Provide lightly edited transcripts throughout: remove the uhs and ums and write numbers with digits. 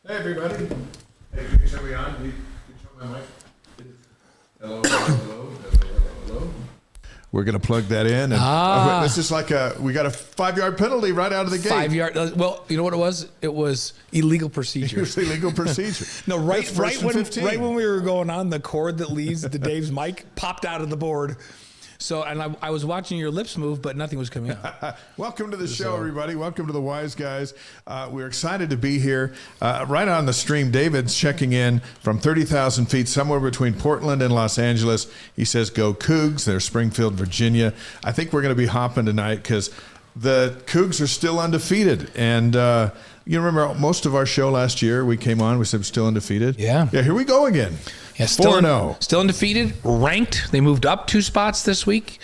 Hey, everybody. Hey, can you turn me on? Can you turn my mic? Hello, hello, hello. We're going to plug that in. And this is like we got a 5-yard penalty right out of the gate. 5 yard. Well, you know what it was? It was illegal procedure. It was illegal procedure. No, right when we were going on, the cord that leads to Dave's mic popped out of the board. So, and I was watching your lips move, but nothing was coming out. Welcome to the show, everybody. Welcome to the Wise Guys. We're excited to be here. Right on the stream, David's checking in from 30,000 feet, somewhere between Portland and Los Angeles. He says, go Cougs. They're Springfield, Virginia. I think we're going to be hopping tonight because the Cougs are still undefeated. And you remember most of our show last year, we came on, we said we're still undefeated. Yeah. Yeah, here we go again. Yeah, 4-0. Still undefeated, ranked. They moved up 2 spots this week.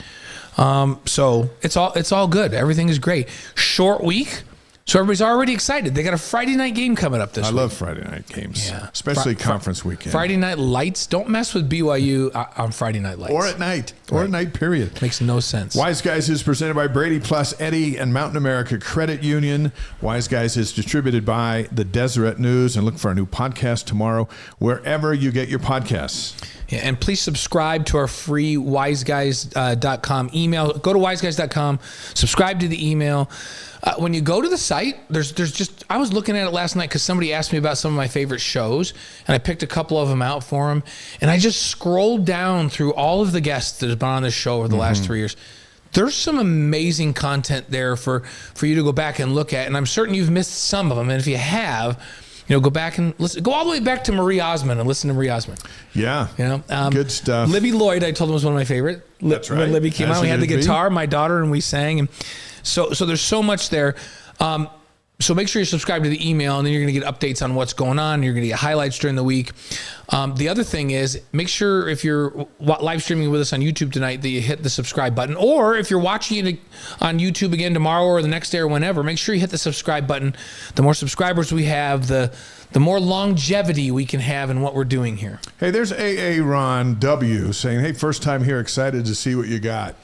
So it's all good. Everything is great. Short week. So everybody's already excited. They got a Friday night game coming up this week. I love Friday night games, yeah. Especially conference weekend. Friday night lights. Don't mess with BYU on Friday night lights. Or at night. Or at night, period. Makes no sense. Wise Guys is presented by Brady Plus Eddie and Mountain America Credit Union. Wise Guys is distributed by the Deseret News. And look for our new podcast tomorrow, wherever you get your podcasts. Yeah, and please subscribe to our free wiseguys.com email. Go to wiseguys.com, subscribe to the email. When you go to the site, there's just, I was looking at it last night because somebody asked me about some of my favorite shows, and I picked a couple of them out for them. And I just scrolled down through all of the guests that have been on this show over the last 3 years. There's some amazing content there for you to go back and look at, and I'm certain you've missed some of them. And if you have, go back and listen. Go all the way back to Marie Osmond and listen to Marie Osmond. Yeah, good stuff. Libby Lloyd, I told him, was one of my favorite. That's right. When Libby came out, we had the guitar, my daughter, and we sang. And so there's so much there. So make sure you subscribe to the email, and then you're going to get updates on what's going on. You're going to get highlights during the week. The other thing is, make sure if you're live streaming with us on YouTube tonight that you hit the subscribe button. Or if you're watching it on YouTube again tomorrow or the next day or whenever, make sure you hit the subscribe button. The more subscribers we have, the more longevity we can have in what we're doing here. Hey, there's AA Ron W saying, hey, first time here, excited to see what you got.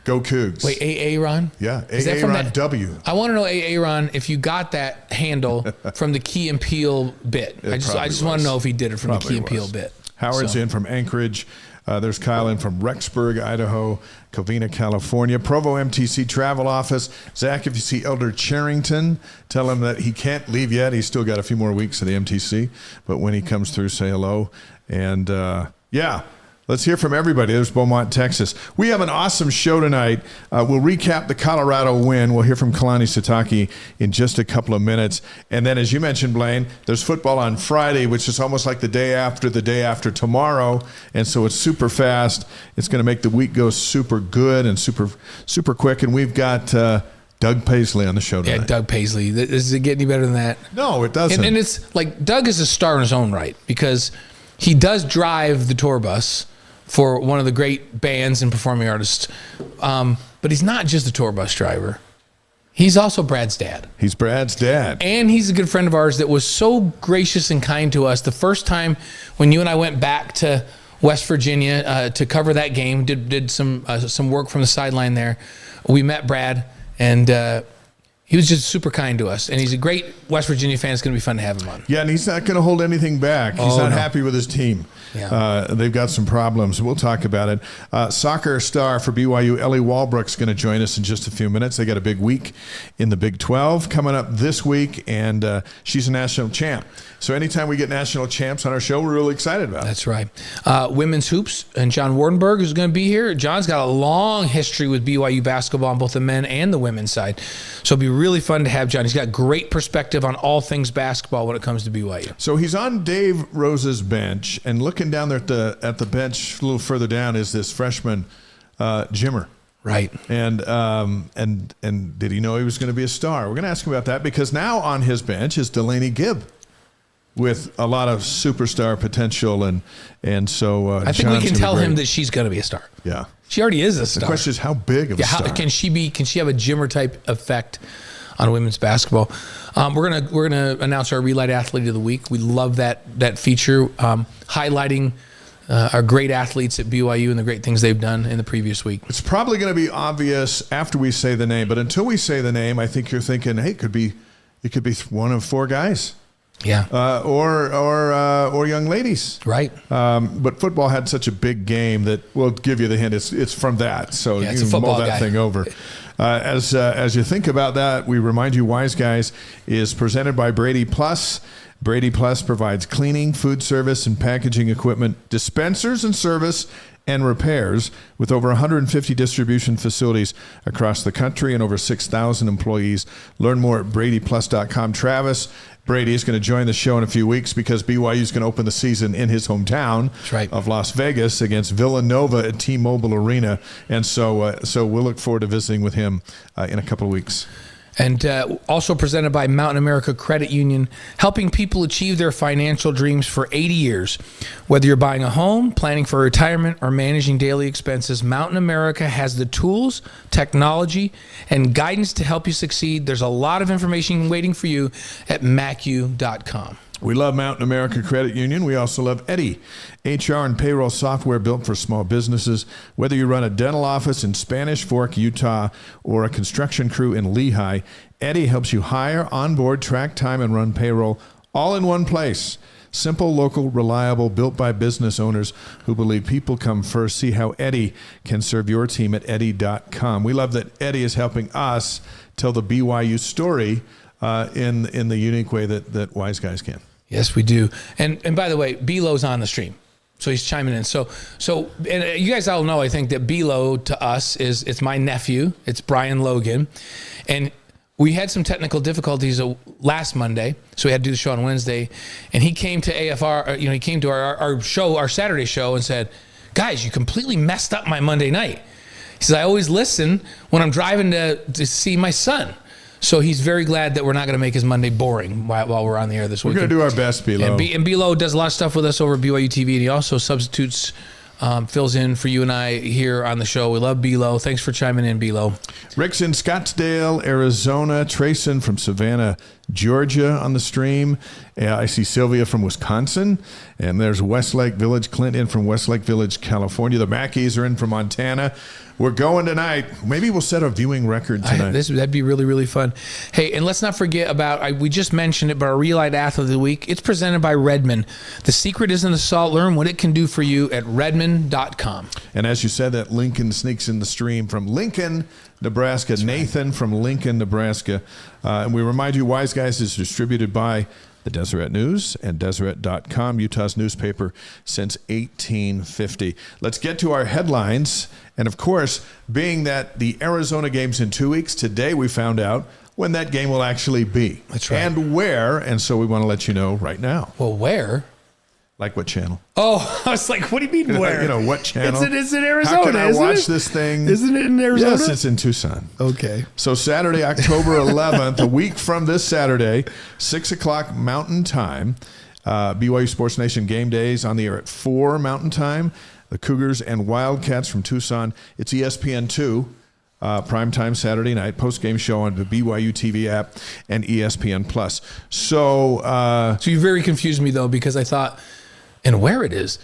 Go Cougs. Wait, AA Ron? Yeah, AA Ron W. I want to know, AA Ron, if you got that handle from the Key and Peele bit. I just want to know if he did it from the Key and Peele bit. Howard's in from Anchorage. There's Kyle in from Rexburg, Idaho, Covina, California. Provo MTC Travel Office. Zach, if you see Elder Charrington, tell him that he can't leave yet. He's still got a few more weeks of the MTC. But when he comes through, say hello. And, let's hear from everybody. There's Beaumont, Texas. We have an awesome show tonight. We'll recap the Colorado win. We'll hear from Kalani Sitake in just a couple of minutes. And then, as you mentioned, Blaine, there's football on Friday, which is almost like the day after tomorrow. And so it's super fast. It's going to make the week go super good and super, super quick. And we've got Doug Paisley on the show tonight. Yeah, Doug Paisley. Does it get any better than that? No, it doesn't. And it's like Doug is a star in his own right because he does drive the tour bus for one of the great bands and performing artists. But he's not just a tour bus driver. He's also Brad's dad. He's Brad's dad. And he's a good friend of ours that was so gracious and kind to us. The first time when you and I went back to West Virginia to cover that game, did some work from the sideline there, we met Brad, and he was just super kind to us. And he's a great West Virginia fan. It's going to be fun to have him on. Yeah, and he's not going to hold anything back. He's not happy with his team. Yeah. They've got some problems. We'll talk about it. Soccer star for BYU, Ellie Walbruch's going to join us in just a few minutes. They got a big week in the Big 12 coming up this week, and she's a national champ. So anytime we get national champs on our show, we're really excited about it. That's right. Women's hoops, and John Wardenburg is going to be here. John's got a long history with BYU basketball on both the men and the women's side. So it'll be really fun to have John. He's got great perspective on all things basketball when it comes to BYU. So he's on Dave Rose's bench, and looking down there at the bench a little further down is this freshman Jimmer. Right. And did he know he was going to be a star? We're going to ask him about that because now on his bench is Delaney Gibb with a lot of superstar potential. And so I think we can tell him that she's going to be a star. Yeah. She already is a star. The question is how big of a star? Can she have a Jimmer type effect on women's basketball? We're gonna announce our Relight Athlete of the Week. We love that feature, highlighting our great athletes at BYU and the great things they've done in the previous week. It's probably going to be obvious after we say the name, but until we say the name, I think you're thinking, hey, it could be one of 4 guys. or young ladies. Right. But football had such a big game that we'll give you the hint. It's from that. So it's you a can mull football that guy. thing over. As you think about that, we remind you Wise Guys is presented by Brady Plus. Brady Plus provides cleaning, food service, and packaging equipment, dispensers and service, and repairs with over 150 distribution facilities across the country and over 6,000 employees. Learn more at bradyplus.com. Travis Brady is going to join the show in a few weeks because BYU is going to open the season in his hometown of Las Vegas against Villanova at T-Mobile Arena. And so we'll look forward to visiting with him in a couple of weeks. And also presented by Mountain America Credit Union, helping people achieve their financial dreams for 80 years. Whether you're buying a home, planning for retirement, or managing daily expenses, Mountain America has the tools, technology, and guidance to help you succeed. There's a lot of information waiting for you at macu.com. We love Mountain America Credit Union. We also love Eddie, HR and payroll software built for small businesses. Whether you run a dental office in Spanish Fork, Utah, or a construction crew in Lehigh, Eddie helps you hire, onboard, track time, and run payroll all in one place. Simple, local, reliable, built by business owners who believe people come first. See how Eddie can serve your team at Eddie.com. We love that Eddie is helping us tell the BYU story in the unique way that Wise Guys can. Yes, we do. And by the way, Belo's on the stream. So he's chiming in. So and you guys all know, I think, that Belo to us it's my nephew. It's Brian Logan. And we had some technical difficulties last Monday, so we had to do the show on Wednesday. And he came to AFR, he came to our show, our Saturday show, and said, guys, you completely messed up my Monday night. He says, I always listen when I'm driving to see my son. So he's very glad that we're not going to make his Monday boring while we're on the air this week. We're going to do our best, Belo. And Belo does a lot of stuff with us over at BYU TV, and he also substitutes, fills in for you and I here on the show. We love Belo. Thanks for chiming in, Belo. Rick's in Scottsdale, Arizona. Trayson from Savannah, Georgia on the stream. I see Sylvia from Wisconsin. And there's Westlake Village, Clint in from Westlake Village, California. The Mackeys are in from Montana. We're going tonight. Maybe we'll set a viewing record tonight. That'd be really, really fun. Hey, and let's not forget about, we just mentioned it, but our Rallied Athlete of the Week, it's presented by Redmond. The secret isn't the salt. Learn what it can do for you at redmond.com. And as you said, that Lincoln sneaks in the stream from Lincoln, Nebraska. That's Nathan from Lincoln, Nebraska. And we remind you, Wise Guys is distributed by the Deseret News and Deseret.com, Utah's newspaper since 1850. Let's get to our headlines. And of course, being that the Arizona game's in 2 weeks, today we found out when that game will actually be. That's right. And where. And so we want to let you know right now. Well, where? Like what channel? Oh, I was like, what do you mean where? What channel? It's in Arizona. How can I watch this thing? Isn't it in Arizona? Yes, it's in Tucson. Okay. So Saturday, October 11th, a week from this Saturday, 6 o'clock Mountain Time, BYU Sports Nation game days on the air at 4 Mountain Time. The Cougars and Wildcats from Tucson. It's ESPN2. Primetime Saturday night, post-game show on the BYU TV app and ESPN Plus. So you very confused me, though, because I thought, and where it is.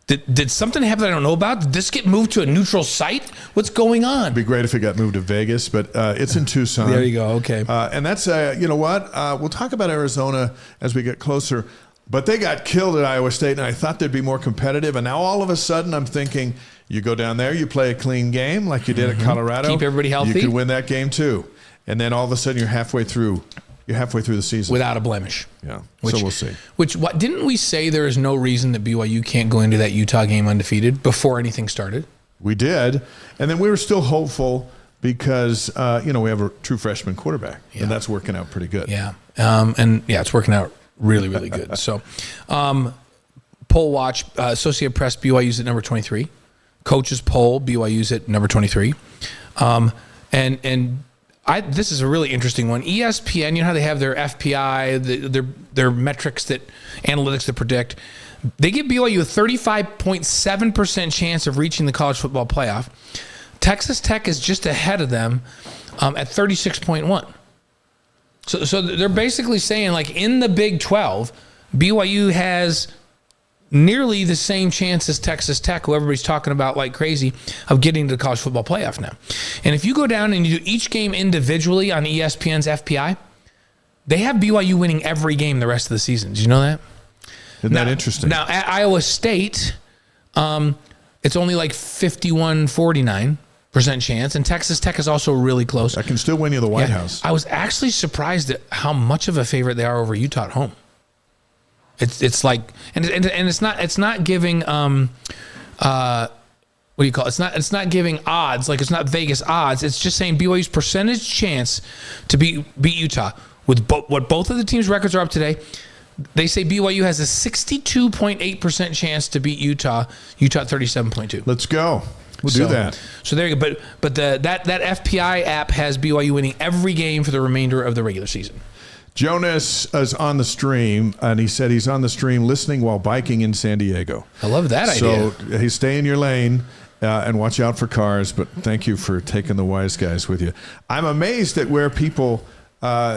Did something happen that I don't know about? Did this get moved to a neutral site? What's going on? It'd be great if it got moved to Vegas, but it's in Tucson. There you go. Okay. And that's, you know what? We'll talk about Arizona as we get closer. But they got killed at Iowa State, and I thought they'd be more competitive. And now all of a sudden I'm thinking, you go down there, you play a clean game like you did at Colorado. Keep everybody healthy. You could win that game too. And then all of a sudden you're halfway through the season. Without a blemish. Yeah. So we'll see. What didn't we say there is no reason that BYU can't go into that Utah game undefeated before anything started? We did. And then we were still hopeful because, we have a true freshman quarterback. Yeah. And that's working out pretty good. Yeah. It's working out really, really good. So, poll watch, Associated Press, BYU's at number 23. Coaches poll, BYU's at number 23. This is a really interesting one. ESPN, you know how they have their FPI, their metrics analytics that predict. They give BYU a 35.7% chance of reaching the college football playoff. Texas Tech is just ahead of them at 36.1. So they're basically saying, like, in the Big 12, BYU has nearly the same chance as Texas Tech, who everybody's talking about like crazy, of getting to the college football playoff now. And if you go down and you do each game individually on ESPN's FPI, They have BYU winning every game the rest of the season. Did you know that? Isn't that interesting? Now, at Iowa State, it's only like 51-49% chance, and Texas Tech is also really close. I can still win you the White House. I was actually surprised at how much of a favorite they are over Utah at home. It's like, and it's not giving what do you call it? It's not giving odds, like it's not Vegas odds. It's just saying BYU's percentage chance to beat Utah with what both of the teams' records are up today. They say BYU has a 62.8% chance to beat Utah. Utah at 37.2. Let's go. We'll do that. So there you go. But that FPI app has BYU winning every game for the remainder of the regular season. Jonas is on the stream, and he said he's on the stream listening while biking in San Diego. I love that idea. So hey, stay in your lane and watch out for cars, but thank you for taking the wise guys with you. I'm amazed at where people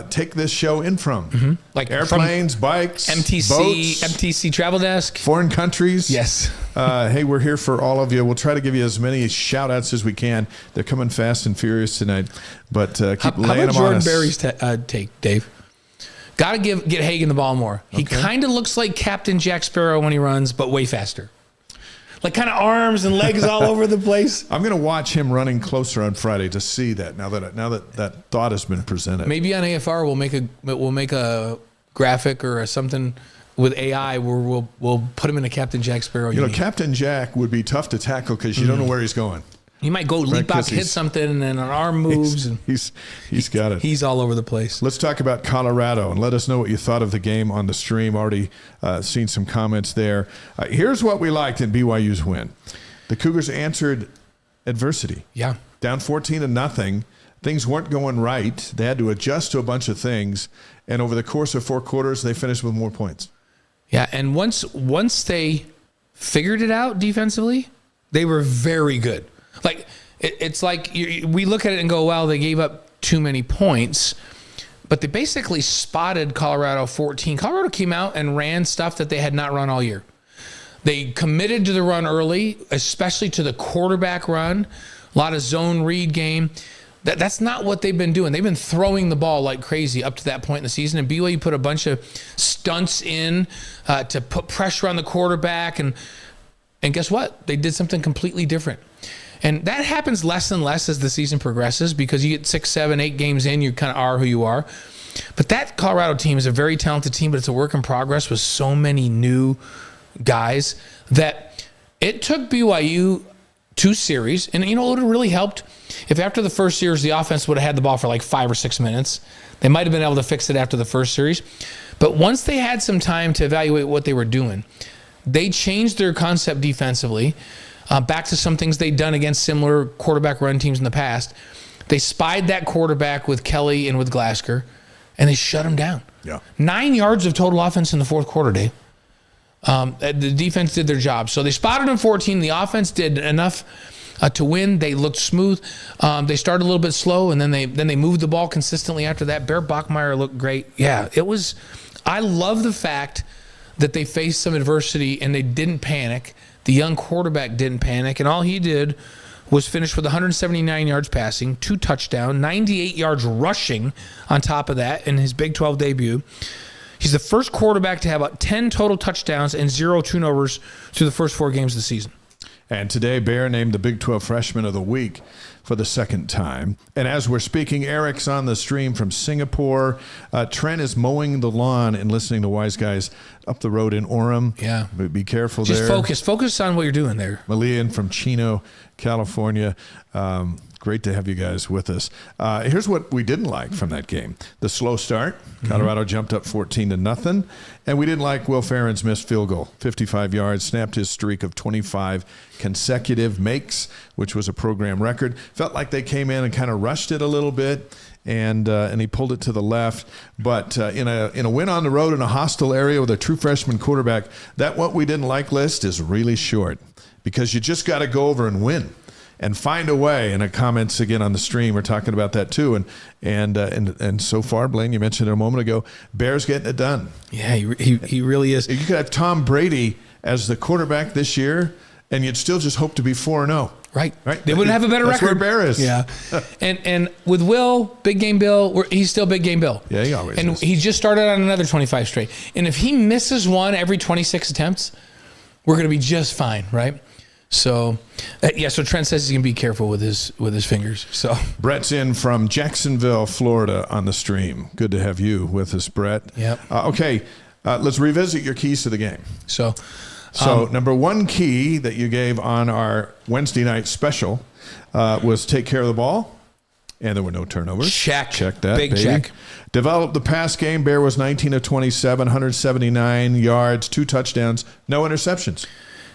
take this show in from. Mm-hmm. Like airplanes, bikes, MTC, boats, MTC Travel Desk. foreign countries. Yes. Hey, we're here for all of you. We'll try to give you as many shout outs as we can. They're coming fast and furious tonight, but keep laying them on Jordan us. Berry's take, Dave? Got to get Hagen the ball more. He kind of looks like Captain Jack Sparrow when he runs, but way faster. Like kind of arms and legs all over the place. I'm going to watch him running closer on Friday to see that. Now that thought has been presented. Maybe on AFR we'll make a graphic or something with AI where we'll put him in a Captain Jack Sparrow. You know, Captain Jack would be tough to tackle because you don't know where he's going. He might go leap out, hit something, and then an arm moves. He's got it. He's all over the place. Let's talk about Colorado and let us know what you thought of the game on the stream. Already seen some comments there. Here's what we liked in BYU's win. The Cougars answered adversity. Yeah. Down 14-0. Things weren't going right. They had to adjust to a bunch of things. And over the course of 4 quarters, they finished with more points. Yeah, and once they figured it out defensively, they were very good. Like it's like we look at it and go, well, they gave up too many points, but they basically spotted Colorado 14. Colorado came out and ran stuff that they had not run all year. They committed to the run early, especially to the quarterback run. A lot of zone read game. That's not what they've been doing. They've been throwing the ball like crazy up to that point in the season. And BYU put a bunch of stunts in to put pressure on the quarterback. And guess what? They did something completely different. And that happens less and less as the season progresses because you get 6, 7, 8 games in, you kind of are who you are. But that Colorado team is a very talented team, but it's a work in progress with so many new guys that it took BYU 2 series. And you know what would have really helped? If after the first series, the offense would have had the ball for like 5 or 6 minutes, they might have been able to fix it after the first series. But once they had some time to evaluate what they were doing, they changed their concept defensively. Back to some things they'd done against similar quarterback run teams in the past. They spied that quarterback with Kelly and with Glasker, and they shut him down. Yeah. 9 yards of total offense in the fourth quarter, Dave. The defense did their job. So they spotted him 14. The offense did enough to win. They looked smooth. They started a little bit slow, and then they moved the ball consistently after that. Bear Bachmeier looked great. Yeah, it was. I love the fact that they faced some adversity and they didn't panic. The young quarterback didn't panic, and all he did was finish with 179 yards passing, 2 touchdowns, 98 yards rushing on top of that in his Big 12 debut. He's the first quarterback to have about 10 total touchdowns and 0 turnovers through the first 4 games of the season. And today, Bear named the Big 12 Freshman of the Week for the second time. And as we're speaking, Eric's on the stream from Singapore. Trent is mowing the lawn and listening to Wise Guys up the road in Orem. Yeah. Be careful Just there. Focus on what you're doing there. Malian from Chino, California. Great to have you guys with us. Here's what we didn't like from that game. The slow start. Colorado jumped up 14-0. And we didn't like Will Ferrin's missed field goal. 55 yards, snapped his streak of 25 consecutive makes, which was a program record. Felt like they came in and kind of rushed it a little bit. And he pulled it to the left. But in a win on the road in a hostile area with a true freshman quarterback, that what we didn't like list is really short because you just got to go over and win and find a way. And the comments again on the stream are talking about that too. And so far, Blaine, you mentioned it a moment ago, Bear's getting it done. Yeah, he really is. You could have Tom Brady as the quarterback this year, and you'd still just hope to be 4-0. Right. They wouldn't have a better That's record. Where Bear is. Yeah. and with Will, Big Game Bill, he's still Big Game Bill. Yeah, he always and is. he just started on another 25 straight. And if he misses one every 26 attempts, we're going to be just fine, right? So, so Trent says he's going to be careful with his fingers. So Brett's in from Jacksonville, Florida on the stream. Good to have you with us, Brett. Yep. Okay, let's revisit your keys to the game. So number one key that you gave on our Wednesday night special was take care of the ball, and there were no turnovers. Check that, big baby. check. Develop the pass game. Bear was 19 of 27, 179 yards, 2 touchdowns, no interceptions.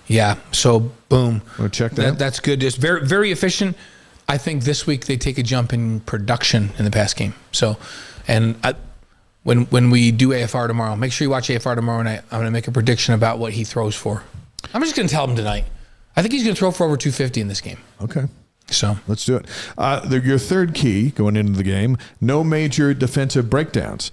Yeah. So boom. We'll check that. That's good. Just very, very efficient. I think this week they take a jump in production in the pass game. So, and when we do AFR tomorrow, make sure you watch AFR tomorrow night. I'm going to make a prediction about what he throws for. I'm just going to tell him tonight. I think he's going to throw for over 250 in this game. Okay. So let's do it. Your third key going into the game, no major defensive breakdowns.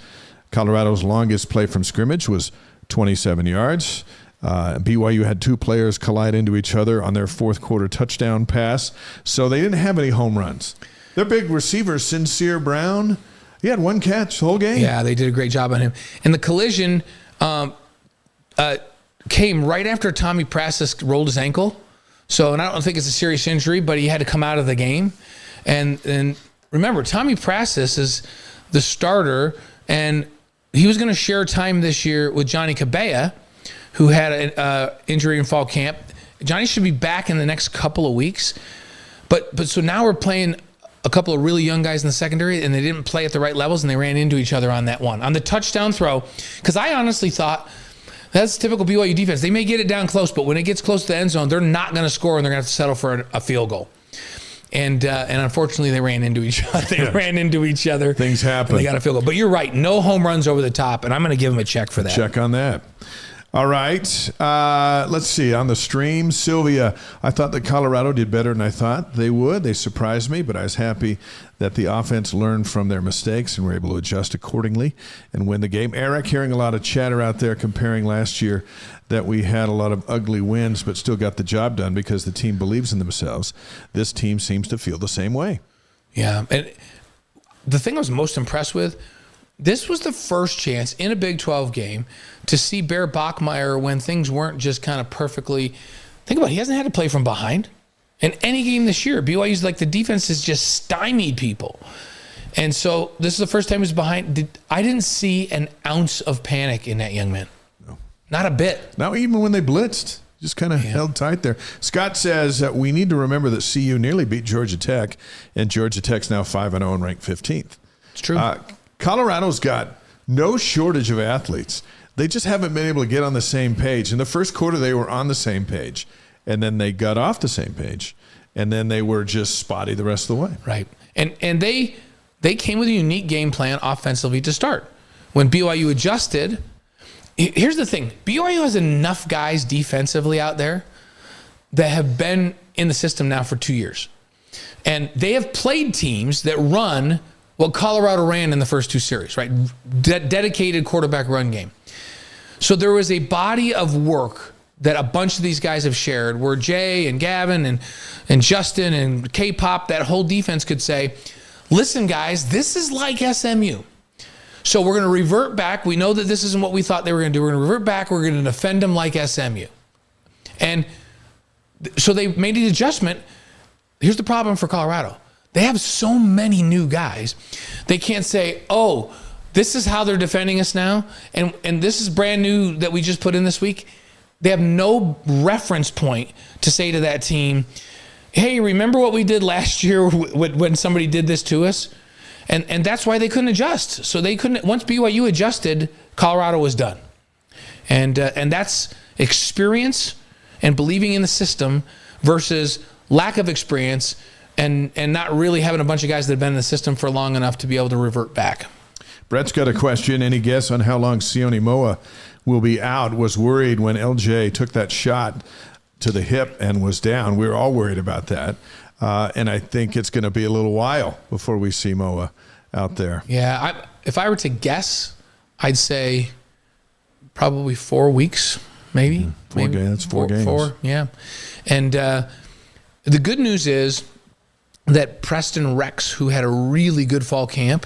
Colorado's longest play from scrimmage was 27 yards. BYU had 2 players collide into each other on their fourth quarter touchdown pass, so they didn't have any home runs. Their big receiver, Sincere Brown, he had 1 catch the whole game. Yeah, they did a great job on him. And the collision came right after Tommy Prassis rolled his ankle. So, and I don't think it's a serious injury, but he had to come out of the game. And remember, Tommy Prassis is the starter, and he was going to share time this year with Johnny Cabella, who had an injury in fall camp. Johnny should be back in the next couple of weeks. But so now we're playing a couple of really young guys in the secondary, and they didn't play at the right levels, and they ran into each other on that one. On the touchdown throw, because I honestly thought that's typical BYU defense. They may get it down close, but when it gets close to the end zone, they're not going to score, and they're going to have to settle for a field goal. And unfortunately, they ran into each other. Things happen. They got a field goal. But you're right. No home runs over the top, and I'm going to give them a check for that. Check on that. All right. Let's see. On the stream, Sylvia, I thought that Colorado did better than I thought they would. They surprised me, but I was happy that the offense learned from their mistakes and were able to adjust accordingly and win the game. Eric, hearing a lot of chatter out there comparing last year that we had a lot of ugly wins but still got the job done because the team believes in themselves. This team seems to feel the same way. Yeah. And the thing I was most impressed with, this was the first chance in a Big 12 game to see Bear Bachmeier when things weren't just kind of perfectly. Think about it, he hasn't had to play from behind in any game this year. BYU's like the defense has just stymied people. And so this is the first time he's behind. I didn't see an ounce of panic in that young man. No. Not a bit. Not even when they blitzed. Just kind of held tight there. Scott says that we need to remember that CU nearly beat Georgia Tech, and Georgia Tech's now 5-0 and ranked 15th. It's true. Colorado's got no shortage of athletes. They just haven't been able to get on the same page. In the first quarter, they were on the same page, and then they got off the same page, and then they were just spotty the rest of the way. Right. And they came with a unique game plan offensively to start. When BYU adjusted, here's the thing. BYU has enough guys defensively out there that have been in the system now for 2 years. And they have played teams that run what Colorado ran in the first 2 series, right? Dedicated quarterback run game. So there was a body of work that a bunch of these guys have shared where Jay and Gavin and Justin and K-Pop, that whole defense could say, listen, guys, this is like SMU. So we're going to revert back. We know that this isn't what we thought they were going to do. We're going to revert back. We're going to defend them like SMU. And so they made an adjustment. Here's the problem for Colorado. They have so many new guys. They can't say, oh, this is how they're defending us now, and this is brand new that we just put in this week. They have no reference point to say to that team, hey, remember what we did last year when somebody did this to us? And that's why they couldn't adjust. So they couldn't. Once BYU adjusted, Colorado was done. And that's experience and believing in the system versus lack of experience and not really having a bunch of guys that have been in the system for long enough to be able to revert back. Brett's got a question. Any guess on how long Sione Moa will be out? Was worried when LJ took that shot to the hip and was down. We were all worried about that. And I think it's going to be a little while before we see Moa out there. Yeah, if I were to guess, I'd say probably 4 weeks. maybe. Four games. That's four games. Four, yeah. And the good news is that Preston Rex, who had a really good fall camp,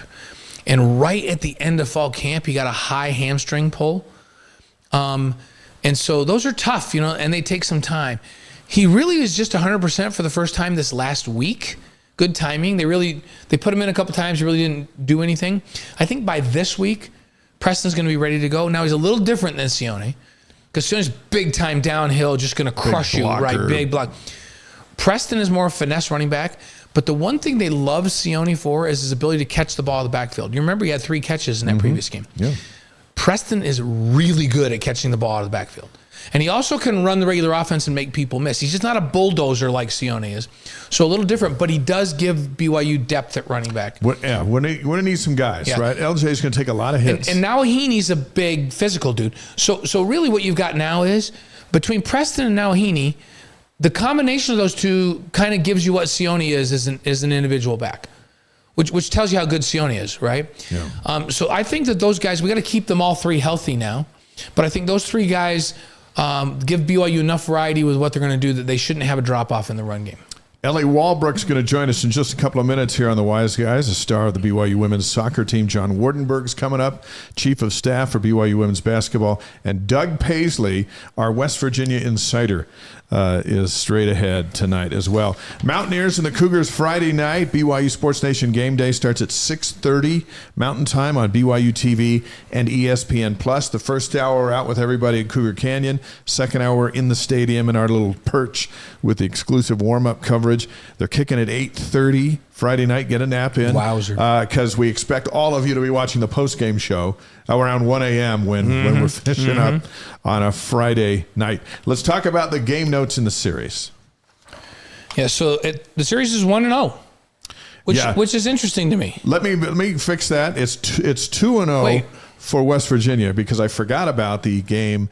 and right at the end of fall camp, he got a high hamstring pull. And so those are tough, and they take some time. He really is just 100% for the first time this last week. Good timing. They put him in a couple times. He really didn't do anything. I think by this week, Preston's going to be ready to go. Now, he's a little different than Sione, because Sione's big time downhill, just going to crush you, right? Big block. Preston is more finesse running back. But the one thing they love Sione for is his ability to catch the ball in the backfield. You remember he had 3 catches in that previous game. Yeah. Preston is really good at catching the ball out of the backfield. And he also can run the regular offense and make people miss. He's just not a bulldozer like Sione is. So a little different, but he does give BYU depth at running back. When he needs some guys, right? LJ's going to take a lot of hits. And now Heaney's a big physical dude. So really what you've got now is, between Preston and now Heaney, the combination of those two kind of gives you what Sione is as an individual back, which tells you how good Sione is, right? Yeah. So I think that those guys, we got to keep them all 3 healthy now. But I think those 3 guys give BYU enough variety with what they're going to do that they shouldn't have a drop-off in the run game. Ellie Walbruch's going to join us in just a couple of minutes here on The Wise Guys. A star of the BYU women's soccer team, John Wardenburg's coming up, Chief of Staff for BYU women's basketball. And Doug Paisley, our West Virginia insider, is straight ahead tonight as well. Mountaineers and the Cougars Friday night. BYU Sports Nation game day starts at 6:30 Mountain Time on BYU TV and ESPN+. The first hour out with everybody at Cougar Canyon. Second hour in the stadium in our little perch with the exclusive warm-up coverage. They're kicking at 8:30 Friday night. Get a nap in. Wowzer. Because we expect all of you to be watching the post-game show around 1 a.m. when we're finishing up on a Friday night. Let's talk about the game notes in the series. Yeah, so the series is 1-0, which is interesting to me. Let me fix that. It's 2-0 for West Virginia, because I forgot about the game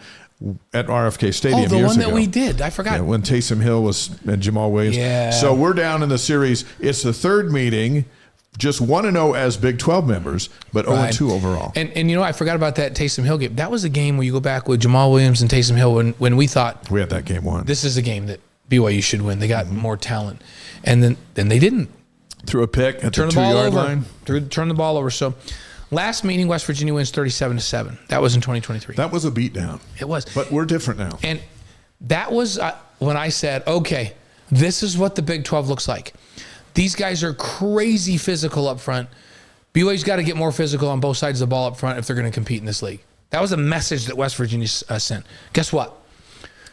at RFK Stadium years ago. Oh, the one that we did. I forgot. Yeah, when Taysom Hill and Jamal Williams. Yeah. So we're down in the series. It's the third meeting. Just 1-0 as Big 12 members, but 0-2 overall. And I forgot about that Taysom Hill game. That was a game where you go back with Jamal Williams and Taysom Hill when we thought we had that game won. This is a game that BYU should win. They got more talent, and then they didn't. Threw a pick at the 2-yard line. Turn the ball over. So last meeting, West Virginia wins 37-7. That was in 2023. That was a beatdown. It was. But we're different now. And that was when I said, okay, this is what the Big 12 looks like. These guys are crazy physical up front. BYU's got to get more physical on both sides of the ball up front if they're going to compete in this league. That was a message that West Virginia sent. Guess what?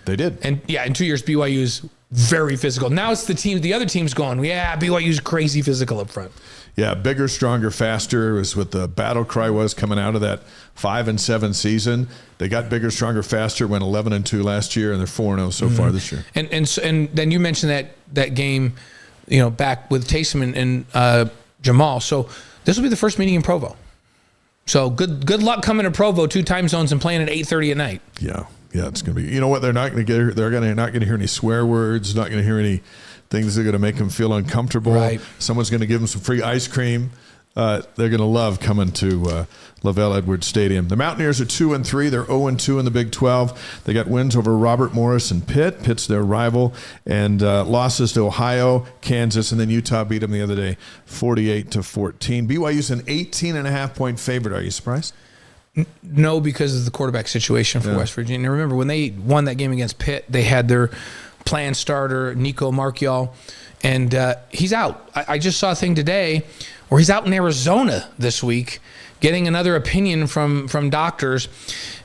They did. And in 2 years, BYU is very physical. Now it's the other team's going, BYU's crazy physical up front. Yeah, bigger, stronger, faster was what the battle cry was coming out of that 5-7 season. They got bigger, stronger, faster, went 11-2 last year, and they're 4-0 so far this year. And then you mentioned that game, back with Taysom and Jamal. So this will be the first meeting in Provo. So good luck coming to Provo, 2 time zones, and playing at 8:30 at night. Yeah, it's going to be. You know what? They're not going to get. They're not going to hear any swear words. Not going to hear any things that are going to make them feel uncomfortable. Right. Someone's going to give them some free ice cream. They're going to love coming to LaVell Edwards Stadium. The Mountaineers are 2-3. They're 0-2 in the Big 12. They got wins over Robert Morris and Pitt. Pitt's their rival, and losses to Ohio, Kansas, and then Utah beat them the other day, 48-14. BYU's an 18.5-point favorite. Are you surprised? No, because of the quarterback situation for West Virginia. Remember, when they won that game against Pitt, they had their planned starter, Nico Marchiol, and he's out. I just saw a thing today where he's out in Arizona this week getting another opinion from doctors.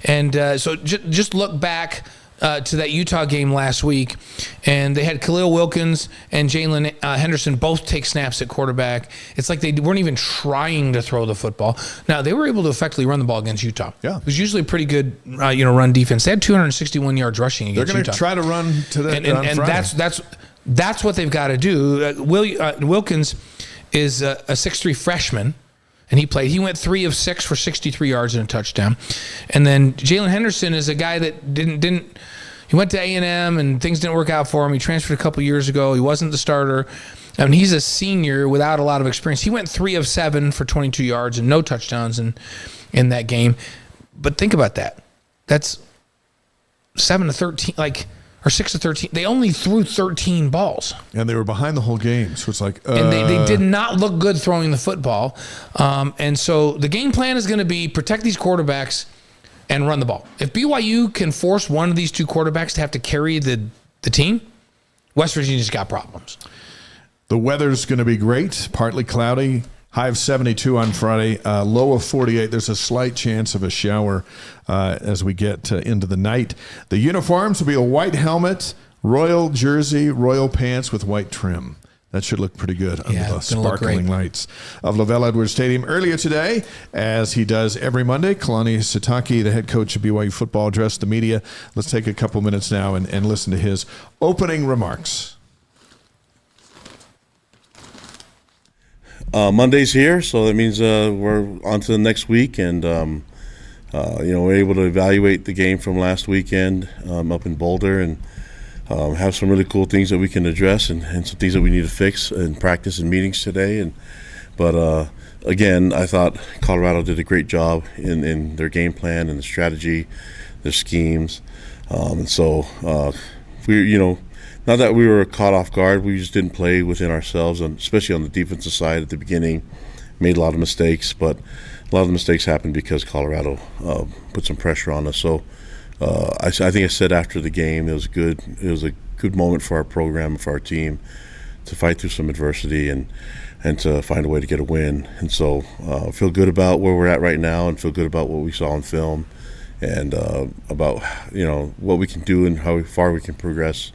And so just look back to that Utah game last week, and they had Khalil Wilkins and Jalen Henderson both take snaps at quarterback. It's like they weren't even trying to throw the football. Now, they were able to effectively run the ball against Utah. Yeah. It was usually a pretty good run defense. They had 261 yards rushing against Utah. They're going to try to run to that and that's what they've got to do. Wilkins is a 6'3" freshman, and he went 3 of 6 for 63 yards and a touchdown. And then Jalen Henderson is a guy that didn't he went to A&M and things didn't work out for him. He transferred a couple years ago. He wasn't the starter. I mean, he's a senior without a lot of experience. He went 3 of 7 for 22 yards and no touchdowns in that game. But think about that. That's 7 to 13, or 6 to 13. They only threw 13 balls. And they were behind the whole game. So it's like, and they did not look good throwing the football. And so the game plan is going to be protect these quarterbacks and run the ball. If BYU can force one of these two quarterbacks to have to carry the team, West Virginia's got problems. The weather's going to be great, partly cloudy. High of 72 on Friday, low of 48. There's a slight chance of a shower as we get into the night. The uniforms will be a white helmet, royal jersey, royal pants with white trim. That should look pretty good under the sparkling lights of LaVell Edwards Stadium. Earlier today, as he does every Monday, Kalani Sitake, the head coach of BYU football, addressed the media. Let's take a couple minutes now and listen to his opening remarks. Monday's here, so that means we're on to the next week, and we're able to evaluate the game from last weekend up in Boulder, and have some really cool things that we can address, and some things that we need to fix in practice and meetings today. But again, I thought Colorado did a great job in their game plan and the strategy, their schemes, and so not that we were caught off guard, we just didn't play within ourselves, especially on the defensive side at the beginning. Made a lot of mistakes, but a lot of the mistakes happened because Colorado put some pressure on us. So I think I said after the game it was good. It was a good moment for our program and for our team to fight through some adversity and to find a way to get a win. And so I feel good about where we're at right now, and feel good about what we saw on film, and about what we can do and how far we can progress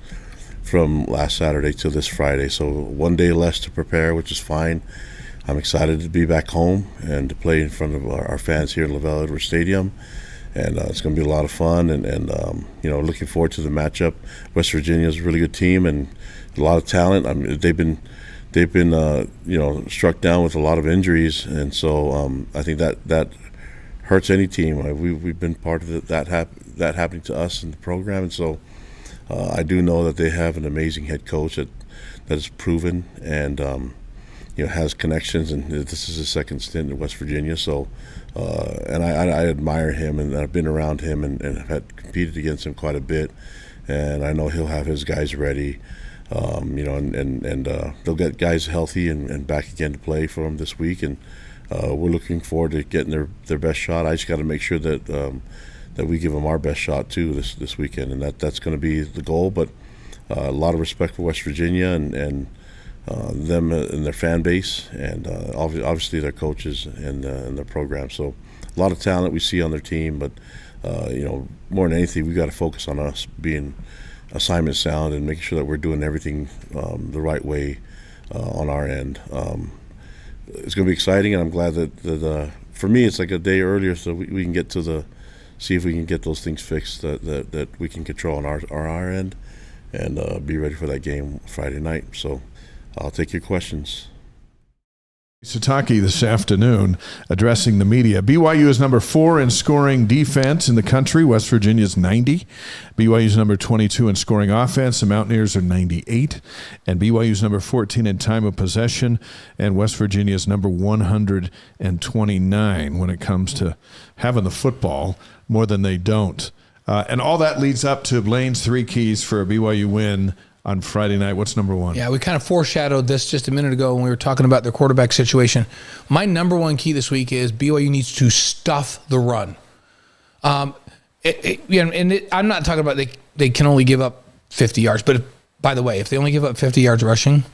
from last Saturday to this Friday. So one day less to prepare, which is fine. I'm excited to be back home and to play in front of our fans here at LaVell Edwards Stadium, and it's going to be a lot of fun, and looking forward to the matchup. West Virginia is a really good team and a lot of talent. I mean, they've been struck down with a lot of injuries, and so I think that hurts any team. We've been part of that happening to us in the program, and so I do know that they have an amazing head coach that is proven and has connections, and this is his second stint in West Virginia. So, and I admire him, and I've been around him and have had competed against him quite a bit, and I know he'll have his guys ready, and they'll get guys healthy and back again to play for him this week, and we're looking forward to getting their best shot. I just got to make sure that we give them our best shot too this weekend, and that's going to be the goal. But a lot of respect for West Virginia and them and their fan base, and obviously their coaches and their program. So a lot of talent we see on their team, but more than anything, we got to focus on us being assignment sound and making sure that we're doing everything the right way on our end. It's going to be exciting, and I'm glad that for me it's like a day earlier, so we can get to see if we can get those things fixed that we can control on our end, and be ready for that game Friday night. So I'll take your questions. Sitake this afternoon addressing the media. BYU is number 4 in scoring defense in the country. West Virginia's 90. BYU's number 22 in scoring offense. The Mountaineers are 98. And BYU's number 14 in time of possession. And West Virginia's number 129 when it comes to having the football more than they don't. And all that leads up to Blaine's 3 keys for a BYU win on Friday night. What's number 1? Yeah, we kind of foreshadowed this just a minute ago when we were talking about their quarterback situation. My number 1 key this week is BYU needs to stuff the run. I'm not talking about they can only give up 50 yards. But by the way, if they only give up 50 yards rushing,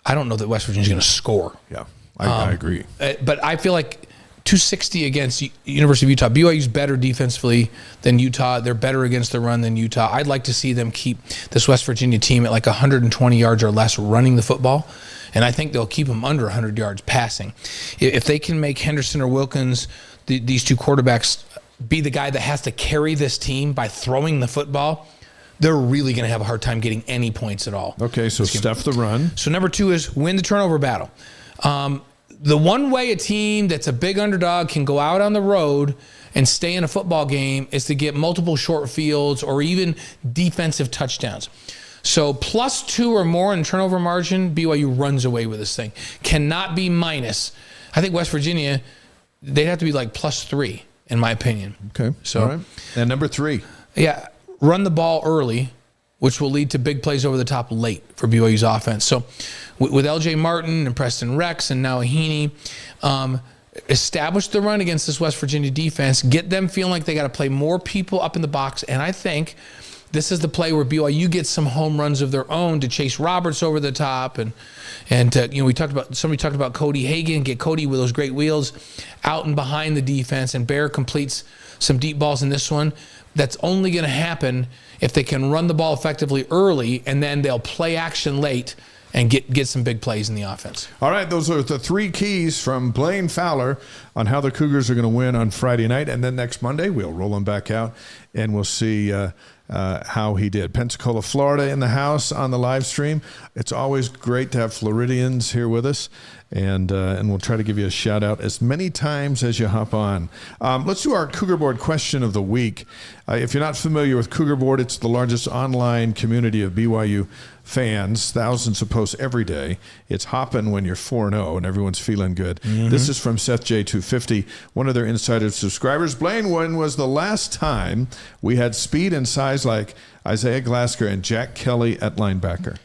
I don't know that West Virginia's going to score. Yeah, I agree. But I feel like 260 against University of Utah. BYU's better defensively than Utah. They're better against the run than Utah. I'd like to see them keep this West Virginia team at like 120 yards or less running the football, and I think they'll keep them under 100 yards passing. If they can make Henderson or Wilkins, these two quarterbacks, be the guy that has to carry this team by throwing the football, they're really going to have a hard time getting any points at all. Okay, so stuff the run. So number 2 is win the turnover battle. The one way a team that's a big underdog can go out on the road and stay in a football game is to get multiple short fields or even defensive touchdowns. So +2 or more in turnover margin, BYU runs away with this thing. Cannot be minus. I think West Virginia, they'd have to be like +3 in my opinion. Okay. So, all right. And number 3. Yeah, run the ball early, which will lead to big plays over the top late for BYU's offense. So with LJ Martin and Preston Rex and now Heaney, establish the run against this West Virginia defense, get them feeling like they got to play more people up in the box. And I think this is the play where BYU gets some home runs of their own to chase Roberts over the top. And somebody talked about Cody Hagan, get Cody with those great wheels out and behind the defense, and Bear completes some deep balls in this one. That's only going to happen if they can run the ball effectively early, and then they'll play action late and get some big plays in the offense. All right, those are the 3 keys from Blaine Fowler on how the Cougars are going to win on Friday night. And then next Monday, we'll roll them back out, and we'll see how he did. Pensacola, Florida in the house on the live stream. It's always great to have Floridians here with us, and we'll try to give you a shout-out as many times as you hop on. Let's do our Cougar Board question of the week. If you're not familiar with Cougar Board, it's the largest online community of BYU fans, thousands of posts every day. It's hopping when you're 4-0 and everyone's feeling good. Mm-hmm. This is from Seth J250, one of their insider subscribers. Blaine, when was the last time we had speed and size like Isaiah Glasker and Jack Kelly at linebacker?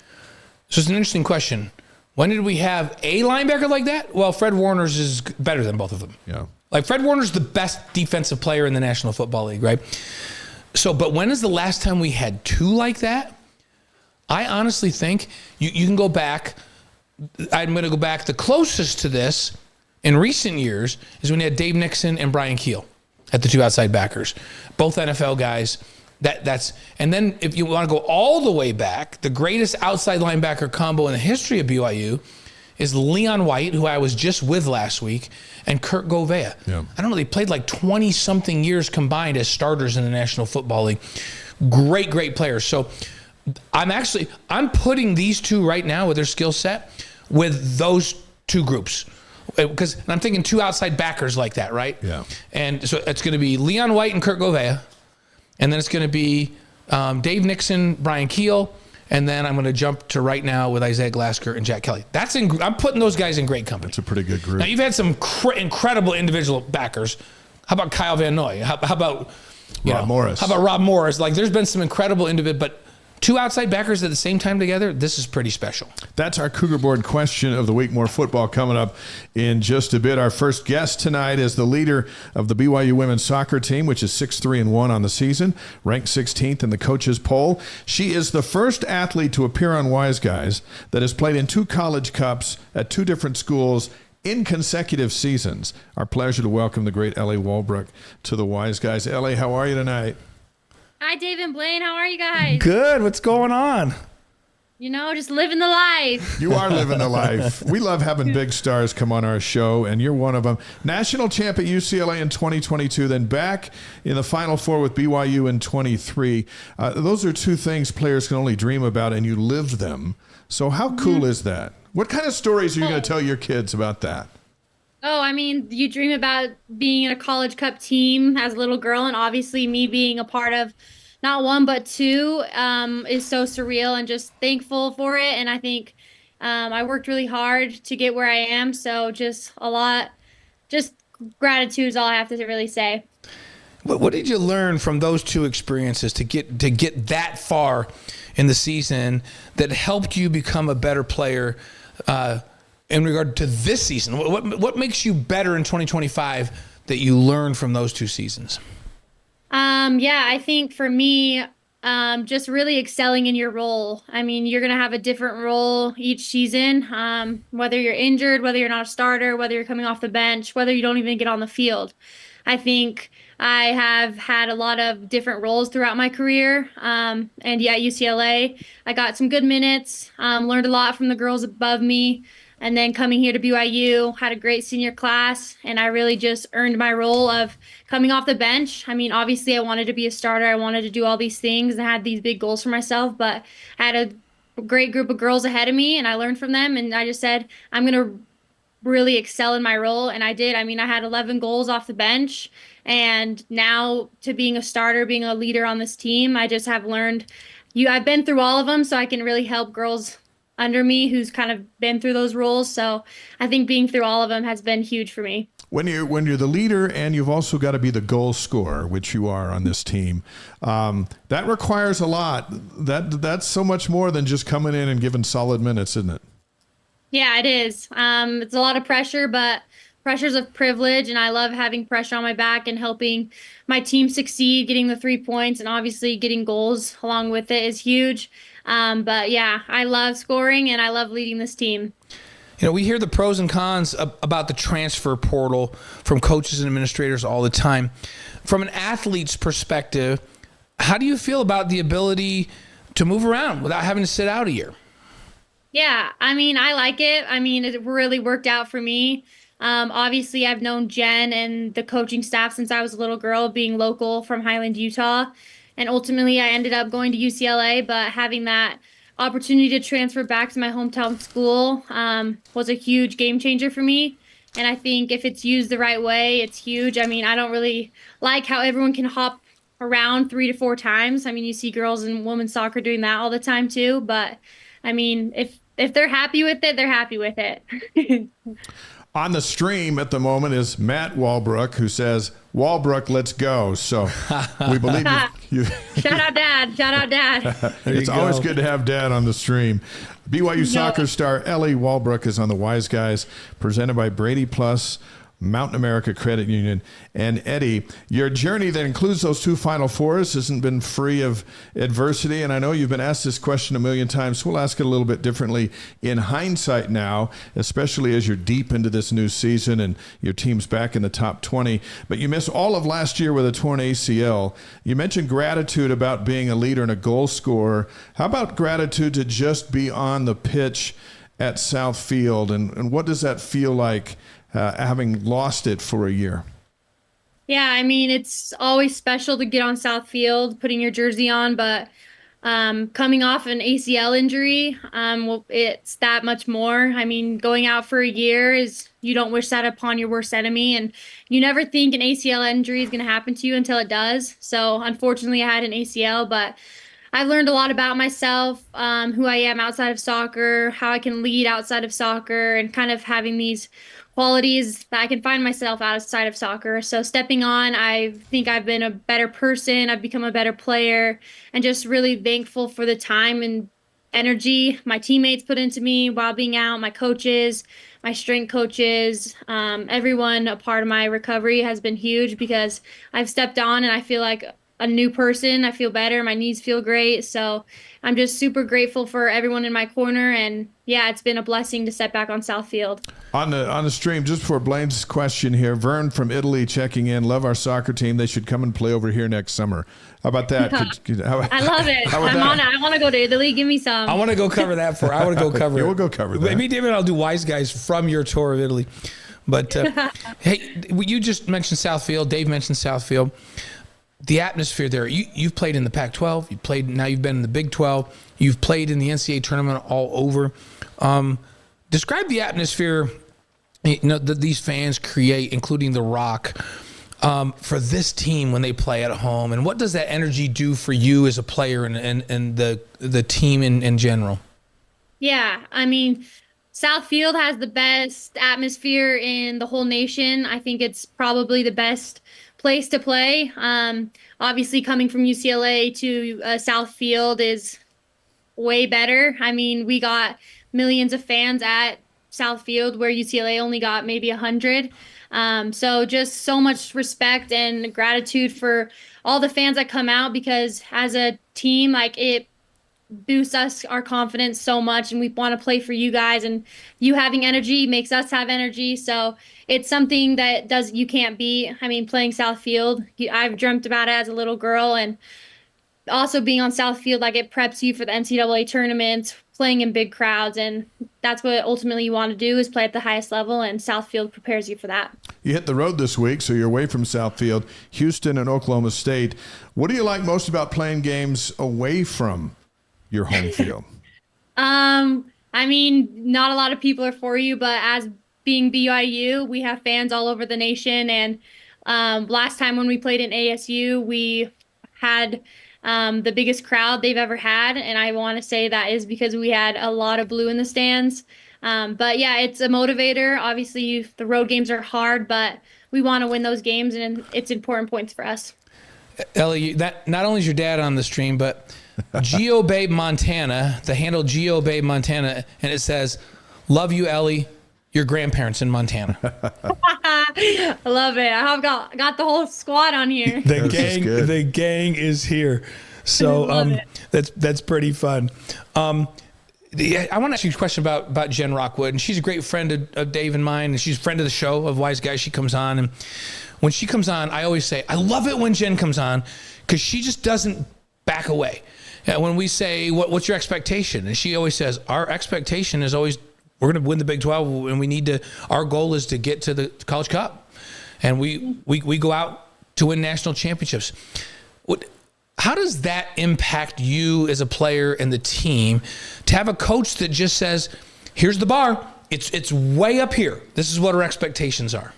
So it's an interesting question. When did we have a linebacker like that? Well, Fred Warner's is better than both of them. Yeah. Like Fred Warner's the best defensive player in the National Football League, right? So, but when is the last time we had 2 like that? I honestly think you can go back. I'm going to go back. The closest to this in recent years is when you had Dave Nixon and Brian Keel at the 2 outside backers, both NFL guys. And then if you want to go all the way back, the greatest outside linebacker combo in the history of BYU is Leon White, who I was just with last week, and Kurt Govea. Yeah. I don't know. They played like 20-something years combined as starters in the National Football League. Great players. So I'm putting these 2 right now with their skill set with those 2 groups. Because I'm thinking 2 outside backers like that, right? Yeah. And so it's going to be Leon White and Kurt Govea. And then it's going to be Dave Nixon, Brian Keel, and then I'm going to jump to right now with Isaiah Glasker and Jack Kelly. I'm putting those guys in great company. It's a pretty good group. Now, you've had some incredible individual backers. How about Kyle Van Noy? How about Morris? How about Rob Morris? Like, there's been some incredible individual, but 2 outside backers at the same time together, this is pretty special. That's our Cougar Board question of the week. More football coming up in just a bit. Our first guest tonight is the leader of the BYU women's soccer team, which is 6-3-1 on the season, ranked 16th in the coaches poll. She is the first athlete to appear on Wise Guys that has played in 2 college cups at 2 different schools in consecutive seasons. Our pleasure to welcome the great Ellie Walbruch to the Wise Guys. Ellie, how are you tonight? Hi, Dave and Blaine. How are you guys? Good. What's going on? Just living the life. You are living the life. We love having big stars come on our show, and you're one of them. National champ at UCLA in 2022, then back in the Final Four with BYU in 23. Those are 2 things players can only dream about, and you lived them. So how cool is that? What kind of stories are you going to tell your kids about that? Oh, I mean, you dream about being in a college cup team as a little girl, and obviously me being a part of not 1 but 2 is so surreal, and just thankful for it. And I think I worked really hard to get where I am, so just gratitude is all I have to really say. What did you learn from those 2 experiences to get that far in the season that helped you become a better player in regard to this season? What makes you better in 2025 that you learned from those 2 seasons? I think for me, just really excelling in your role. I mean, you're going to have a different role each season, whether you're injured, whether you're not a starter, whether you're coming off the bench, whether you don't even get on the field. I think I have had a lot of different roles throughout my career. At UCLA, I got some good minutes, learned a lot from the girls above me. And then coming here to BYU, had a great senior class, and I really just earned my role of coming off the bench. I mean, obviously I wanted to be a starter. I wanted to do all these things and had these big goals for myself, but I had a great group of girls ahead of me, and I learned from them, and I just said, I'm going to really excel in my role, and I did. I mean, I had 11 goals off the bench, and now to being a starter, being a leader on this team, I just have learned I've been through all of them, so I can really help girls under me who's kind of been through those roles. So I think being through all of them has been huge for me. When you're the leader and you've also got to be the goal scorer, which you are on this team, that requires a lot. That's so much more than just coming in and giving solid minutes, isn't it? Yeah, it is. It's a lot of pressure, but pressure's of privilege, and I love having pressure on my back and helping my team succeed. Getting the 3 points and obviously getting goals along with it is huge. But yeah, I love scoring and I love leading this team. We hear the pros and cons about the transfer portal from coaches and administrators all the time. From an athlete's perspective, how do you feel about the ability to move around without having to sit out a year? Yeah, I mean, I like it. I mean, it really worked out for me. Obviously, I've known Jen and the coaching staff since I was a little girl, being local from Highland, Utah. And ultimately, I ended up going to UCLA, but having that opportunity to transfer back to my hometown school was a huge game changer for me. And I think if it's used the right way, it's huge. I mean, I don't really like how everyone can hop around 3 to 4 times. I mean, you see girls in women's soccer doing that all the time too. But I mean, if they're happy with it, they're happy with it. On the stream at the moment is Matt Walbruch, who says, "Walbruch, let's go." So we believe you. Shout out, Dad. Shout out, Dad. It's always good to have Dad on the stream. BYU soccer star Ellie Walbruch is on the Wise Guys, presented by Brady Plus, Mountain America Credit Union. And Eddie, your journey that includes those 2 Final Fours hasn't been free of adversity. And I know you've been asked this question a million times, so we'll ask it a little bit differently in hindsight now, especially as you're deep into this new season and your team's back in the top 20. But you missed all of last year with a torn ACL. You mentioned gratitude about being a leader and a goal scorer. How about gratitude to just be on the pitch at Southfield? And what does that feel like, having lost it for a year? Yeah, I mean, it's always special to get on Southfield, putting your jersey on, but coming off an ACL injury, well, it's that much more. I mean, going out for a year you don't wish that upon your worst enemy, and you never think an ACL injury is going to happen to you until it does. So unfortunately, I had an ACL, but I've learned a lot about myself, who I am outside of soccer, how I can lead outside of soccer, and kind of having these qualities that I can find myself outside of soccer. So stepping on, I think I've been a better person. I've become a better player, and just really thankful for the time and energy my teammates put into me while being out, my coaches, my strength coaches, everyone a part of my recovery has been huge because I've stepped on and I feel like a new person. I feel better. My knees feel great. So I'm just super grateful for everyone in my corner. And yeah, it's been a blessing to step back on Southfield. On the stream, just for Blaine's question here, Vern from Italy checking in. Love our soccer team. They should come and play over here next summer. How about that? I love it. I'm on it. I want to go to Italy. Give me some. I want to go cover that I want to go cover yeah, it. We'll go cover that. Maybe David and I'll do Wise Guys from your tour of Italy. But hey, you just mentioned Southfield. Dave mentioned Southfield. The atmosphere there, you've played in the Pac-12, now you've been in the Big 12, you've played in the NCAA tournament all over. Describe the atmosphere that these fans create, including The Rock, for this team when they play at home, and what does that energy do for you as a player and the team in general? Yeah, I mean, Southfield has the best atmosphere in the whole nation. I think it's probably the best place to play. Obviously, coming from UCLA to Southfield is way better. I mean, we got millions of fans at Southfield where UCLA only got maybe 100. So just so much respect and gratitude for all the fans that come out, because as a team, like, it boosts us, our confidence so much, and we want to play for you guys, and you having energy makes us have energy. So it's something that you can't beat. I mean, playing Southfield, I've dreamt about it as a little girl, and also being on Southfield, like, it preps you for the NCAA tournaments, playing in big crowds, and that's what ultimately you want to do, is play at the highest level, and Southfield prepares you for that. You hit the road this week, so you're away from Southfield, Houston and Oklahoma State. What do you like most about playing games away from your home field? I mean, not a lot of people are for you, but as being BYU, we have fans all over the nation. And last time when we played in ASU, we had the biggest crowd they've ever had. And I want to say that is because we had a lot of blue in the stands. But yeah, it's a motivator. Obviously, the road games are hard, but we want to win those games, and it's important points for us. Ellie, that not only is your dad on the stream, but GeoBabe Montana, the handle GeoBabe Montana, and it says, "Love you, Ellie. Your grandparents in Montana." I love it. I have got the whole squad on here. The gang is here. So that's pretty fun. I want to ask you a question about Jen Rockwood, and she's a great friend of Dave and mine, and she's a friend of the show of Wise Guys. She comes on, and when she comes on, I always say, I love it when Jen comes on because she just doesn't back away. And when we say, what's your expectation? And she always says, our expectation is always, we're going to win the Big 12, and our goal is to get to the College Cup. And we go out to win national championships. How does that impact you as a player and the team to have a coach that just says, here's the bar, it's way up here, this is what our expectations are?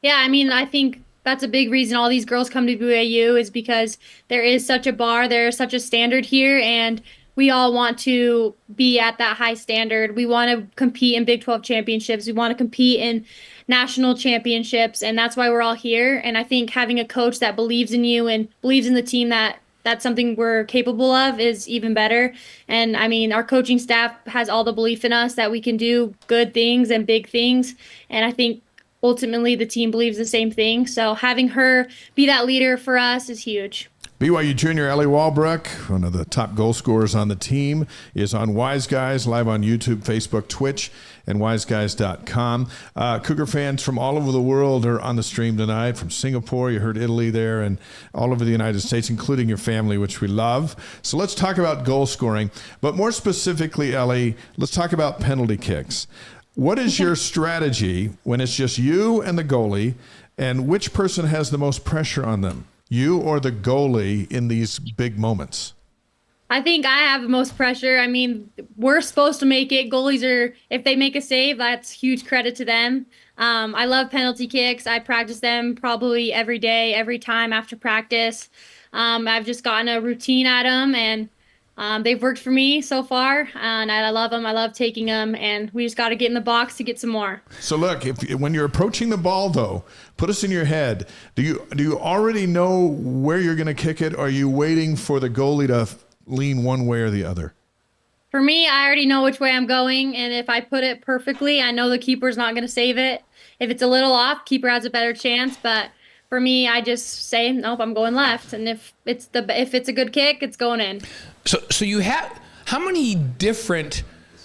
Yeah, I mean, I think that's a big reason all these girls come to BYU is because there is such a bar, there is such a standard here, and we all want to be at that high standard. We want to compete in Big 12 championships. We want to compete in national championships, and that's why we're all here. And I think having a coach that believes in you and believes in the team that's something we're capable of is even better. And I mean, our coaching staff has all the belief in us that we can do good things and big things. And I think ultimately the team believes the same thing. So having her be that leader for us is huge. BYU junior Ellie Walbruch, one of the top goal scorers on the team, is on Wise Guys, live on YouTube, Facebook, Twitch, and wiseguys.com. Cougar fans from all over the world are on the stream tonight, from Singapore, you heard Italy there, and all over the United States, including your family, which we love. So let's talk about goal scoring. But more specifically, Ellie, let's talk about penalty kicks. What is your strategy when it's just you and the goalie, and which person has the most pressure on them? You or the goalie in these big moments? I think I have the most pressure. I mean, we're supposed to make it. Goalies are, if they make a save, that's huge credit to them. I love penalty kicks. I practice them probably every day, every time after practice. I've just gotten a routine at them, and they've worked for me so far, and I love them. I love taking them, and we just got to get in the box to get some more. So look, when you're approaching the ball, though, put us in your head. Do you already know where you're going to kick it, or are you waiting for the goalie to lean one way or the other? For me, I already know which way I'm going, and if I put it perfectly, I know the keeper's not going to save it. If it's a little off, keeper has a better chance, but for me, I just say, nope, I'm going left, and if it's a good kick, it's going in. So you have, how many different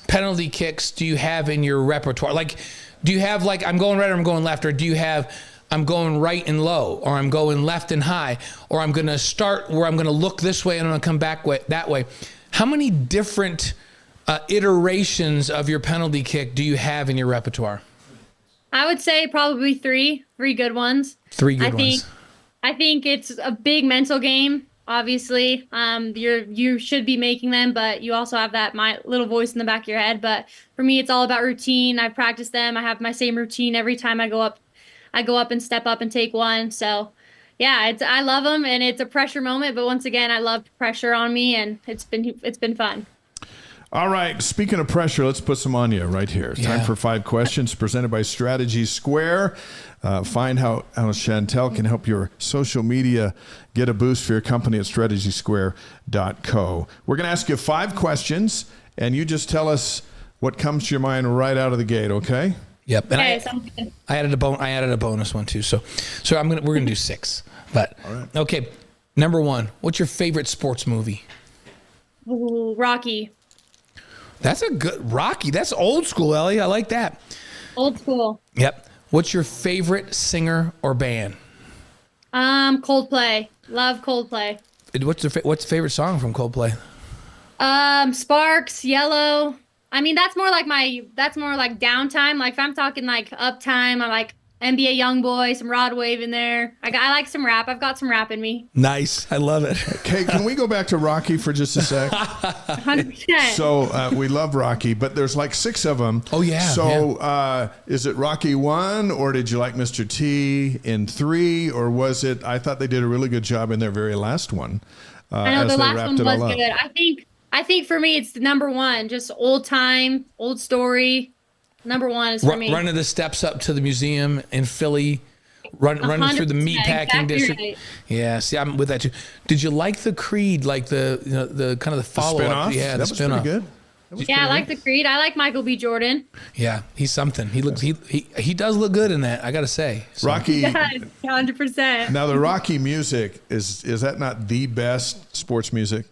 penalty kicks do you have in your repertoire? Like, do you have like, I'm going right or I'm going left, or do you have, I'm going right and low, or I'm going left and high, or I'm going to start where I'm going to look this way and I'm going to come back that way? How many different iterations of your penalty kick do you have in your repertoire? I would say probably three good ones. Three good ones. I think it's a big mental game. Obviously, you should be making them, but you also have that my little voice in the back of your head. But for me, it's all about routine. I practice them. I have my same routine every time I go up. I go up and step up and take one. So, yeah, I love them, and it's a pressure moment. But once again, I love pressure on me, and it's been fun. All right. Speaking of pressure, let's put some on you right here. Yeah. Time for 5 questions presented by Strategy Square. Find how Chantel can help your social media get a boost for your company at strategysquare.co. We're going to ask you 5 questions, and you just tell us what comes to your mind right out of the gate, okay? Yep. And Okay, sounds good. I added a bonus one too. So we're gonna do 6. But All right. Okay. Number 1, what's your favorite sports movie? Ooh, Rocky. That's a good Rocky. That's old school, Ellie. I like that. Old school. Yep. What's your favorite singer or band? Coldplay. Love Coldplay. What's the favorite song from Coldplay? Sparks, Yellow. I mean, that's more like downtime. Like if I'm talking like uptime, I'm like NBA Youngboy, some Rod Wave in there. I like some rap. I've got some rap in me. Nice. I love it. Okay, can we go back to Rocky for just a sec? 100%. So we love Rocky, but there's like 6 of them. Oh, yeah. So is it Rocky 1, or did you like Mr. T in 3, or was it? I thought they did a really good job in their very last one. I know as the they last wrapped one it all was up. good. I think for me it's the number one, just old time, old story. Number one is for me. Running the steps up to the museum in Philly, running through the 100%, meatpacking exactly district. right. Yeah, see, I'm with that too. Did you like the Creed, like the kind of the follow Spin-off? up? Yeah, that the was spin-off. pretty good. That was Yeah, I pretty like good. the Creed. I like Michael B. Jordan. Yeah, he's something. He looks he does look good in that. I got to say. So, Rocky. Yes, 100%. Now the Rocky music is that not the best sports music?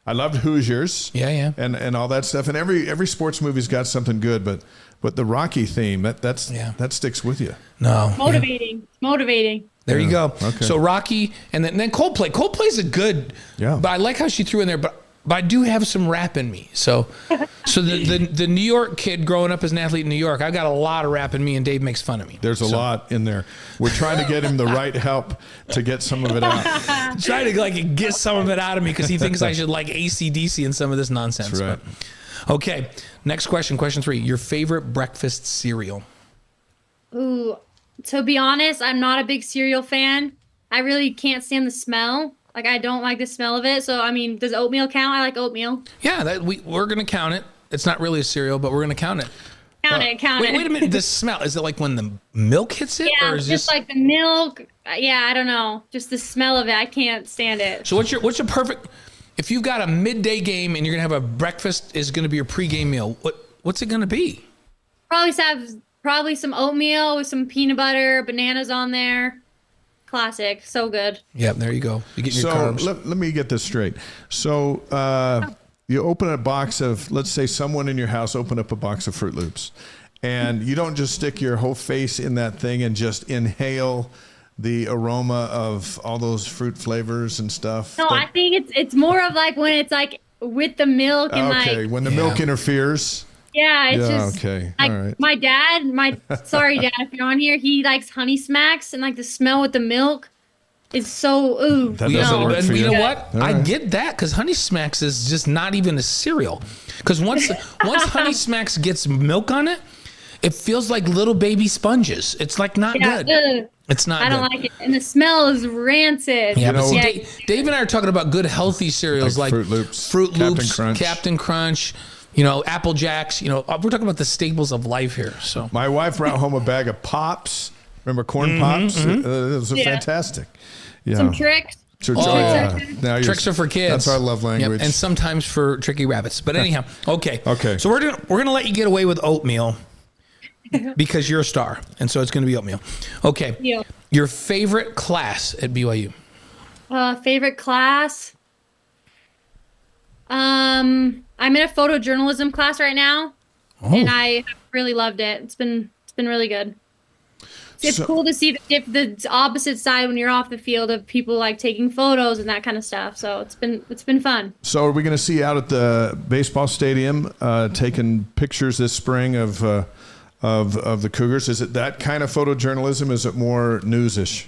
I loved Hoosiers. Yeah. And all that stuff. And every sports movie's got something good, but the Rocky theme that sticks with you. No. Motivating. Motivating. There you go. Okay. So Rocky, and then Coldplay. Coldplay's a good. Yeah. But I like how she threw in there. But I do have some rap in me. So the New York kid growing up as an athlete in New York, I got a lot of rap in me, and Dave makes fun of me. There's a lot in there. We're trying to get him the right help to get some of it out. Trying to get some of it out of me because he thinks I should like AC/DC and some of this nonsense. That's right. But- okay, next question. Question 3. Your favorite breakfast cereal? Ooh, to be honest, I'm not a big cereal fan. I really can't stand the smell. Like, I don't like the smell of it. So, I mean, does oatmeal count? I like oatmeal. Yeah, we're gonna count it. It's not really a cereal, but we're gonna count it. Count it. Wait a minute. The smell, is it like when the milk hits it, Yeah, or is just this like the milk. Yeah, I don't know. Just the smell of it. I can't stand it. So what's your perfect? If you've got a midday game and you're gonna have a breakfast, is gonna be your pregame meal. What's it gonna be? Probably some oatmeal with some peanut butter, bananas on there. Classic. So good. Yeah, there you go. You get your So carbs. let me get this straight. So you open a box of, let's say someone in your house opened up a box of Fruit Loops, and you don't just stick your whole face in that thing and just inhale the aroma of all those fruit flavors and stuff. No, I think it's more of like when it's like with the milk and okay, like when the milk interferes. yeah, it's Yeah, just okay. like All right. my dad, sorry dad if you're on here, he likes Honey Smacks and like the smell with the milk is so ooh. That You doesn't know, work and for you you. know what? All I right. get that because Honey Smacks is just not even a cereal. Because once Honey Smacks gets milk on it, it feels like little baby sponges. It's like not Yeah, good. ugh. It's not. I don't good. like it. And the smell is rancid. Yeah, but see, Yeah. Dave and I are talking about good, healthy cereals Like like Fruit Loops, Captain Crunch, Apple Jacks. We're talking about the staples of life here. So My wife brought home a bag of Pops. Remember corn Pops? It was Yeah. fantastic. Yeah. Some tricks. So, Oh, yeah. Now you're- tricks are for kids. That's our love Yep, language. and sometimes for tricky rabbits. But anyhow, okay. Okay. So we're gonna let you get away with oatmeal because you're a star, and so it's gonna be oatmeal. Okay. Yeah. Your favorite class at BYU? Favorite class. I'm in a photojournalism class right now, and I really loved it. It's been really good. It's So- cool to see the opposite side when you're off the field of people like taking photos and that kind of stuff. So it's been fun. So are we going to see you out at the baseball stadium taking pictures this spring of the Cougars? Is it that kind of photojournalism? Is it more newsish?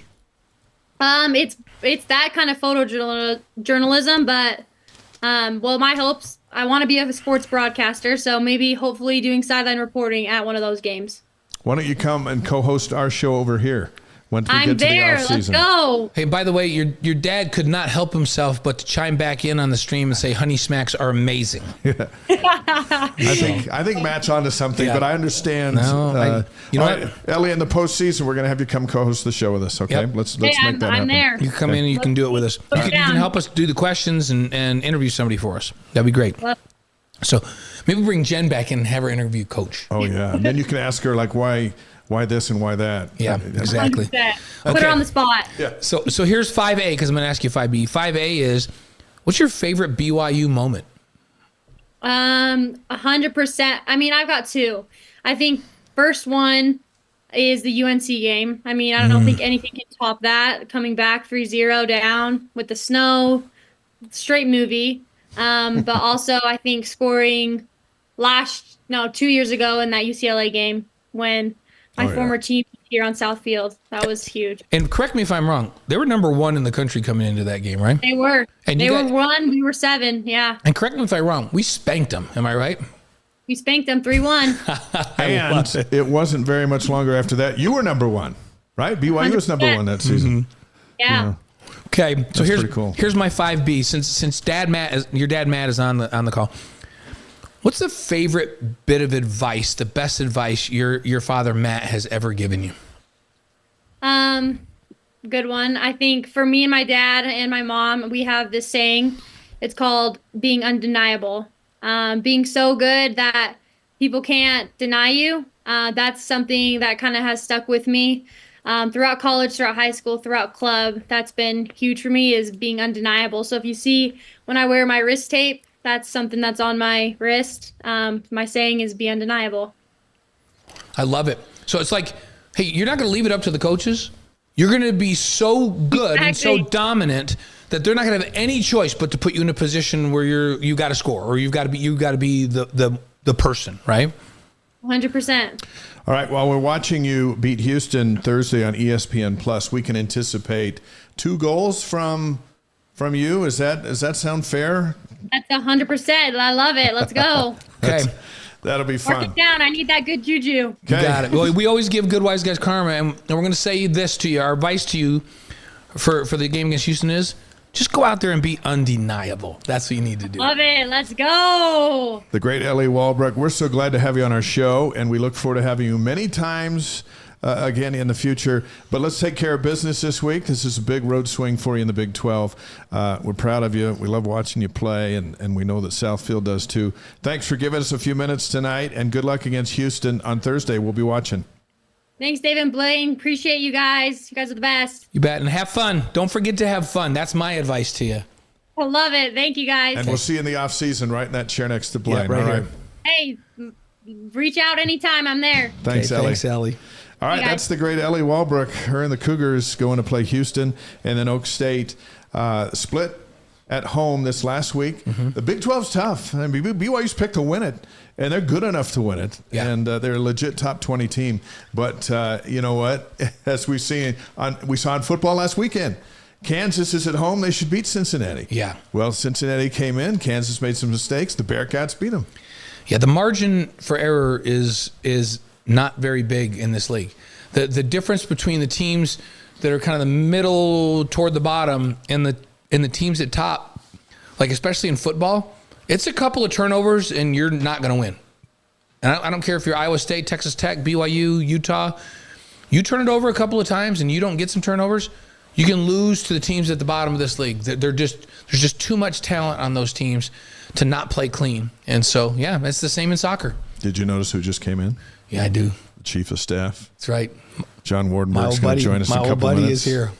It's that kind of photojournalism, but well, my hopes. I want to be a sports broadcaster, so maybe hopefully doing sideline reporting at one of those games. Why don't you come and co-host our show over here once we I'm get to the there. off Let's season? go. Hey, by the way, your dad could not help himself but to chime back in on the stream and say Honey Smacks are amazing. I think Matt's onto something, Yeah. but I understand. No, you know all right, Ellie, in the postseason, we're going to have you come co-host the show with us. Okay, Yep. let's Hey, make I'm that happen. there. You can come in and you can do it with us. You can help us do the questions and interview somebody for us. That'd be great. Well- So maybe bring Jen back in and have her interview Coach. Oh yeah, and then you can ask her like why this and why that. Yeah, exactly. 100%. Put Okay. her on the spot. Yeah. So here's 5A because I'm going to ask you 5B. 5A is, what's your favorite BYU moment? 100%. I mean, I've got two. I think first one is the UNC game. I mean, I don't think anything can top that. Coming back 3-0 down with the snow, straight movie. But also I think scoring 2 years ago in that UCLA game when my Oh, yeah. former team here on South Field. That was huge. And correct me if I'm wrong, they were number 1 in the country coming into that game, right? They were. And they were 1. We were 7. Yeah. And correct me if I'm wrong, we spanked them. Am I right? We spanked them 3-1. And it wasn't very much longer after that. You were number 1, right? BYU was number 1 that season. Yeah. Okay, so pretty cool. here's my 5B. Since your dad Matt is on the call. What's the favorite bit of advice, the best advice your father Matt has ever given you? Good one. I think for me and my dad and my mom, we have this saying. It's called being undeniable. Being so good that people can't deny you. That's something that kind of has stuck with me. Throughout college, throughout high school, throughout club, that's been huge for me, is being undeniable. So if you see when I wear my wrist tape, that's something that's on my wrist. My saying is be undeniable. I love it. So it's like, hey, you're not going to leave it up to the coaches. You're going to be so good and so dominant that they're not going to have any choice but to put you in a position where you got to score, or you got to be the person, right? 100%. All right, while we're watching you beat Houston Thursday on ESPN Plus, we can anticipate 2 goals from you. Does that sound fair? That's 100%. I love it. Let's go. Okay. That'll be fun. Mark it down. I need that good juju. Okay. You got it. Well, we always give good wise guys karma, and we're going to say this to you. Our advice to you for the game against Houston is just go out there and be undeniable. That's what you need to do. Love it. Let's go. The great Ellie Walbruch, we're so glad to have you on our show, and we look forward to having you many times again in the future. But let's take care of business this week. This is a big road swing for you in the Big 12. We're proud of you. We love watching you play, and we know that Southfield does too. Thanks for giving us a few minutes tonight, and good luck against Houston on Thursday. We'll be watching. Thanks, Dave and Blaine. Appreciate you guys. You guys are the best. You bet. And have fun. Don't forget to have fun. That's my advice to you. I love it. Thank you, guys. And we'll see you in the off season right in that chair next to Blaine. Yeah, right all right. here. Hey, reach out anytime. I'm there. Thanks, Okay, Ellie. Thanks, Ellie. All right, that's the great Ellie Walbruch. Her and the Cougars going to play Houston, and then Oak State split at home this last week. Mm-hmm. The Big 12's tough. I mean, BYU's picked to win it, and they're good enough to win it. Yeah. And they're a legit top 20 team. But you know what? As we saw in football last weekend, Kansas is at home. They should beat Cincinnati. Yeah. Well, Cincinnati came in. Kansas made some mistakes. The Bearcats beat them. Yeah, the margin for error is not very big in this league. The difference between the teams that are kind of the middle toward the bottom and the teams at top, like especially in football, it's a couple of turnovers and you're not going to win. And I don't care if you're Iowa State, Texas Tech, BYU, Utah. You turn it over a couple of times and you don't get some turnovers, you can lose to the teams at the bottom of this league. There's just too much talent on those teams to not play clean. And so, yeah, it's the same in soccer. Did you notice who just came in? Yeah, I do. The Chief of Staff. That's right. John Wardenburg's going to join us in a couple My old buddy minutes. is here.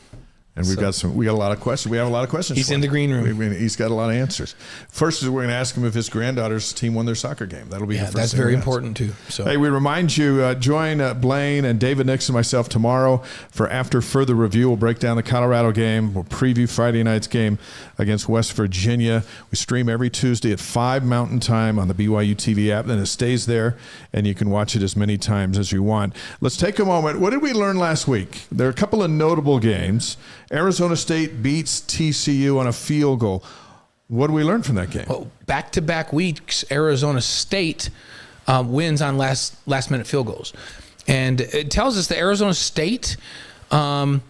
And we got a lot of questions. We have a lot of questions. He's for in him. the green room. He's got a lot of answers. First is we're going to ask him if his granddaughter's team won their soccer game. That'll be the first that's thing very we ask. important too. So Hey, we remind you, join Blaine and David Nixon and myself tomorrow for After Further Review. We'll break down the Colorado game. We'll preview Friday night's game against West Virginia. We stream every Tuesday at 5 Mountain Time on the BYU TV app. Then it stays there, and you can watch it as many times as you want. Let's take a moment. What did we learn last week? There are a couple of notable games. Arizona State beats TCU on a field goal. What did we learn from that game? well, back-to-back weeks, Arizona State wins on last-minute field goals, and it tells us that Arizona State they're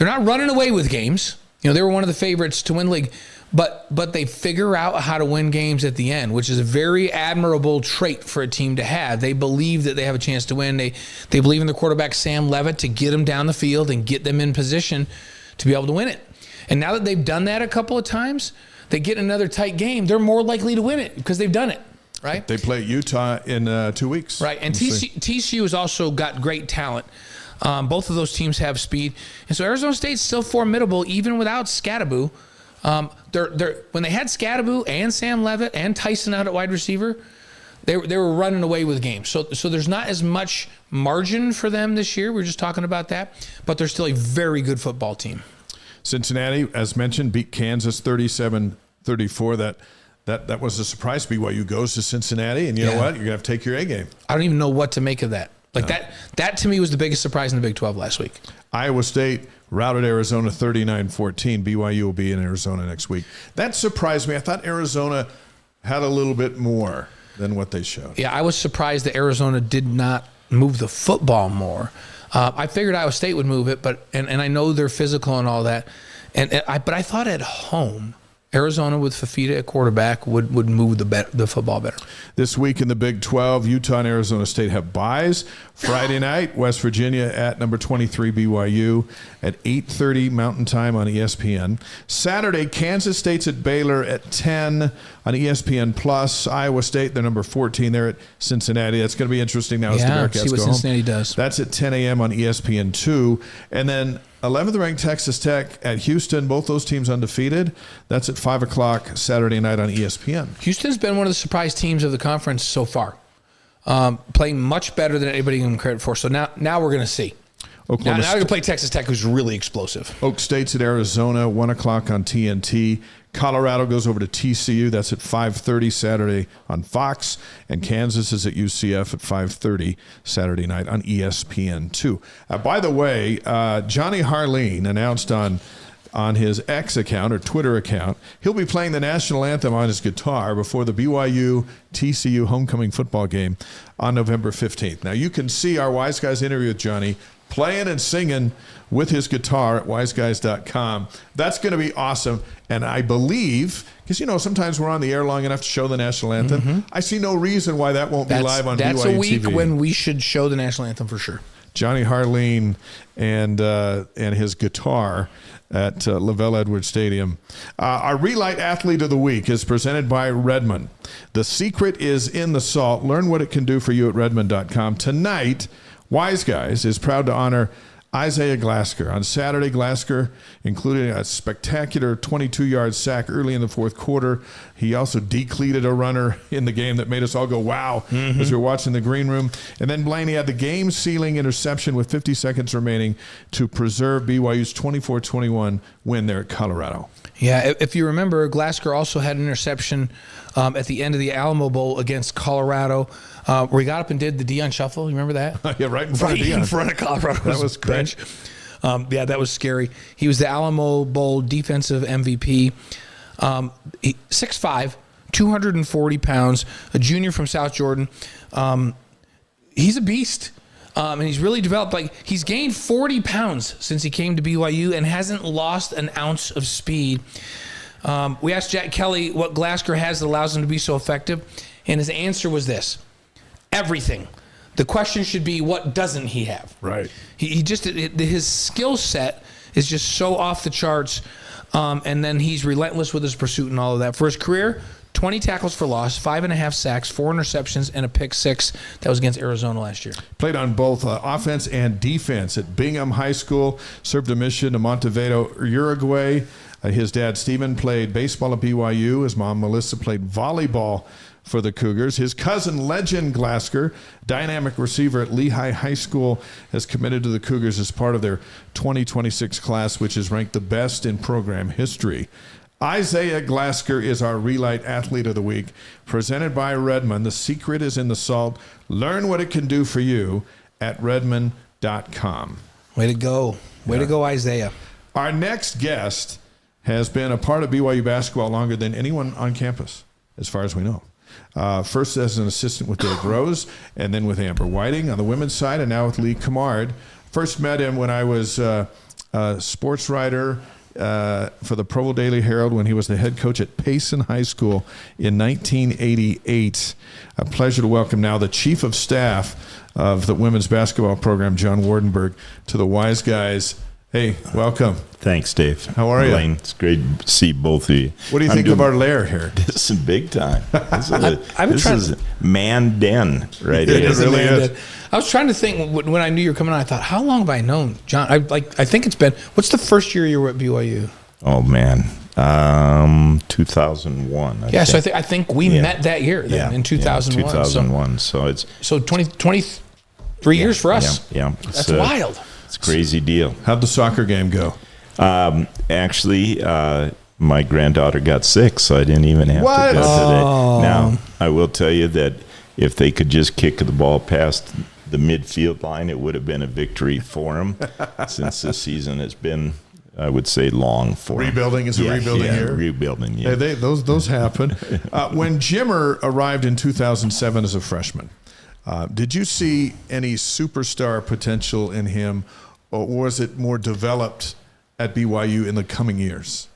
not running away with games. You know, they were one of the favorites to win the league, but they figure out how to win games at the end, which is a very admirable trait for a team to have. They believe that they have a chance to win. They believe in their quarterback Sam Levitt to get them down the field and get them in position to be able to win it. And now that they've done that a couple of times, they get another tight game, they're more likely to win it because they've done it, right? They play Utah in 2 weeks. Right, and We'll see. TCU has also got great talent. Both of those teams have speed. And so Arizona State's still formidable even without Scattaboo. When they had Scattaboo and Sam Levitt and Tyson out at wide receiver, they were running away with games. So there's not as much margin for them this year. We were just talking about that. But they're still a very good football team. Cincinnati, as mentioned, beat Kansas 37-34. That was a surprise. BYU goes to Cincinnati, and you know what? You're going to have to take your A game. I don't even know what to make of that. Like that to me was the biggest surprise in the Big 12 last week. Iowa State routed Arizona 39-14. BYU will be in Arizona next week. That surprised me. I thought Arizona had a little bit more than what they showed. Yeah, I was surprised that Arizona did not move the football more. I figured Iowa State would move it, but I know they're physical and all that. But I thought at home, Arizona with Fafita at quarterback would move the football better. This week in the Big 12, Utah and Arizona State have byes. Friday night, West Virginia at number 23 BYU at 8:30 Mountain Time on ESPN. Saturday, Kansas State's at Baylor at 10 on ESPN Plus. Iowa State, they're number 14. They're at Cincinnati. That's going to be interesting now as the Bearcats see what go Cincinnati home. does. That's at 10 a.m. on ESPN2. And then 11th ranked Texas Tech at Houston. Both those teams undefeated. That's at 5 o'clock Saturday night on ESPN. Houston's been one of the surprise teams of the conference so far. Playing much better than anybody can credit for. So now we're going to see. Now we're going to play Texas Tech, who's really explosive. Oak State's at Arizona, 1 o'clock on TNT. Colorado goes over to TCU. That's at 5:30 Saturday on Fox. And Kansas is at UCF at 5:30 Saturday night on ESPN2. By the way, Johnny Harleen announced on his X account or Twitter account, he'll be playing the national anthem on his guitar before the BYU-TCU homecoming football game on November 15th. Now, you can see our Wise Guys interview with Johnny playing and singing with his guitar at wiseguys.com. That's going to be awesome. And I believe, because, sometimes we're on the air long enough to show the national anthem. Mm-hmm. I see no reason why that won't be live on BYU TV. That's a week when we should show the national anthem for sure. Johnny Harleen and his guitar at LaVell Edwards Stadium. Our Relight Athlete of the Week is presented by Redmond. The secret is in the salt. Learn what it can do for you at redmond.com. Tonight, Wise Guys is proud to honor Isaiah Glasker. On Saturday, Glasker included a spectacular 22-yard sack early in the fourth quarter. He also decleated a runner in the game that made us all go, wow, as we were watching the green room. And then Blaney had the game-sealing interception with 50 seconds remaining to preserve BYU's 24-21 win there at Colorado. Yeah, if you remember, Glasker also had an interception at the end of the Alamo Bowl against Colorado, where he got up and did the Deion shuffle. You remember that? Yeah, right in front of Deion. In front of Colorado. That was great. Yeah, that was scary. He was the Alamo Bowl defensive MVP. 6'5", 240 pounds, a junior from South Jordan. He's a beast. And he's really developed. He's gained 40 pounds since he came to BYU and hasn't lost an ounce of speed. We asked Jack Kelly what Glasker has that allows him to be so effective, and his answer was this: everything. The question should be, what doesn't he have? Right. His skill set is just so off the charts, and then he's relentless with his pursuit and all of that. For his career, 20 tackles for loss, 5.5 sacks, 4 interceptions, and a pick 6. That was against Arizona last year. Played on both offense and defense at Bingham High School, served a mission to Montevideo, Uruguay. His dad, Stephen, played baseball at BYU. His mom, Melissa, played volleyball for the Cougars. His cousin, Legend Glasker, dynamic receiver at Lehigh High School, has committed to the Cougars as part of their 2026 class, which is ranked the best in program history. Isaiah Glasker is our Relight Athlete of the Week, presented by Redmond. The secret is in the salt. Learn what it can do for you at redmond.com. Way to go. Way to go, Isaiah. Our next guest has been a part of BYU basketball longer than anyone on campus, as far as we know. First as an assistant with Dave Rose, and then with Amber Whiting on the women's side, and now with Lee Camard. First met him when I was a sports writer for the Provo Daily Herald when he was the head coach at Payson High School in 1988. A pleasure to welcome now the chief of staff of the women's basketball program, John Wardenburg, to the Wise Guys. Hey, welcome. Thanks, Dave. How are you? Elaine, it's great to see both of you. What do you think of our lair here? This is big time. This is man den right here. It really is. I was trying to think when I knew you were coming on. I thought, how long have I known John? I think it's been. What's the first year you were at BYU? Oh man, 2001. So I think we met that year in 2001. 2001. So 23 years for us. Yeah. That's wild. It's a crazy deal. How'd the soccer game go? Actually, my granddaughter got sick, so I didn't even have to go today. Now, I will tell you that if they could just kick the ball past the midfield line, it would have been a victory for him since this season has been, I would say, long for him. Rebuilding is a rebuilding year. Rebuilding, yeah. Those happen. When Jimmer arrived in 2007 as a freshman, did you see any superstar potential in him, or was it more developed at BYU in the coming years?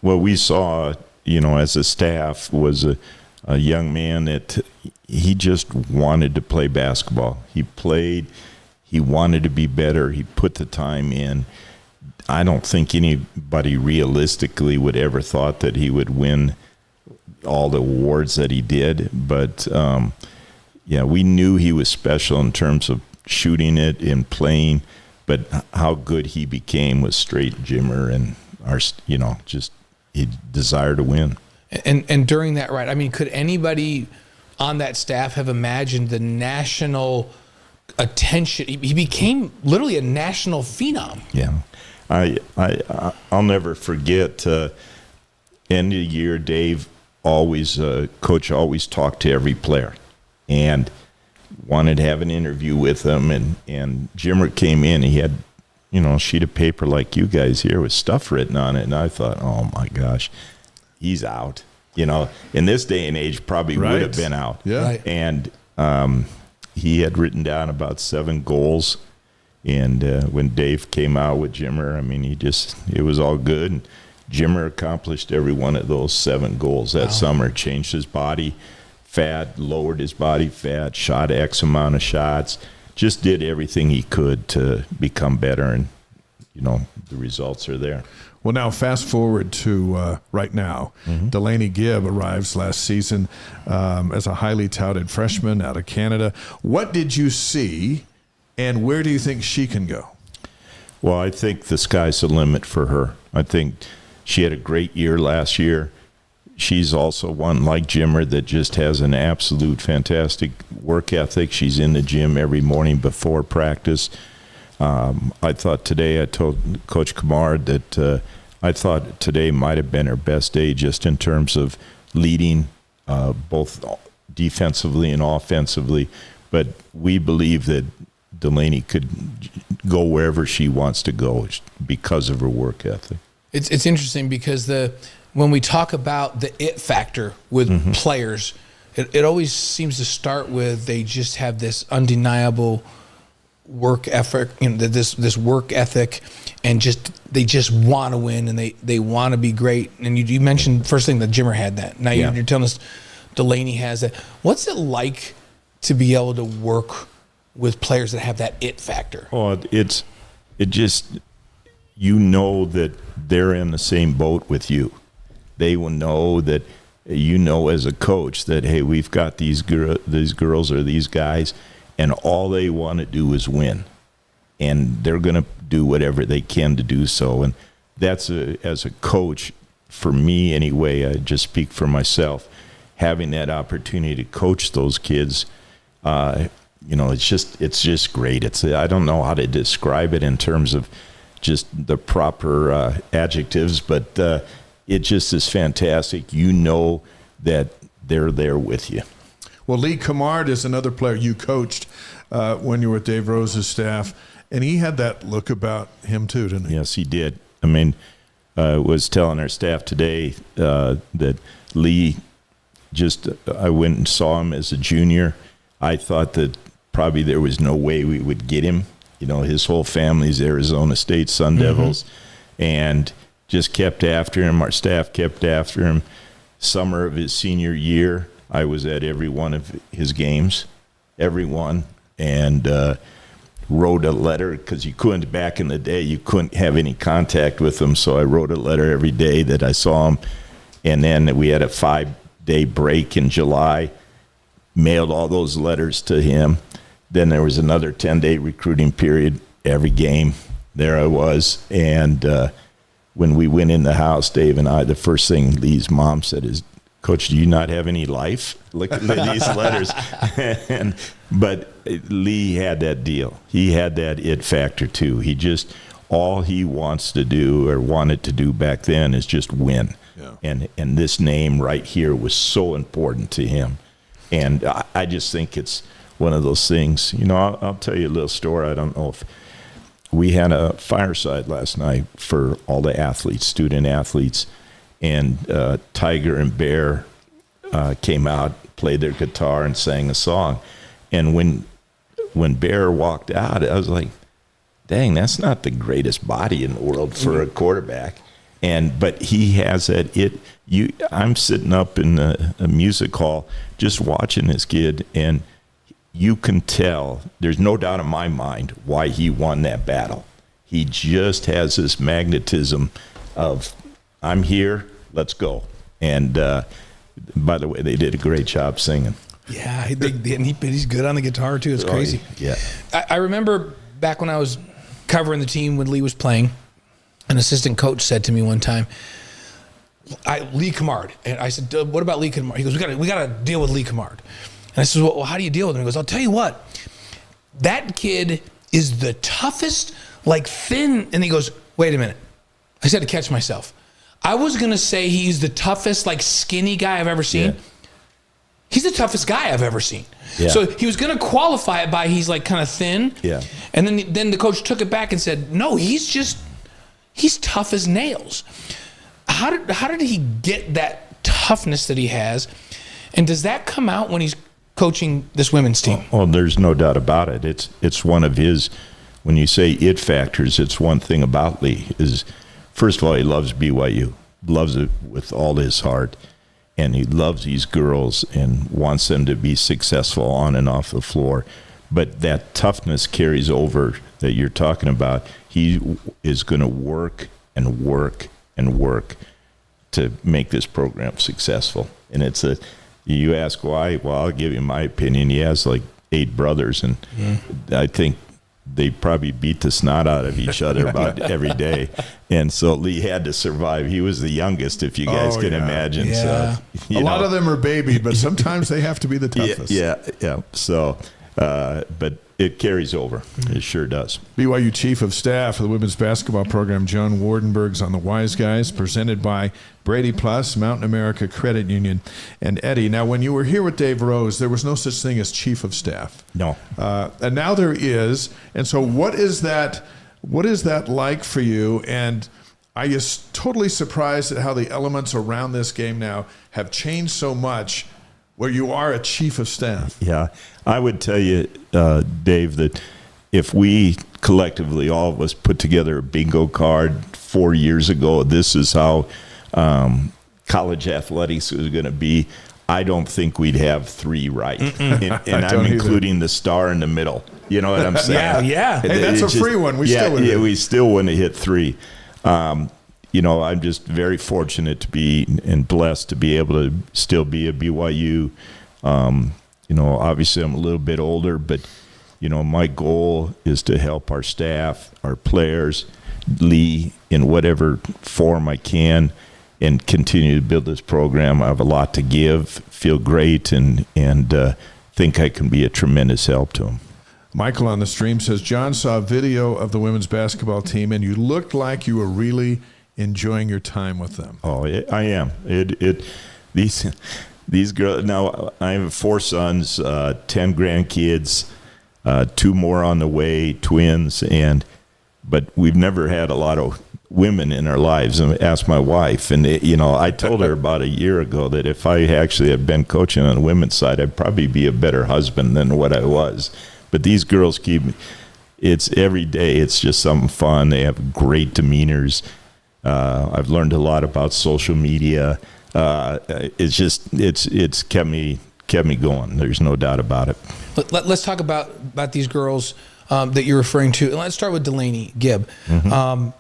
What we saw, as a staff was a young man that he just wanted to play basketball. He played. He wanted to be better. He put the time in. I don't think anybody realistically would ever thought that he would win all the awards that he did. But, we knew he was special in terms of shooting it and playing. But how good he became was straight Jimmer and just he desire to win. And during that ride, I mean, could anybody on that staff have imagined the national attention? He became literally a national phenom. Yeah. I'll never forget, end of the year, Dave coach always talked to every player and wanted to have an interview with them. And Jimmer came in, he had, a sheet of paper like you guys here with stuff written on it. And I thought, oh my gosh, he's out. In this day and age, probably would have been out. Yeah. Right. And he had written down about 7 goals. And when Dave came out with Jimmer, I mean, it was all good. And Jimmer accomplished every one of those 7 goals that summer. Changed his body fat, lowered his body fat, shot X amount of shots, just did everything he could to become better. And, the results are there. Well, now fast forward to right now. Delaney Gibb arrives last season as a highly touted freshman out of Canada. What did you see, and where do you think she can go? Well, I think the sky's the limit for her. I think she had a great year last year. She's also one like Jimmer that just has an absolute fantastic work ethic. She's in the gym every morning before practice. I thought today, I told Coach Kamar that I thought today might have been her best day just in terms of leading both defensively and offensively. But we believe that Delaney could go wherever she wants to go because of her work ethic. It's interesting because when we talk about the it factor with players, it always seems to start with they just have this undeniable work effort, this work ethic, and they just want to win and they want to be great. And you mentioned first thing that Jimmer had that. Now you're telling us Delaney has that. What's it like to be able to work with players that have that it factor? Oh, that they're in the same boat with you. They will know that as a coach that, hey, we've got these girls or these guys, and all they want to do is win, and they're going to do whatever they can to do so. And that's as a coach, for me anyway, I just speak for myself, having that opportunity to coach those kids. It's just great. I don't know how to describe it in terms of just the proper adjectives, but it just is fantastic. That they're there with you. Well, Lee Camard is another player you coached when you were with Dave Rose's staff, and he had that look about him too, didn't he? Yes, he did. I mean, was telling our staff today that Lee I went and saw him as a junior. I thought that probably there was no way we would get him. His whole family's Arizona State Sun Devils, and just kept after him. Our staff kept after him. Summer of his senior year, I was at every one of his games, every one, and wrote a letter because back in the day, you couldn't have any contact with him. So I wrote a letter every day that I saw him. And then we had a 5-day break in July, mailed all those letters to him. Then there was another 10-day recruiting period. Every game, there I was. And when we went in the house, Dave and I, the first thing Lee's mom said is, "Coach, do you not have any life? Look at these letters." But Lee had that deal. He had that it factor too. All he wants to do or wanted to do back then is just win. Yeah. And this name right here was so important to him. And I just think it's one of those things. You know, I'll tell you a little story. I don't know if we had a fireside last night for all the athletes, student athletes, and Tiger and Bear came out, played their guitar, and sang a song. And when Bear walked out, I was like, dang, that's not the greatest body in the world for a quarterback. But he has that I'm sitting up in a music hall just watching this kid, and you can tell, there's no doubt in my mind why he won that battle. He just has this magnetism of, I'm here, let's go. And by the way, they did a great job singing. Yeah, he's good on the guitar too. It's crazy. Yeah. I remember back when I was covering the team when Lee was playing, an assistant coach said to me one time, Lee Camard. And I said, what about Lee Camard? He goes, we got to deal with Lee Camard. And I said, well, how do you deal with him? He goes, I'll tell you what, that kid is the toughest, like thin. And he goes, wait a minute. I said to catch myself. I was going to say he's the toughest, like skinny guy I've ever seen. Yeah. He's the toughest guy I've ever seen. Yeah. So he was going to qualify it by he's like kind of thin. Yeah. And then the coach took it back and said, no, he's tough as nails. How did he get that toughness that he has? And does that come out when he's coaching this women's team? Oh, there's no doubt about it. It's one of his, when you say it factors, it's one thing about Lee is, first of all, he loves BYU, loves it with all his heart, and he loves these girls and wants them to be successful on and off the floor. But that toughness carries over that you're talking about. He is going to work and work and work to make this program successful. And you ask why? Well, I'll give you my opinion. He has like 8 brothers, and I think they probably beat the snot out of each other about every day. And so Lee had to survive. He was the youngest, if you guys can imagine. Yeah. So, a lot of them are baby, but sometimes they have to be the toughest. Yeah. So, but it carries over. It sure does. BYU Chief of Staff of the women's basketball program, John Wardenburg's on the Wise Guys, presented by Brady Plus, Mountain America Credit Union, and Eddie. Now, when you were here with Dave Rose, there was no such thing as Chief of Staff. No. And now there is. And so what is that like for you? And are you totally surprised at how the elements around this game now have changed so much where you are a Chief of Staff? Yeah. I would tell you, Dave, that if we collectively, all of us, put together a bingo card 4 years ago, this is how college athletics was going to be, I don't think we'd have 3 right. And I'm including the star in the middle. You know what I'm saying? Yeah. Hey, that's a free one. We still wouldn't have hit 3. You know, I'm just very fortunate to be and blessed to be able to still be a BYU. You know, obviously I'm a little bit older, but, you know, my goal is to help our staff, our players, Lee, in whatever form I can, and continue to build this program. I have a lot to give, feel great, and think I can be a tremendous help to them. Michael on the stream says, John saw a video of the women's basketball team, and you looked like you were really enjoying your time with them. Oh, I am. These girls. Now I have 4 sons, 10 grandkids, 2 more on the way, twins, but we've never had a lot of women in our lives. And asked my wife, and I told her about a year ago that if I actually had been coaching on the women's side, I'd probably be a better husband than what I was. But these girls it's every day. It's just something fun. They have great demeanors. I've learned a lot about social media. It's kept me going. There's no doubt about it. Let's talk about these girls that you're referring to. And let's start with Delaney Gibb. Mm-hmm.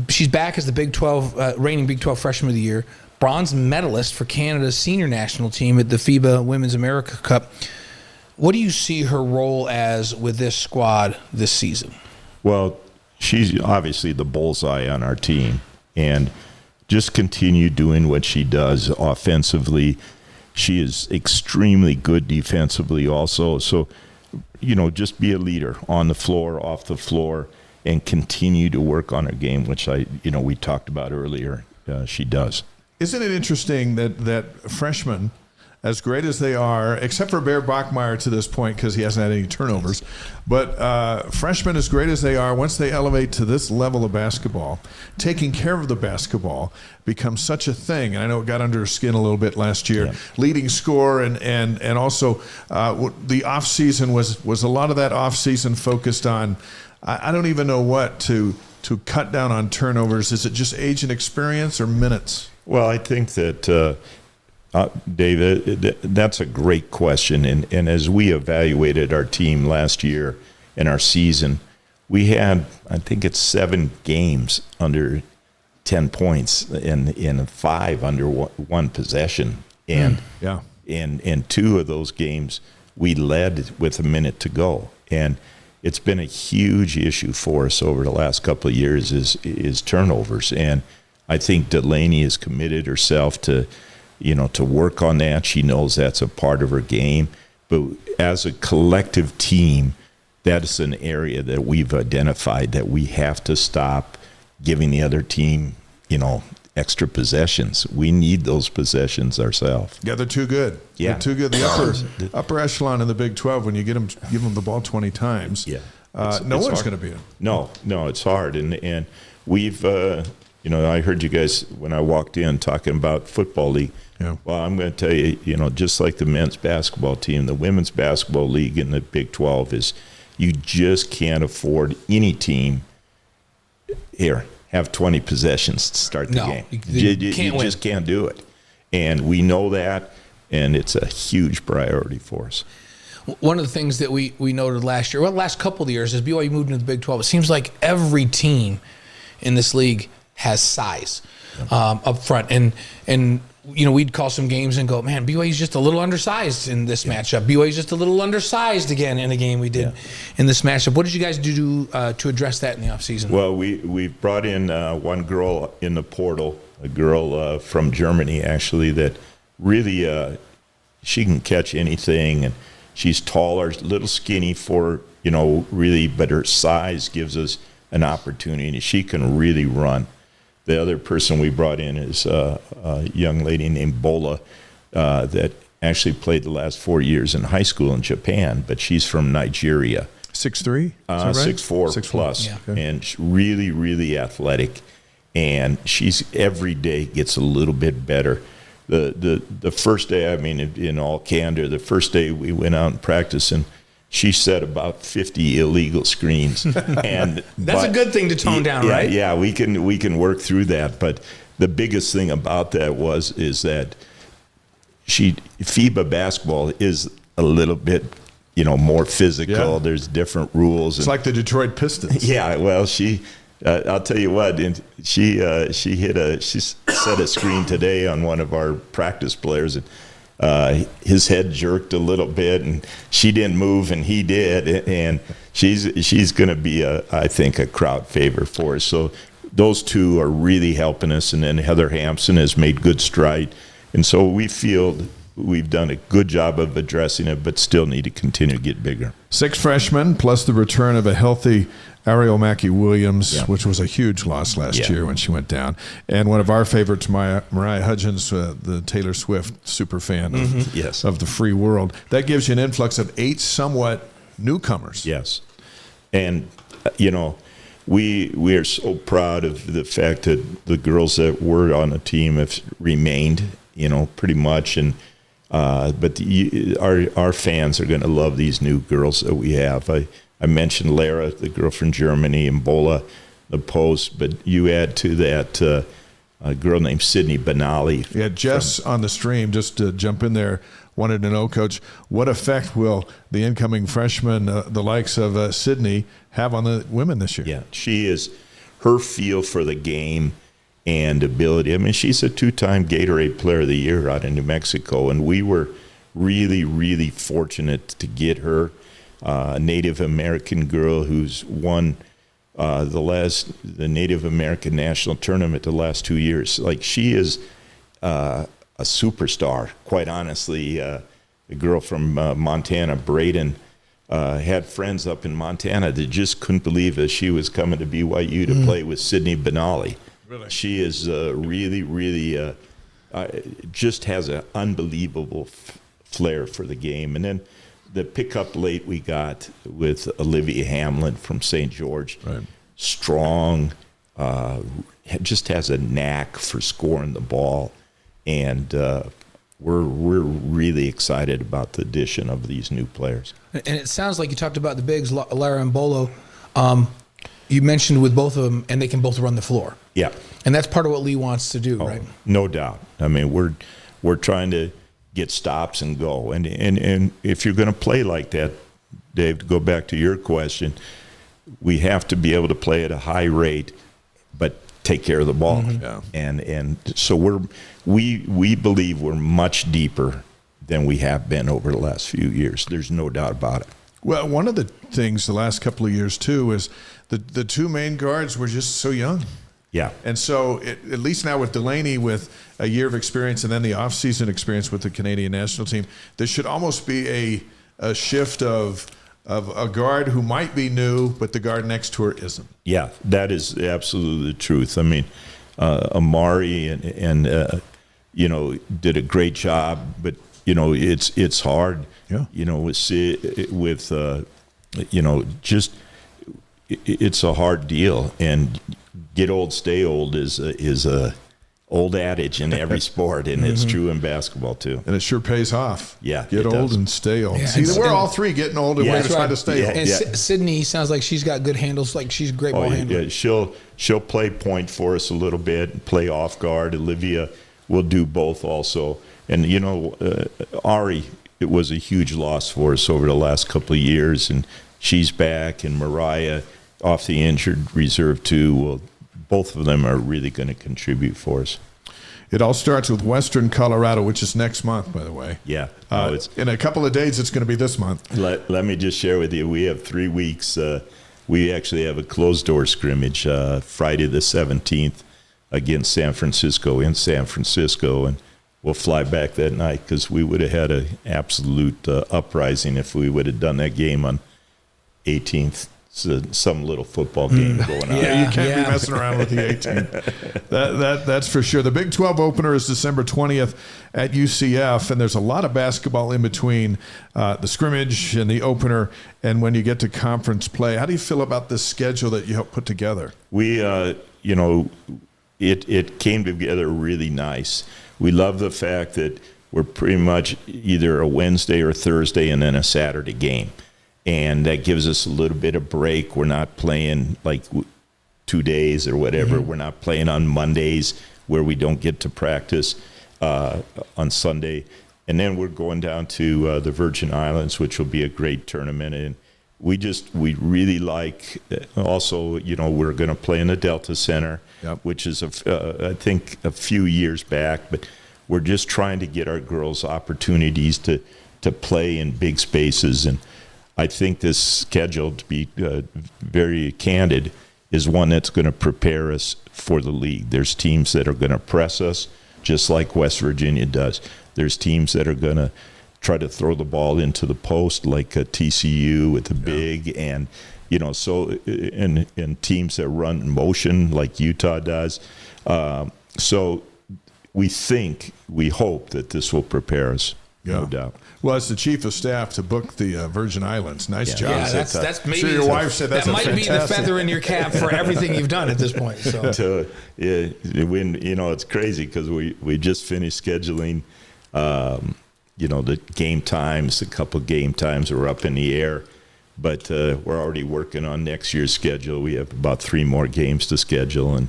She's back as the Big 12 reigning Big 12 freshman of the year, bronze medalist for Canada's senior national team at the FIBA Women's America Cup. What do you see her role as with this squad this season? Well, she's obviously the bullseye on our team, and just continue doing what she does offensively. She is extremely good defensively also. So, just be a leader on the floor, off the floor, and continue to work on her game, which we talked about earlier. She does. Isn't it interesting that freshmen as great as they are, except for Bear Bachmeier to this point because he hasn't had any turnovers, but freshmen as great as they are, once they elevate to this level of basketball, taking care of the basketball becomes such a thing. And I know it got under her skin a little bit last year. Yeah. Leading score and also the offseason was a lot of that offseason focused on, I don't even know what to cut down on turnovers. Is it just age and experience or minutes? Well, I think that, Dave, that's a great question. And as we evaluated our team last year and our season, we had, I think it's 7 games under 10 points and 5 under one possession. And Yeah. and 2 of those games we led with a minute to go. And it's been a huge issue for us over the last couple of years is turnovers. And I think Delaney has committed herself to work on that. She knows that's a part of her game. But as a collective team, that is an area that we've identified that we have to stop giving the other team, extra possessions. We need those possessions ourselves. Yeah, they're too good. Yeah. They're too good. The upper echelon in the Big 12, when you give them the ball 20 times, Yeah. no one's going to beat them. No, it's hard. And we've, I heard you guys when I walked in talking about football league. Yeah. Well, I'm going to tell you, just like the men's basketball team, the women's basketball league in the Big 12 is you just can't afford any team here have 20 possessions to start the game. You just can't do it. And we know that, and it's a huge priority for us. One of the things that we noted last year, last couple of years, as BYU moved into the Big 12, it seems like every team in this league has size up front. And we'd call some games and go, man, BYU's just a little undersized in this matchup. BYU's just a little undersized again in a game we did in this matchup. What did you guys do to address that in the offseason? Well, we brought in one girl in the portal, a girl from Germany, actually, that really she can catch anything, and she's taller, a little skinny for, really, but her size gives us an opportunity. She can really run. The other person we brought in is a young lady named Bball that actually played the last 4 years in high school in Japan, but she's from Nigeria. 6'3"? 6'4" plus, Yeah. and she's really, really athletic. And she's every day gets a little bit better. The first day, in all candor, the first day we went out and practiced, and she set about 50 illegal screens, and That's a good thing to tone down, right? Yeah, we can work through that. But the biggest thing about that is that FIBA basketball is a little bit, more physical. Yeah. There's different rules. It's like the Detroit Pistons. Yeah, well, I'll tell you what, she set a screen today on one of our practice players, and his head jerked a little bit, and she didn't move, and he did, and she's going to be I think a crowd favorite for us. So those two are really helping us, and then Heather Hampson has made good stride, and so we feel we've done a good job of addressing it, but still need to continue to get bigger. 6 freshmen plus the return of a healthy Ariel Mackey-Williams, which was a huge loss last year when she went down. And one of our favorites, Mariah Hudgens, the Taylor Swift super fan of the free world. That gives you an influx of 8 somewhat newcomers. Yes. And, we are so proud of the fact that the girls that were on the team have remained, pretty much. And but our fans are going to love these new girls that we have. I mentioned Lara, the girl from Germany, and Bball, the post, but you add to that a girl named Sydney Benali. Yeah, Jess on the stream, just to jump in there, wanted to know, Coach, what effect will the incoming freshman, the likes of Sydney, have on the women this year? Yeah, she is, her feel for the game and ability. She's a 2-time Gatorade Player of the Year out in New Mexico, and we were really, really fortunate to get her. A Native American girl who's won the Native American National Tournament the last 2 years. She is a superstar, quite honestly. The girl from Montana, Braden, had friends up in Montana that just couldn't believe that she was coming to BYU to play with Sydney Benali. Really? She is really, really just has an unbelievable flair for the game. And then the pickup late we got with Olivia Hamlin from St. George, strong, just has a knack for scoring the ball, and we're really excited about the addition of these new players. And it sounds like you talked about the bigs, Lara and Bolo. You mentioned with both of them, and they can both run the floor. Yeah, and that's part of what Lee wants to do, right? No doubt. I mean, we're trying to get stops and go, and if you're going to play like that, Dave, to go back to your question, we have to be able to play at a high rate, but take care of the ball. And so we believe we're much deeper than we have been over the last few years. There's no doubt about it. Well, one of the things the last couple of years too is the two main guards were just so young. Yeah. And so at least now with Delaney with a year of experience and then the off-season experience with the Canadian national team, there should almost be a shift of a guard who might be new, but the guard next to her isn't. Yeah, that is absolutely the truth. I mean, Amari and did a great job, but it's hard. Yeah. It's a hard deal, and get old, stay old is a old adage in every sport, and it's true in basketball too. And it sure pays off. Yeah, get old and stay old. See, we're all three getting old, and we're trying to stay old. And Sydney sounds like she's got good handles. Like she's a great ball handler. Yeah, she'll play point for us a little bit, play off guard. Olivia will do both also. And Ari, it was a huge loss for us over the last couple of years, and she's back. And Mariah off the injured reserve too. Well, both of them are really going to contribute for us. It all starts with Western Colorado, which is next month, by the way. Yeah. In a couple of days, it's going to be this month. Let me just share with you, we have 3 weeks. We actually have a closed-door scrimmage Friday the 17th against San Francisco in San Francisco, and we'll fly back that night because we would have had an absolute uprising if we would have done that game on 18th. Some little football game going on. Yeah, you can't be messing around with the 18th. That's for sure. The Big 12 opener is December 20th at UCF, and there's a lot of basketball in between the scrimmage and the opener and when you get to conference play. How do you feel about this schedule that you helped put together? We, it came together really nice. We love the fact that we're pretty much either a Wednesday or Thursday and then a Saturday game. And that gives us a little bit of break. We're not playing like 2 days or whatever. We're not playing on Mondays where we don't get to practice on Sunday. And then we're going down to the Virgin Islands, which will be a great tournament. And we really like also, we're going to play in the Delta Center, which is, I think, a few years back. But we're just trying to get our girls opportunities to play in big spaces. And I think this schedule, to be very candid, is one that's going to prepare us for the league. There's teams that are going to press us, just like West Virginia does. There's teams that are going to try to throw the ball into the post, like TCU with the big, and and teams that run motion, like Utah does. So we hope that this will prepare us. No doubt. Well, as the chief of staff to book the Virgin Islands, nice job. Yeah, that's maybe. I'm sure your wife said that might be the feather in your cap for everything you've done at this point. So, it's crazy because we just finished scheduling, the game times. A couple game times are up in the air, but we're already working on next year's schedule. We have about 3 more games to schedule, and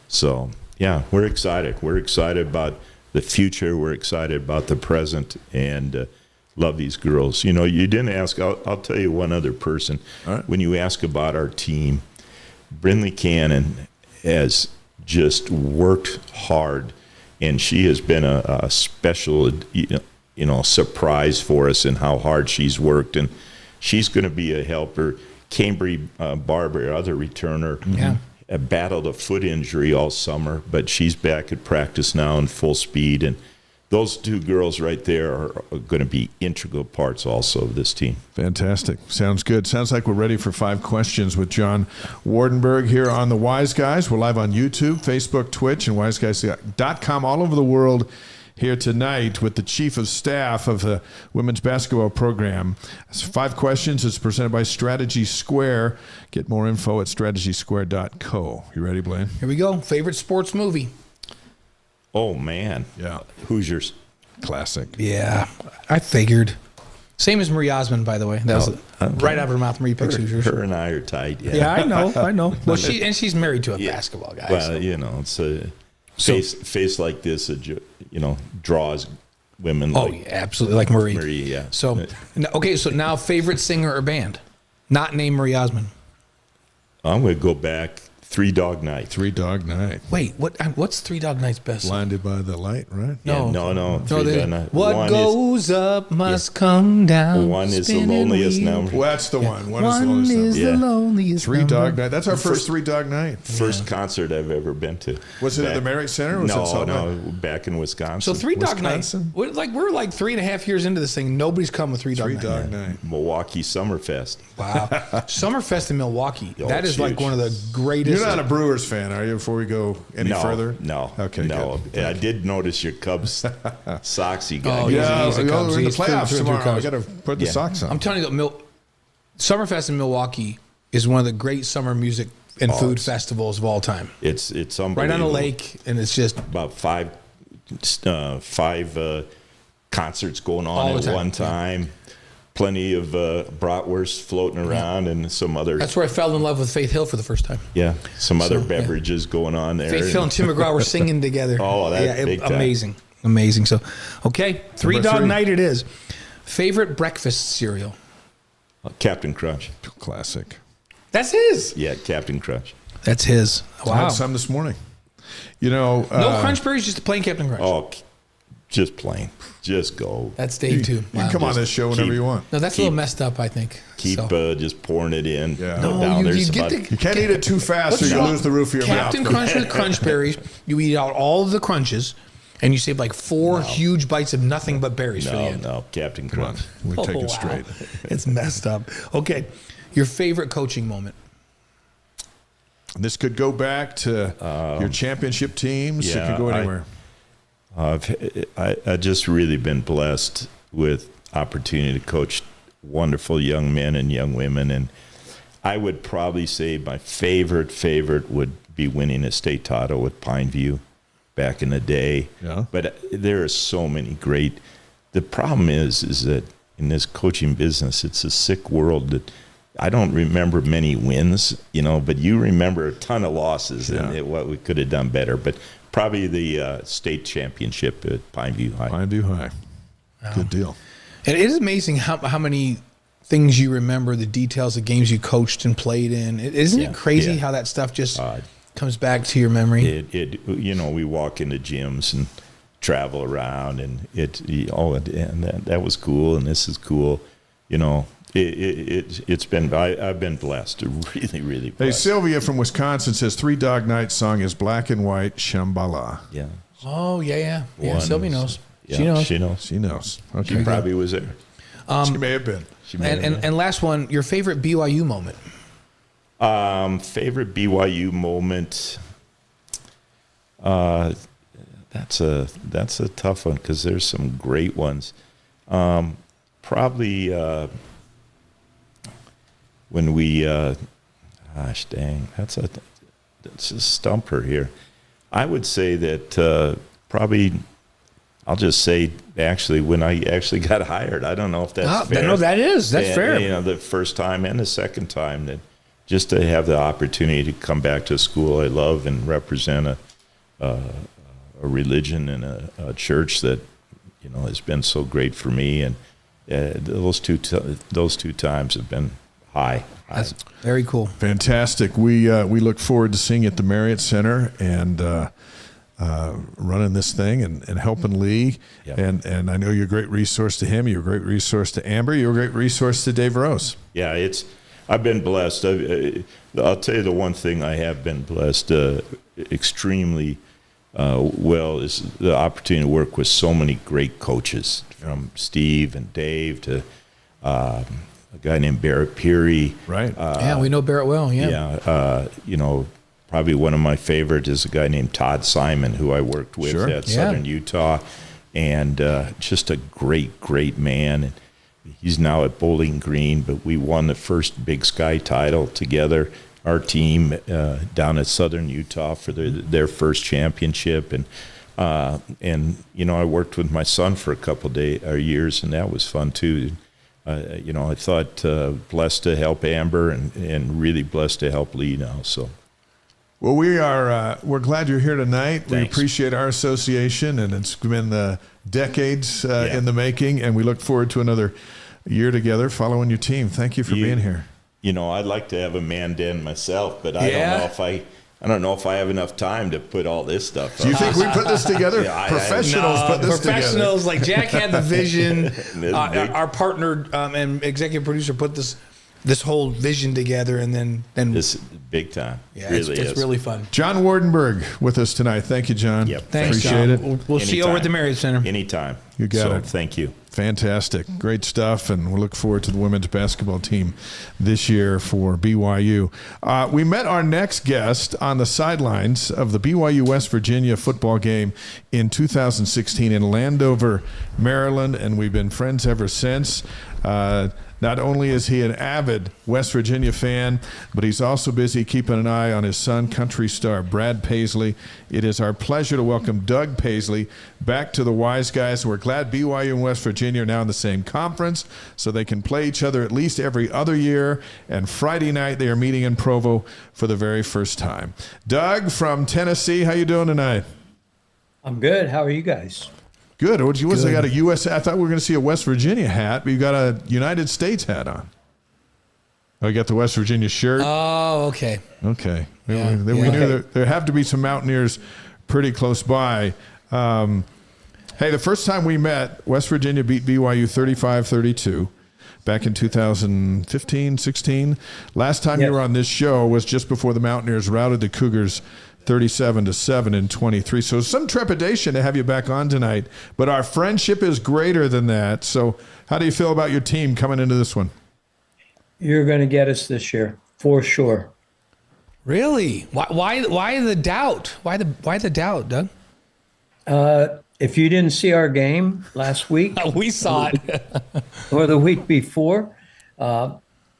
so we're excited. We're excited about the future. We're excited about the present, and love these girls. You didn't ask. I'll tell you one other person. Right. When you ask about our team, Brinley Cannon has just worked hard, and she has been a special, surprise for us in how hard she's worked, and she's going to be a helper. Cambry Barber, other returner, battled a foot injury all summer, but she's back at practice now in full speed, and those two girls right there are going to be integral parts also of this team. Fantastic. Sounds good. Sounds like we're ready for 5 questions with John Wardenburg here on the Wise Guys. We're live on YouTube, Facebook, Twitch, and wiseguys.com all over the world here tonight with the Chief of Staff of the women's basketball program. 5 questions. It's presented by Strategy Square. Get more info at strategysquare.co. You ready, Blaine? Here we go. Favorite sports movie? Oh, man. Yeah. Hoosiers. Classic. Yeah, I figured. Same as Marie Osmond, by the way. That was right out of her mouth. Marie picks Hoosiers. Her and I are tight. Yeah, Yeah, I know. Well, she's married to a basketball guy. Well, so. it's a face like this, draws women. Oh, like yeah, absolutely, like Marie. Marie, yeah. So, okay, so now favorite singer or band? Not named Marie Osmond. I'm going to go back. Three Dog Night. Three Dog Night. Wait, what's Three Dog Night's best? Blinded by the light, right? No. Three Dog Night. What One goes up must come down. One is the spinning loneliest wheel. number. Well, that's the one. One is the One loneliest is number. the Yeah. loneliest Three number. Dog Night. That's our first Three Dog Night. First concert I've ever been to. Was it at the Marriott Center? Or was it Salt No, Lake? back in Wisconsin. So Three Dog Night. Wisconsin? We're like 3.5 years into this thing. Nobody's come with Three Dog Three Night. Dog Night. Milwaukee Summerfest. Wow. Summerfest in Milwaukee. Oh, that is it's like huge. one of the greatest. You're not a Brewers fan, are you? Before we go any further? No. Okay. No. Good. I did notice your Cubs socks you got. Oh, Yeah, He's a Cubs. we're in the He's through playoffs tomorrow. I Cubs. got to put the Yeah. socks on. I'm telling you, Summerfest in Milwaukee is one of the great summer music and food festivals of all time. It's unbelievable. Right on a lake, and it's just About five concerts going All on the at time. one time. Plenty of bratwurst floating around and some other that's where I fell in love with Faith Hill for the first time. some other yeah. beverages going on there. Faith Hill and Tim McGraw were singing together. Oh, that big time. amazing. So, okay, Three Number Dog 3. Night it is. Favorite breakfast cereal? Captain Crunch. Classic. That's his. Yeah, Captain Crunch. That's his. I Wow. had some this morning. You know, No Crunch Berries, just a plain Captain Crunch. Oh, just plain. Just go. That's Dave too. you can come on this show whenever you want. No, that's a little messed up, I think. Keep So. just pouring it in. Yeah. No, No, you there's get about- the You can't eat it too fast or you wrong? lose the roof of your Captain mouth. Crunch with Crunch Berries. You eat out all of the crunches, and you save like 4 huge bites of nothing but berries for the end. No, Captain Come on. Crunch. We take Oh, it wow. straight. It's messed up. Okay, your favorite coaching moment? This could go back to your championship teams. It yeah, could go anywhere. I've just really been blessed with opportunity to coach wonderful young men and young women, and I would probably say my favorite would be winning a state title with Pineview back in the day. Yeah. But there are so many great. The problem is that in this coaching business, it's a sick world that I don't remember many wins, but you remember a ton of losses and what we could have done better. But probably the state championship at Pineview High. Pineview High. Good deal. And it is amazing how many things you remember, the details of games you coached and played in. Isn't it crazy how that stuff just comes back to your memory? We walk into gyms and travel around, and that was cool, and this is cool. It's been I've been blessed, really, really blessed. Hey, Sylvia from Wisconsin says Three Dog Night song is Black and White Shambhala. Yeah. Oh, yeah. One Sylvie is- knows. Yeah, She knows. She knows. She knows. Okay. She probably was there. She may have been. She may have been. And last one, your favorite BYU moment? Favorite BYU moment. That's a tough one because there's some great ones. Probably when we. Gosh dang, that's a stumper here. I would say that probably. I'll just say, actually, when I actually got hired, I don't know if that's fair. No, that's fair. The first time and the second time, that just to have the opportunity to come back to a school I love and represent a religion and a church that has been so great for me, and those two times have been high. That's very cool. Fantastic. We look forward to seeing you at the Marriott Center and running this thing and helping Lee. Yeah. And I know you're a great resource to him. You're a great resource to Amber. You're a great resource to Dave Rose. Yeah, I've been blessed. I'll tell you the one thing I have been blessed extremely Will, is the opportunity to work with so many great coaches, from Steve and Dave to a guy named Barrett Peary. Right. Yeah, we know Barrett well. Yeah. Probably one of my favorites is a guy named Todd Simon, who I worked with Sure. at Southern Utah, and just a great, great man. And he's now at Bowling Green, but we won the first Big Sky title together, our team down at Southern Utah for their first championship. And I worked with my son for a couple years, and that was fun too. I thought blessed to help Amber and really blessed to help Lee now. So. Well, we're glad you're here tonight. Thanks. We appreciate our association, and it's been decades in the making, and we look forward to another year together following your team. Thank you for being here. I'd like to have a man den myself, but I don't know if I have enough time to put all this stuff. Do you think we put this together? Professionals put this together. Professionals, like Jack had the vision. Our partner and executive producer put this whole vision together, and then This is big time. yeah, Really it's really fun. John Wardenburg with us tonight. Thank you, John. Yep. Thanks, Appreciate John. it. We'll see you over at the Anytime. Marriott Center. Anytime. You got it. Thank you. Fantastic. Great stuff, and we look forward to the women's basketball team this year for BYU. We met our next guest on the sidelines of the BYU West Virginia football game in 2016 in Landover, Maryland, and we've been friends ever since. Not only is he an avid West Virginia fan, but he's also busy keeping an eye on his son, country star Brad Paisley. It is our pleasure to welcome Doug Paisley back to the Wise Guys. We're glad BYU and West Virginia are now in the same conference, so they can play each other at least every other year. And Friday night, they are meeting in Provo for the very first time. Doug from Tennessee, how you doing tonight? I'm good. How are you guys? Good. What you was? I got a U.S. I thought we were going to see a West Virginia hat, but you got a United States hat on. Oh, you got the West Virginia shirt. Oh, okay. Okay. Yeah. We knew there have to be some Mountaineers pretty close by. Hey, the first time we met, West Virginia beat BYU 35-32 back in 2015, 16. Last time you were on this show was just before the Mountaineers routed the Cougars 37-7 in 23. So some trepidation to have you back on tonight, but our friendship is greater than that. So how do you feel about your team coming into this one? You're going to get us this year for sure. Really? Why the doubt? Why the doubt, Doug? If you didn't see our game last week We saw it. or the week before,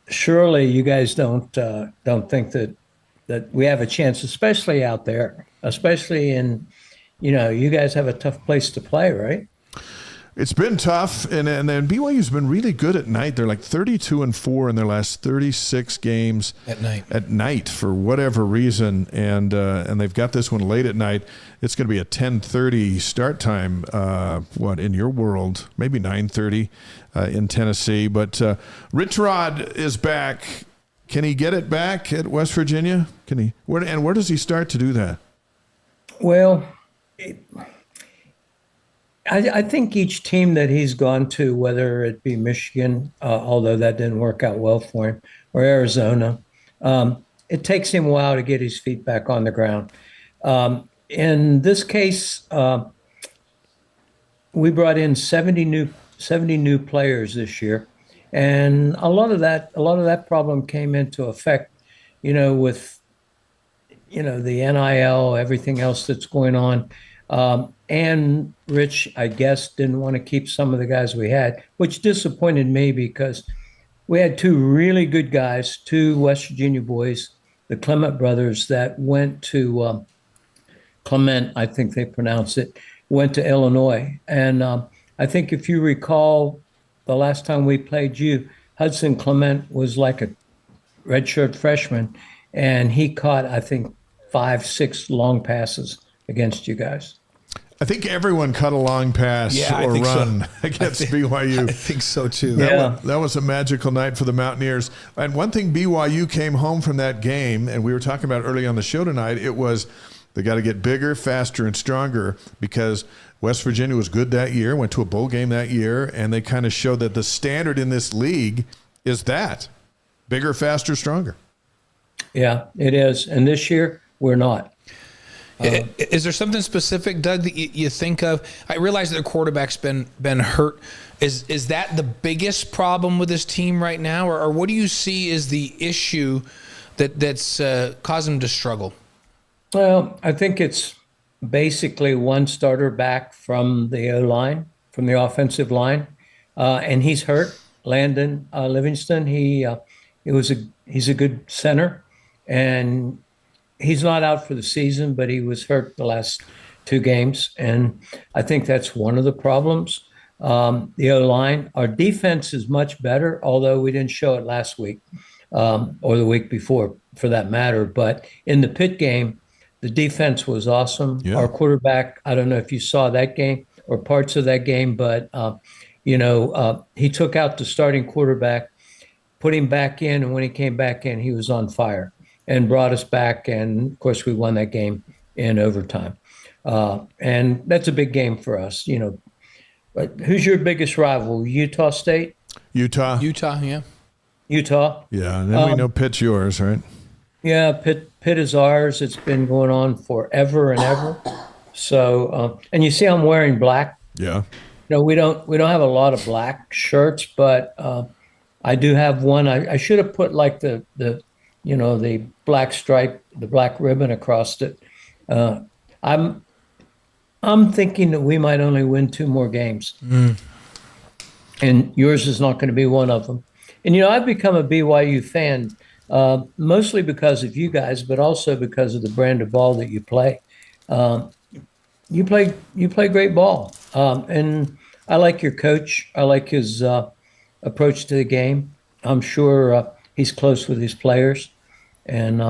surely you guys don't think that we have a chance, especially out there, especially in, you guys have a tough place to play, right? It's been tough, and then BYU's been really good at night. They're like 32-4 in their last 36 games At night for whatever reason, and they've got this one late at night. It's going to be a 10:30 start time. In your world, maybe 9:30 in Tennessee. But Rich Rod is back. Can he get it back at West Virginia? Can he? Where does he start to do that? Well, I think each team that he's gone to, whether it be Michigan, although that didn't work out well for him, or Arizona, it takes him a while to get his feet back on the ground. In this case, we brought in 70 new players this year, and a lot of that problem came into effect, with the NIL, everything else that's going on. And Rich, I guess, didn't want to keep some of the guys we had, which disappointed me because we had two really good guys, two West Virginia boys, the Clement brothers, that went to Clement, I think they pronounce it, went to Illinois. And I think if you recall, the last time we played you, Hudson Clement was like a redshirt freshman, and he caught, I think, 5-6 long passes against you guys. I think everyone cut a long pass or run against BYU. I think so too. That was a magical night for the Mountaineers. And one thing BYU came home from that game, and we were talking about early on the show tonight, it was they got to get bigger, faster, and stronger because West Virginia was good that year, went to a bowl game that year, and they kind of showed that the standard in this league is that bigger, faster, stronger. Yeah, it is. And this year, we're not. Is there something specific, Doug, that you think of? I realize that their quarterback's been hurt. Is that the biggest problem with this team right now, or what do you see as the issue that's caused them to struggle? Well, I think it's basically one starter back from the O-line, from the offensive line, and he's hurt. Landon Livingston, he's a good center, and he's not out for the season, but he was hurt the last 2 games, and I think that's one of the problems. The O-line, our defense is much better, although we didn't show it last week or the week before, for that matter. But in the Pitt game, the defense was awesome. Yeah. Our quarterback, I don't know if you saw that game or parts of that game, but he took out the starting quarterback, put him back in, and when he came back in, he was on fire and brought us back. And of course, we won that game in overtime. And that's a big game for us. But who's your biggest rival? Utah State? Utah. Yeah. Utah? Yeah, and then we know Pitt's yours, right? Yeah, Pitt is ours. It's been going on forever and ever. So, and you see I'm wearing black. Yeah. We don't have a lot of black shirts, but I do have one. I should have put like the black stripe, the black ribbon across it. I'm thinking that we might only win 2 more games, and yours is not going to be one of them. And I've become a BYU fan mostly because of you guys, but also because of the brand of ball that you play. You play great ball, and I like your coach. I like his approach to the game. I'm sure he's close with his players, and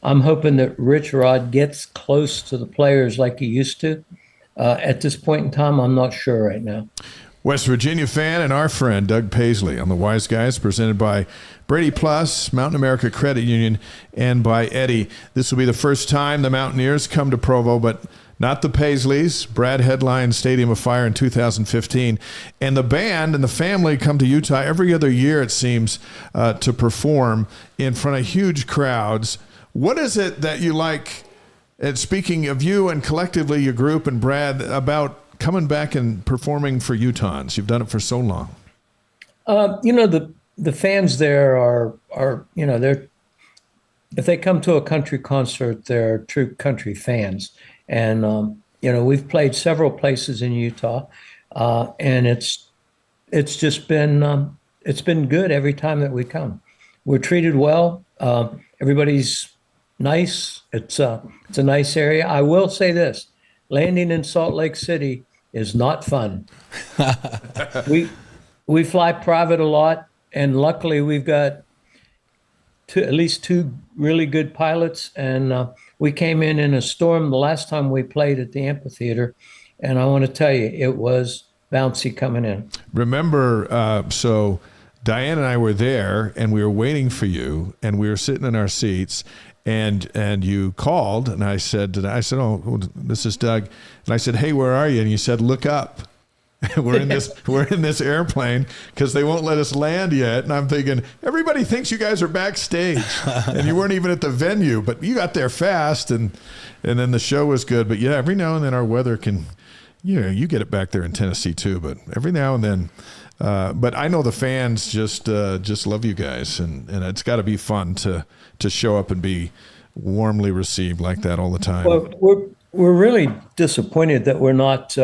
I'm hoping that Rich Rod gets close to the players like he used to. At this point in time, I'm not sure right now. West Virginia fan and our friend Doug Paisley on the Wise Guys, presented by Brady Plus, Mountain America Credit Union, and by Eddie. This will be the first time the Mountaineers come to Provo, but not the Paisleys. Brad headlined Stadium of Fire in 2015. And the band and the family come to Utah every other year, it seems, to perform in front of huge crowds. What is it that you like, and speaking of you and collectively your group and Brad, about coming back and performing for Utahns? You've done it for so long. The fans there are they're, if they come to a country concert, they're true country fans. And we've played several places in Utah, and it's just been it's been good every time that we come. We're treated well. Everybody's nice. It's a nice area. I will say this: landing in Salt Lake City is not fun. We fly private a lot, and luckily we've got at least 2 really good pilots. And we came in a storm the last time we played at the amphitheater, and I want to tell you, it was bouncy coming in. Remember, so Diane and I were there, and we were waiting for you, and we were sitting in our seats. And you called, and I said, "Oh, this is Doug." And I said, "Hey, where are you?" And you said, "Look up." we're in this airplane because they won't let us land yet. And I'm thinking, everybody thinks you guys are backstage, and you weren't even at the venue, but you got there fast, and then the show was good. But yeah, every now and then our weather can, you get it back there in Tennessee too. But every now and then. But I know the fans just love you guys, and it's got to be fun to show up and be warmly received like that all the time. Well, we're really disappointed that we're not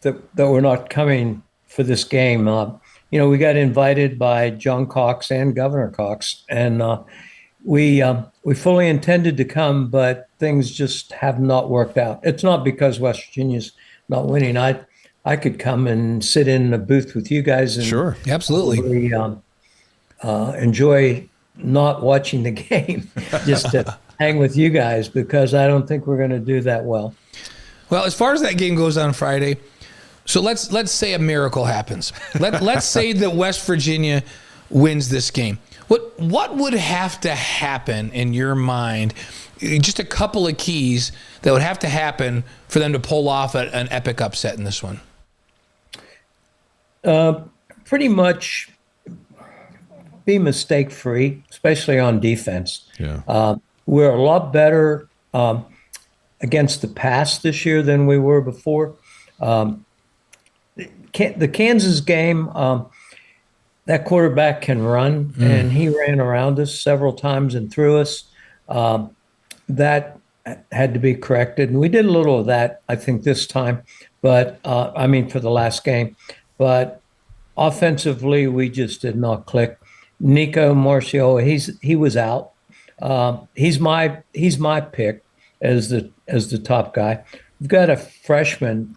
that we're not coming for this game. We got invited by John Cox and Governor Cox, and we fully intended to come, but things just have not worked out. It's not because West Virginia's not winning. I could come and sit in a booth with you guys and sure, absolutely enjoy not watching the game, just to hang with you guys, because I don't think we're going to do that well. Well, as far as that game goes on Friday, so let's say a miracle happens. Let's say that West Virginia wins this game. What would have to happen in your mind? Just a couple of keys that would have to happen for them to pull off an epic upset in this one. Pretty much be mistake-free, especially on defense. Yeah. We're a lot better against the pass this year than we were before. The Kansas game, that quarterback can run, and he ran around us several times and threw us. That had to be corrected, and we did a little of that, I think, this time. But for the last game. But offensively, we just did not click. Nico Marcio, he was out. He's my pick as the top guy. We've got a freshman,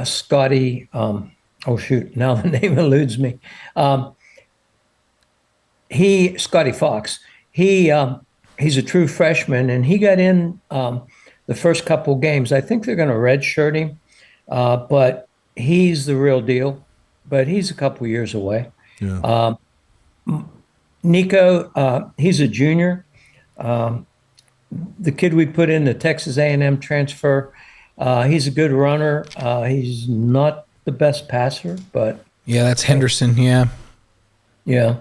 Scotty. Oh shoot! Now the name eludes me. Scotty Fox. He's a true freshman, and he got in the first couple games. I think they're going to redshirt him, but he's the real deal. But he's a couple years away. Yeah. Nico, he's a junior. The kid we put in the Texas A&M transfer, he's a good runner. He's not the best passer, but Yeah, that's Henderson. Yeah. yeah,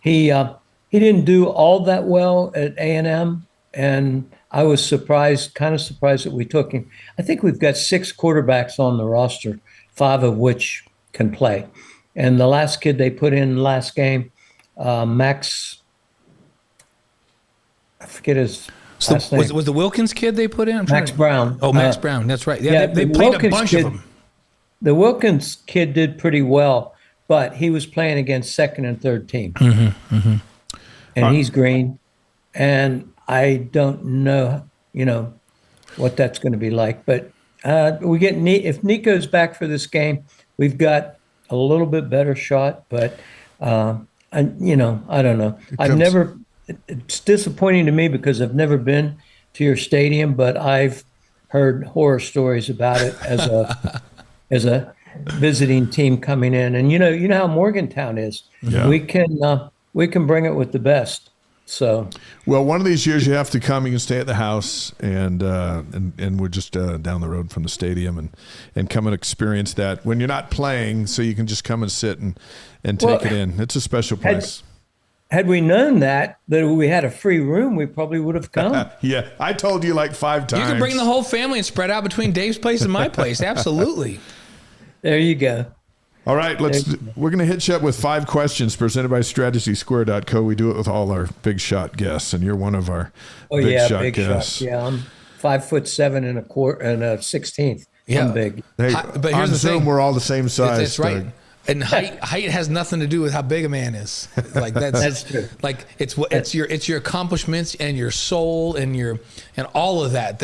he didn't do all that well at A&M, and I was kind of surprised that we took him. I think we've got 6 quarterbacks on the roster, 5 of which can play. And the last kid they put in last game, Max, I forget his last name. Was the Wilkins kid they put in? Max Brown. Oh, Max Brown. That's right. Yeah, they the played Wilkins a bunch kid- of them. The Wilkins kid did pretty well, but he was playing against second and third team. And he's green. And I don't know, what that's going to be like. But if Nico's back for this game, we've got a little bit better shot. But, I don't know. It's disappointing to me because I've never been to your stadium, but I've heard horror stories about it as a visiting team coming in. And you know how Morgantown is. Yeah. We can bring it with the best. So Well, one of these years you have to come. You can stay at the house, and we're just down the road from the stadium, and come and experience that when you're not playing, so you can just come and sit and take it in. It's a special place. had we known that we had a free room, we probably would have come. Yeah, I told you like 5 times. You can bring the whole family and spread out between Dave's place and my place. Absolutely. There you go. All right, we're going to hit you up with 5 questions presented by StrategySquare.co. We do it with all our big shot guests, and you're one of our big shot guests. Yeah, I'm 5'7" and a quarter and a 16th. Yeah. I'm big. Hey, But here's on the Zoom, thing. we're all the same size. That's right. Doug. And height has nothing to do with how big a man is. Like That's true. Like it's your accomplishments and your soul and all of that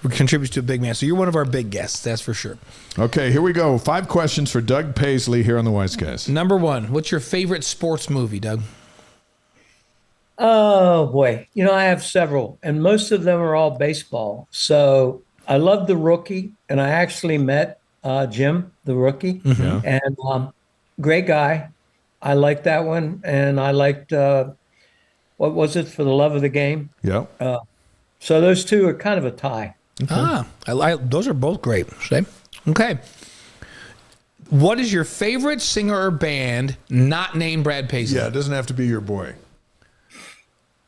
contributes to a big man. So you're one of our big guests, that's for sure. Okay, here we go. 5 questions for Doug Paisley here on the Wise Guys. Number 1, what's your favorite sports movie, Doug? Oh boy, I have several, and most of them are all baseball. So I love The Rookie, and I actually met Jim, the rookie, and great guy. I liked that one, and I liked what was it, For the Love of the Game. Yeah. So those two are kind of a tie. Okay. Those are both great. Okay. What is your favorite singer or band not named Brad Paisley? Yeah, it doesn't have to be your boy.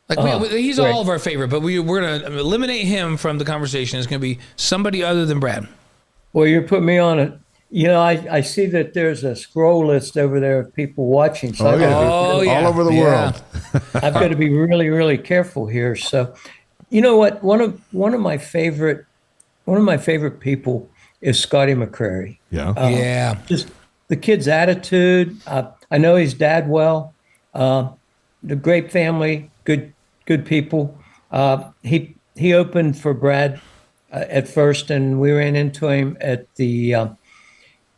He's great. all of our favorite, but we're going to eliminate him from the conversation. It's going to be somebody other than Brad. Well, you're putting me on it. I see that there's a scroll list over there of people watching. So All over the world. I've got to be really, really careful here. So, you know what? One of my favorite people is Scotty McCrary. Yeah. Just the kid's attitude. I know his dad well. The great family, good people. He opened for Brad at first, and we ran into him at the.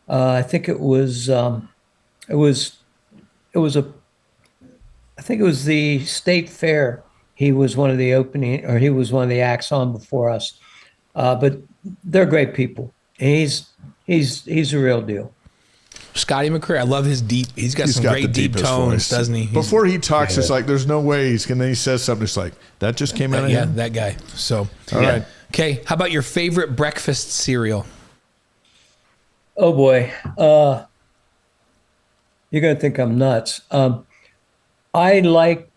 I think it was the state fair. He was one of the acts on before us. But they're great people. He's a real deal. Scotty McCrary, I love his he's got some great the deep deepest tones, voice. doesn't he? Before he talks, it's like there's no way then he says something. It's like, that just came out of him? that guy. So, All right. Okay, how about your favorite breakfast cereal? Oh boy, you're gonna think I'm nuts. I like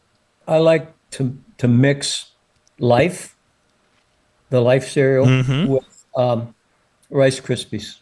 to mix Life the Life cereal with Rice Krispies.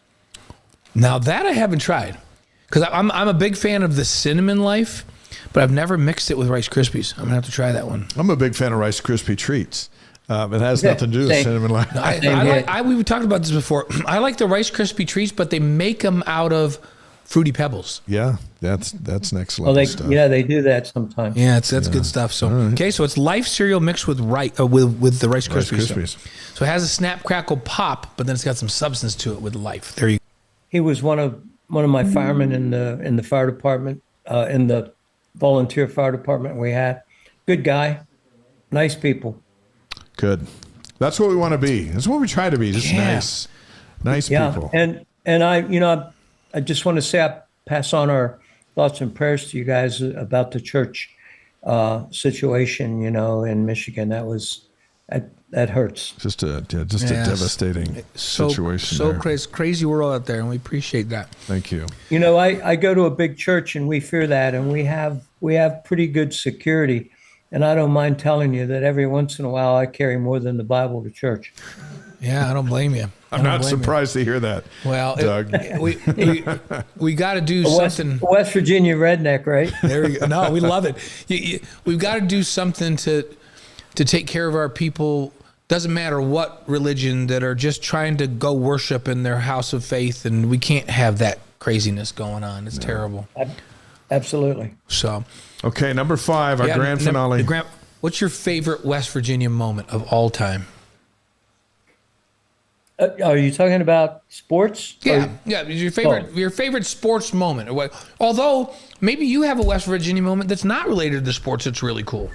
Now that I haven't tried, because I'm a big fan of the cinnamon Life, but I've never mixed it with Rice Krispies. I'm gonna have to try that one. I'm a big fan of Rice Krispie treats. It has nothing to do with Same. cinnamon life. We've talked about this before. I like the Rice Krispie treats, but they make them out of Fruity Pebbles. Yeah, that's next Well, level stuff. they do that sometimes. Yeah, that's good stuff. So okay, so it's Life cereal mixed with with the Rice Krispies. So it has a snap crackle pop, but then it's got some substance to it with Life. There you go. He was one of my firemen in the fire department, in the volunteer fire department we had. Good guy, nice people. Good. That's what we want to be. That's what we try to be. Just nice people. And I just want to say I pass on our thoughts and prayers to you guys about the church situation, in Michigan. That hurts. Just a devastating situation. So there. crazy world out there, and we appreciate that. Thank you. I go to a big church and we fear that, and we have pretty good security. And I don't mind telling you that every once in a while I carry more than the Bible to church. Yeah, I don't blame you. I'm not surprised to hear that. Well, Doug. we got to do something. West Virginia redneck, right? There we go. No, we love it. We've got to do something to take care of our people. Doesn't matter what religion, that are just trying to go worship in their house of faith, and we can't have that craziness going on. It's terrible. Absolutely. So, okay, number 5, our grand finale. What's your favorite West Virginia moment of all time? Are you talking about sports? Yeah. Your favorite sports moment. Although maybe you have a West Virginia moment that's not related to sports that's really cool.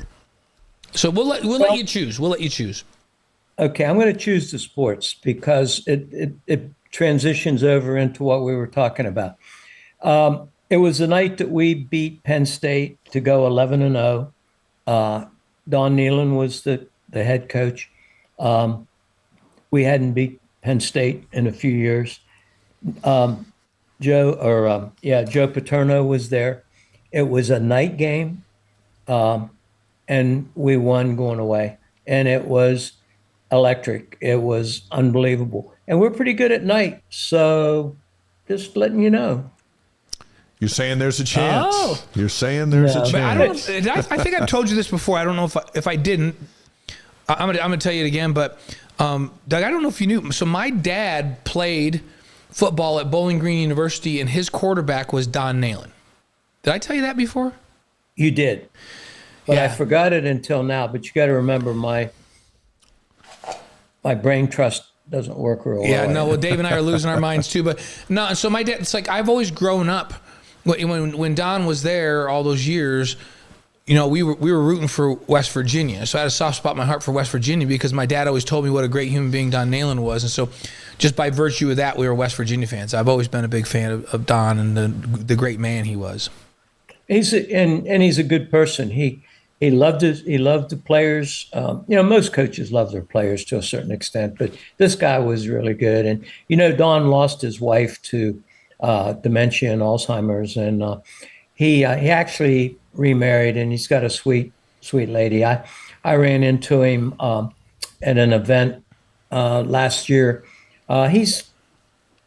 So we'll let you choose. We'll let you choose. Okay, I'm going to choose the sports because it transitions over into what we were talking about. It was the night that we beat Penn State to go 11-0. Don Nealon was the head coach. We hadn't beat Penn State in a few years. Joe Paterno was there. It was a night game, and we won going away. And it was electric. It was unbelievable. And we're pretty good at night, so just letting you know. You're saying there's a chance. Oh. You're saying there's a chance. But I think I've told you this before. I don't know if I didn't. I'm gonna tell you it again. But Doug, I don't know if you knew. So my dad played football at Bowling Green University, and his quarterback was Don Nealon. Did I tell you that before? You did, but Yeah. I forgot it until now. But you got to remember, my brain trust doesn't work real well. Yeah, no. Well, Dave and I are losing our minds too. But no. So my dad. It's like I've always grown up. When Don was there all those years, we were rooting for West Virginia. So I had a soft spot in my heart for West Virginia because my dad always told me what a great human being Don Nealon was. And so just by virtue of that, we were West Virginia fans. I've always been a big fan of Don and the great man he was. He's a good person. He loved the players. Most coaches love their players to a certain extent, but this guy was really good. And Don lost his wife to dementia and Alzheimer's, and he actually remarried, and he's got a sweet lady. I ran into him at an event last year. He's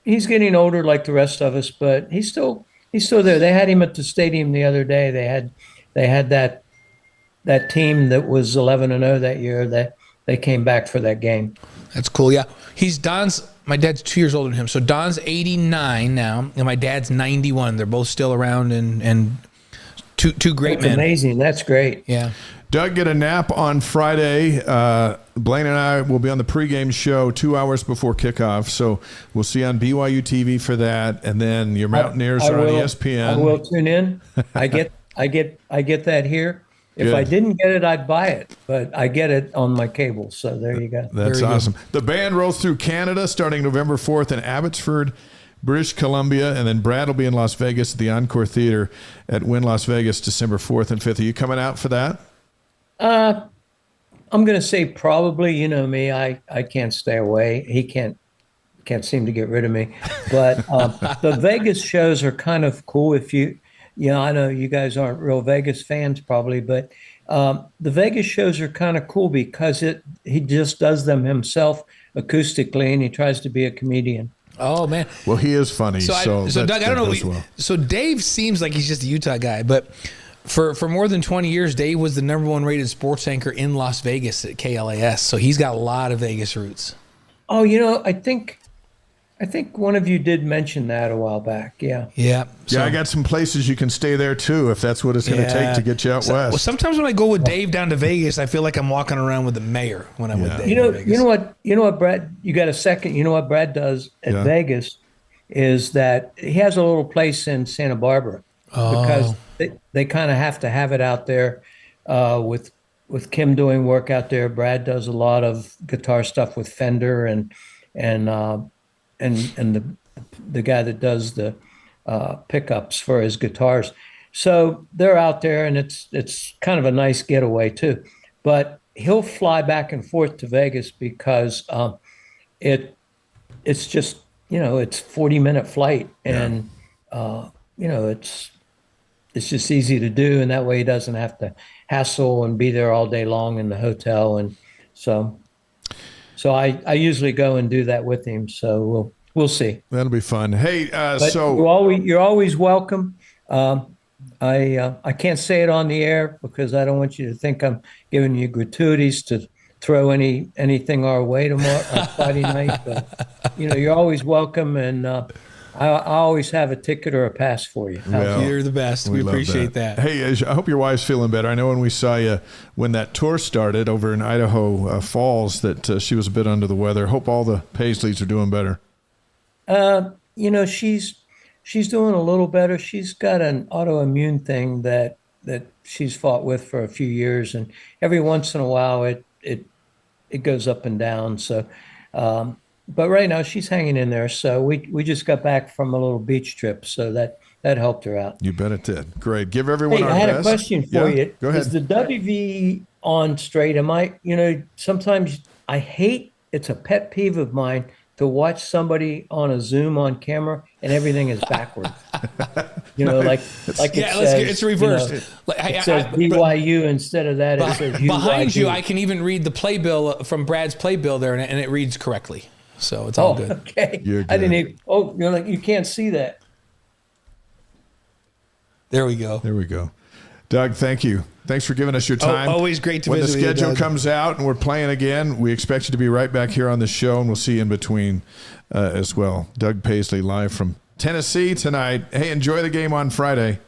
getting older like the rest of us, but he's still there. They had him at the stadium the other day. They had that team that was 11-0 that year. That they came back for that game. That's cool. Yeah, my dad's 2 years older than him. So Don's 89 now, and my dad's 91. They're both still around, and two great men. Amazing. That's great. Yeah. Doug, get a nap on Friday. Blaine and I will be on the pregame show 2 hours before kickoff. So we'll see you on BYU TV for that. And then your Mountaineers are on ESPN. I will tune in. I get that here. If Good. I didn't get it, I'd buy it, but I get it on my cable. So there you go. That's Very awesome. The band rolls through Canada starting November 4th in Abbotsford, British Columbia, and then Brad will be in Las Vegas at the Encore Theater at Wynn Las Vegas December 4th and 5th. Are you coming out for that? I'm going to say probably. You know me, I can't stay away. He can't seem to get rid of me. But the Vegas shows are kind of cool. I know you guys aren't real Vegas fans probably, but The Vegas shows are kind of cool because he just does them himself acoustically, and he tries to be a comedian. Oh man. Well, he is funny. So that, Doug, I don't know. goes well. So Dave seems like he's just a Utah guy, but for more than 20 years, Dave was the #1 rated sports anchor in Las Vegas at KLAS. So he's got a lot of Vegas roots. Oh, I think one of you did mention that a while back. Yeah. Yeah. Yeah, I got some places you can stay there too, if that's what it's going to take to get you out west. Well, sometimes when I go with Dave down to Vegas, I feel like I'm walking around with the mayor when I'm with Dave. in Vegas. You know what, Brad? You got a second? You know what Brad does at Vegas is that he has a little place in Santa Barbara because they kind of have to have it out there with Kim doing work out there. Brad does a lot of guitar stuff with Fender and the guy that does the pickups for his guitars. So they're out there, and it's kind of a nice getaway too. But he'll fly back and forth to Vegas because it's just it's 40-minute flight, and it's just easy to do, and that way he doesn't have to hassle and be there all day long in the hotel, and so I usually go and do that with him. So we'll see. That'll be fun. Hey, But so you're always welcome. I can't say it on the air because I don't want you to think I'm giving you gratuities to throw anything our way tomorrow on Friday night. But you're always welcome, and I always have a ticket or a pass for you. Well, You're the best. We love appreciate that. Hey, I hope your wife's feeling better. I know when we saw you when that tour started over in Idaho Falls that she was a bit under the weather. Hope all the Paisleys are doing better. She's doing a little better. She's got an autoimmune thing that she's fought with for a few years, and every once in a while it goes up and down. So, but right now she's hanging in there. So we just got back from a little beach trip, so that helped her out. You bet it did. Great. Give everyone Hey, our I had best. a question for you. Go ahead. Is the WV on straight? Am I? Sometimes I hate. It's a pet peeve of mine to watch somebody on a Zoom on camera and everything is backwards. Like it says, it's reversed. It says BYU instead of that. It says Behind UYU. you, I can even read the playbill from Brad's playbill there, and it reads correctly. So it's all good. Okay. You're I didn't good. even. Oh, you can't see that. There we go. There we go. Doug, thank you. Thanks for giving us your time. Always great to when visit the with you, schedule Doug. comes out and we're playing again, we expect you to be right back here on the show, and we'll see you in between as well. Doug Paisley live from Tennessee tonight. Hey, enjoy the game on Friday.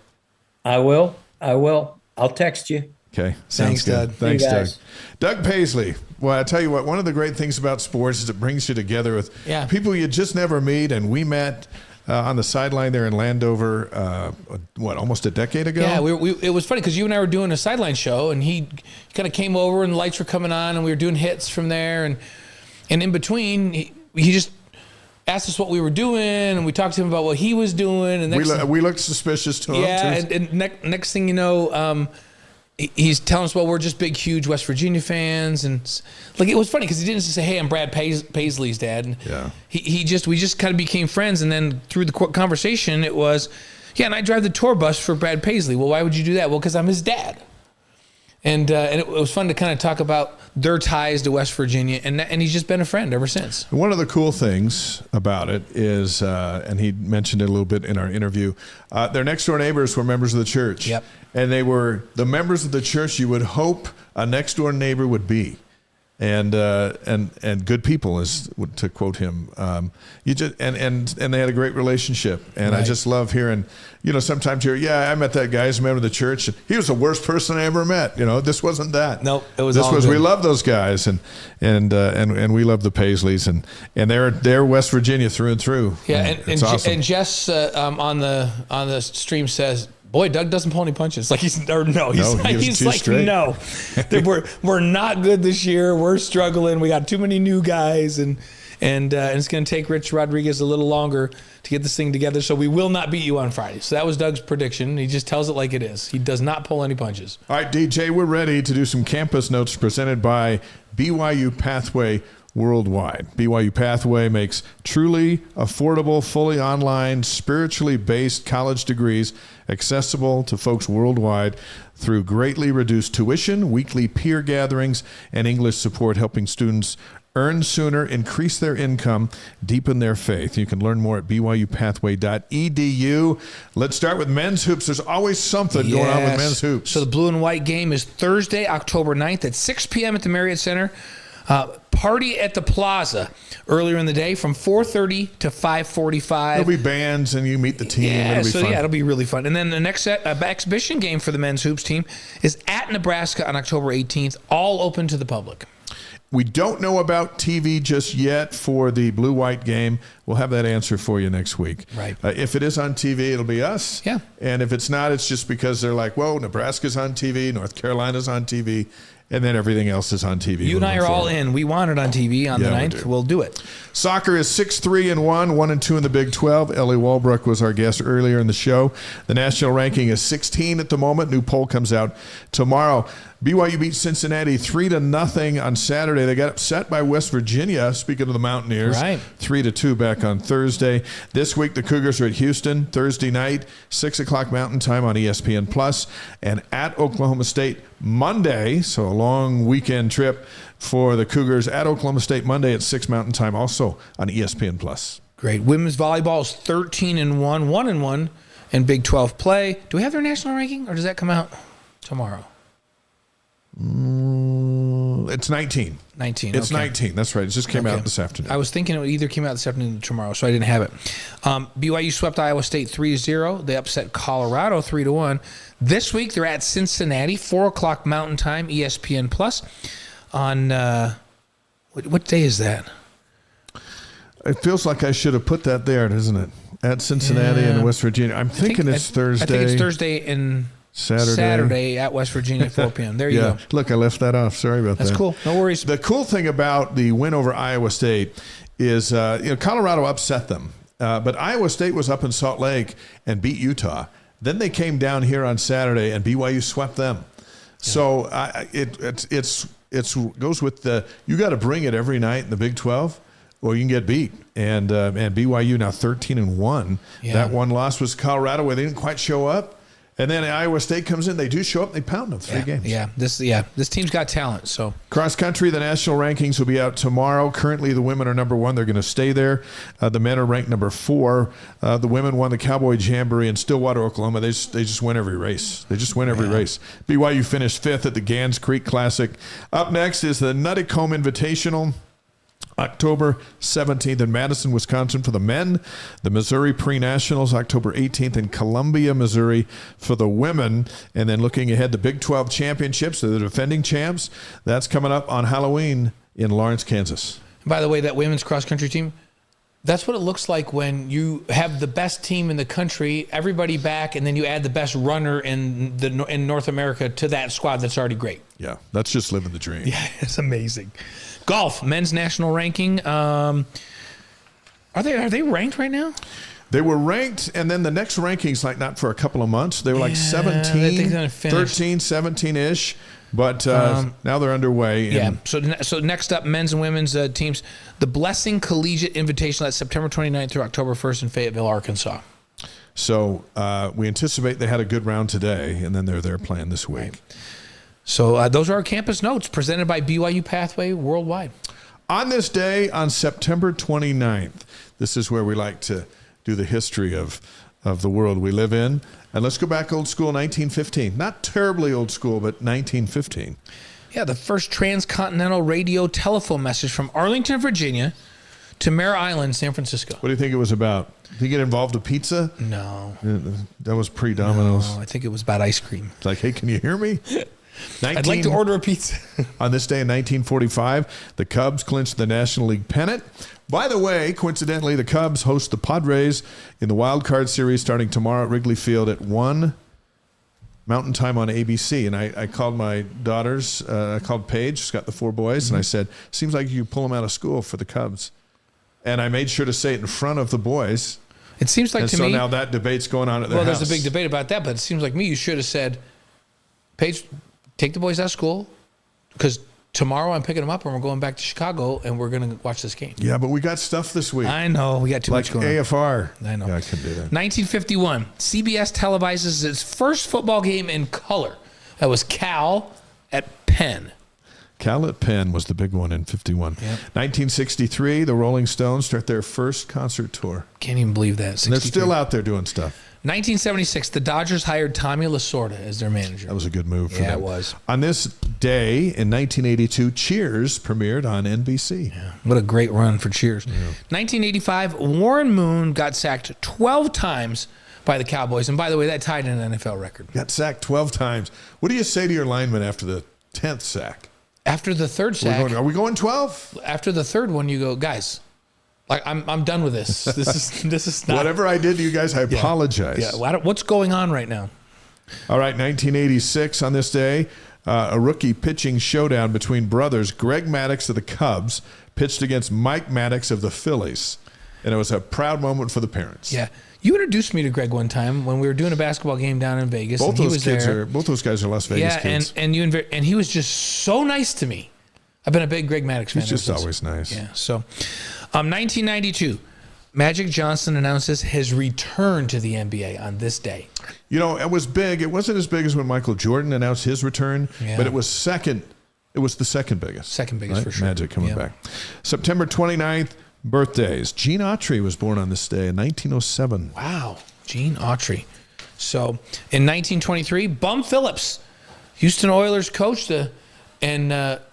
I will. I'll text you. Okay. Sounds Thanks, good. Doug. Thanks, See you Doug. guys. Doug Paisley. Well, I tell you what, one of the great things about sports is it brings you together with people you just never meet, and we met on the sideline there in Landover, almost a decade ago? Yeah, it was funny because you and I were doing a sideline show, and he kind of came over, and the lights were coming on, and we were doing hits from there, and in between, he just asked us what we were doing, and we talked to him about what he was doing, and we looked suspicious to him. yeah, too. and next thing you know, he's telling us, well, we're just big, huge West Virginia fans, and it was funny because he didn't say, "Hey, I'm Brad Paisley's dad." And Yeah. we just kind of became friends, and then through the conversation, it was, yeah, and I drive the tour bus for Brad Paisley. Well, why would you do that? Well, because I'm his dad. And it was fun to kind of talk about their ties to West Virginia, and he's just been a friend ever since. One of the cool things about it is, and he mentioned it a little bit in our interview, their next door neighbors were members of the church. Yep. And they were the members of the church you would hope a next door neighbor would be. And good people, is to quote him. And they had a great relationship, and I Right. just love hearing. Sometimes I met that guy as a member of the church, and he was the worst person I ever met. This wasn't that. Nope, it was. This all was good. we love those guys, and we love the Paisleys, and they're West Virginia through and through. Yeah, It's awesome. and Jess on the stream says, "Boy, Doug doesn't pull any punches." Like he's he was too like, straight. no, we're not good this year. We're struggling. We got too many new guys, and it's going to take Rich Rodriguez a little longer to get this thing together. So we will not beat you on Friday. So that was Doug's prediction. He just tells it like it is. He does not pull any punches. All right, DJ, we're ready to do some campus notes presented by BYU Pathway worldwide. BYU Pathway makes truly affordable, fully online, spiritually based college degrees accessible to folks worldwide through greatly reduced tuition, weekly peer gatherings, and English support, helping students earn sooner, increase their income, deepen their faith. You can learn more at byupathway.edu. Let's start with men's hoops. There's always something going on with men's hoops. So the blue and white game is Thursday, October 9th at 6 p.m. at the Marriott Center. Party at the Plaza earlier in the day from 4:30 to 5:45. There'll be bands and you meet the team. Yeah, it'll be fun. it'll be really fun. And then the next exhibition game for the men's hoops team is at Nebraska on October 18th, all open to the public. We don't know about TV just yet for the blue-white game. We'll have that answer for you next week. Right. If it is on TV, it'll be us. Yeah. And if it's not, it's just because they're like, whoa, Nebraska's on TV, North Carolina's on TV, and then everything else is on TV. You and I are all in. We want it on TV on the 9th. We'll do it. Soccer is 6-3-1, 1-2 in the Big 12. Ellie Walbruch was our guest earlier in the show. The national ranking is 16 at the moment. New poll comes out tomorrow. BYU beat Cincinnati 3-0 on Saturday. They got upset by West Virginia, speaking of the Mountaineers. Right. 3-2 back on Thursday. This week, the Cougars are at Houston, Thursday night, 6 o'clock Mountain Time on ESPN+, and at Oklahoma State Monday, so a long weekend trip for the Cougars at Oklahoma State Monday at 6 Mountain Time, also on ESPN+. Great. Women's volleyball is 13-1, 1-1 in Big 12 play. Do we have their national ranking, or does that come out tomorrow? It's 19. 19. It's okay. 19. That's right. It just came out this afternoon. I was thinking it either came out this afternoon or tomorrow, so I didn't have it. BYU swept Iowa State 3-0. They upset Colorado 3-1. This week they're at Cincinnati, 4 o'clock Mountain Time, ESPN Plus. On what day is that? It feels like I should have put that there, doesn't it? At Cincinnati and West Virginia. I'm thinking it's Thursday. I think it's Thursday and Saturday at West Virginia, 4 p.m. There you go. Look, I left that off. Sorry about that. That's cool. No worries. The cool thing about the win over Iowa State is, Colorado upset them, but Iowa State was up in Salt Lake and beat Utah. Then they came down here on Saturday and BYU swept them. Yeah. So it goes with you got to bring it every night in the Big 12. Or you can get beat, and BYU now 13-1. Yeah. That one loss was Colorado, where they didn't quite show up. And then Iowa State comes in. They do show up. They pound them 3 games. Yeah, this team's got talent. So cross country, the national rankings will be out tomorrow. Currently, the women are number 1. They're going to stay there. The men are ranked number 4. The women won the Cowboy Jamboree in Stillwater, Oklahoma. They just win every race. They just win every race. BYU finished 5th at the Gans Creek Classic. Up next is the Nutticombe Invitational. October 17th in Madison, Wisconsin for the men. The Missouri Pre-Nationals, October 18th in Columbia, Missouri for the women. And then looking ahead, the Big 12 Championships, the defending champs. That's coming up on Halloween in Lawrence, Kansas. By the way, that women's cross-country team, that's what it looks like when you have the best team in the country, everybody back, and then you add the best runner in North America to that squad that's already great. Yeah, that's just living the dream. Yeah, it's amazing. Golf, men's national ranking. Are they ranked right now? They were ranked, and then the next rankings, like not for a couple of months. They were like 17, 13, 17-ish. But now they're underway. Yeah. So next up, men's and women's teams. The Blessing Collegiate Invitational. That's September 29th through October 1st in Fayetteville, Arkansas. So we anticipate they had a good round today, and then they're there playing this week. Right. So those are our campus notes presented by BYU Pathway Worldwide. On this day, on September 29th, this is where we like to do the history of the world we live in. And let's go back old school, 1915. Not terribly old school, but 1915. Yeah, the first transcontinental radio telephone message from Arlington, Virginia to Mare Island, San Francisco. What do you think it was about? Did you get involved with pizza? No. That was pre-Domino's. No, I think it was about ice cream. It's like, hey, can you hear me? I'd like to order a pizza. On this day in 1945, the Cubs clinched the National League pennant. By the way, coincidentally, the Cubs host the Padres in the Wild Card Series starting tomorrow at Wrigley Field at 1 Mountain Time on ABC. And I called my daughters. I called Paige. She's got the 4 boys. And I said, seems like you pull them out of school for the Cubs. And I made sure to say it in front of the boys. It seems like and to so me. So now that debate's going on at their house. Well, there's a big debate about that, but it seems like me, you should have said, Paige, take the boys out of school, because tomorrow I'm picking them up and we're going back to Chicago and we're going to watch this game. Yeah, but we got stuff this week. I know. We got too much going on. AFR. I know. Yeah, I couldn't do that. 1951, CBS televises its first football game in color. That was Cal at Penn. Cal at Penn was the big one in 51. Yep. 1963, the Rolling Stones start their first concert tour. Can't even believe that. And they're still out there doing stuff. 1976, the Dodgers hired Tommy Lasorda as their manager. That was a good move for them. Yeah, it was. On this day in 1982, Cheers premiered on NBC. Yeah, what a great run for Cheers. Yeah. 1985, Warren Moon got sacked 12 times by the Cowboys. And by the way, that tied an NFL record. Got sacked 12 times. What do you say to your lineman after the 10th sack? After the third sack. Are we going 12? After the third one, you go, guys, like I'm done with this. This is not. Whatever I did to you guys, I apologize. Yeah. What's going on right now? All right, 1986 on this day, a rookie pitching showdown between brothers. Greg Maddox of the Cubs pitched against Mike Maddox of the Phillies. And it was a proud moment for the parents. Yeah. You introduced me to Greg one time when we were doing a basketball game down in Vegas. Both those guys are Las Vegas kids. and he was just so nice to me. I've been a big Greg Maddox fan. He's just always nice. Yeah. So, 1992, Magic Johnson announces his return to the NBA on this day. You know, it was big. It wasn't as big as when Michael Jordan announced his return, but it was second. It was the second biggest. Second biggest, right? For sure. Magic coming back. September 29th. Birthdays. Gene Autry was born on this day in 1907. Wow, Gene Autry. So in 1923, Bum Phillips, Houston Oilers coach,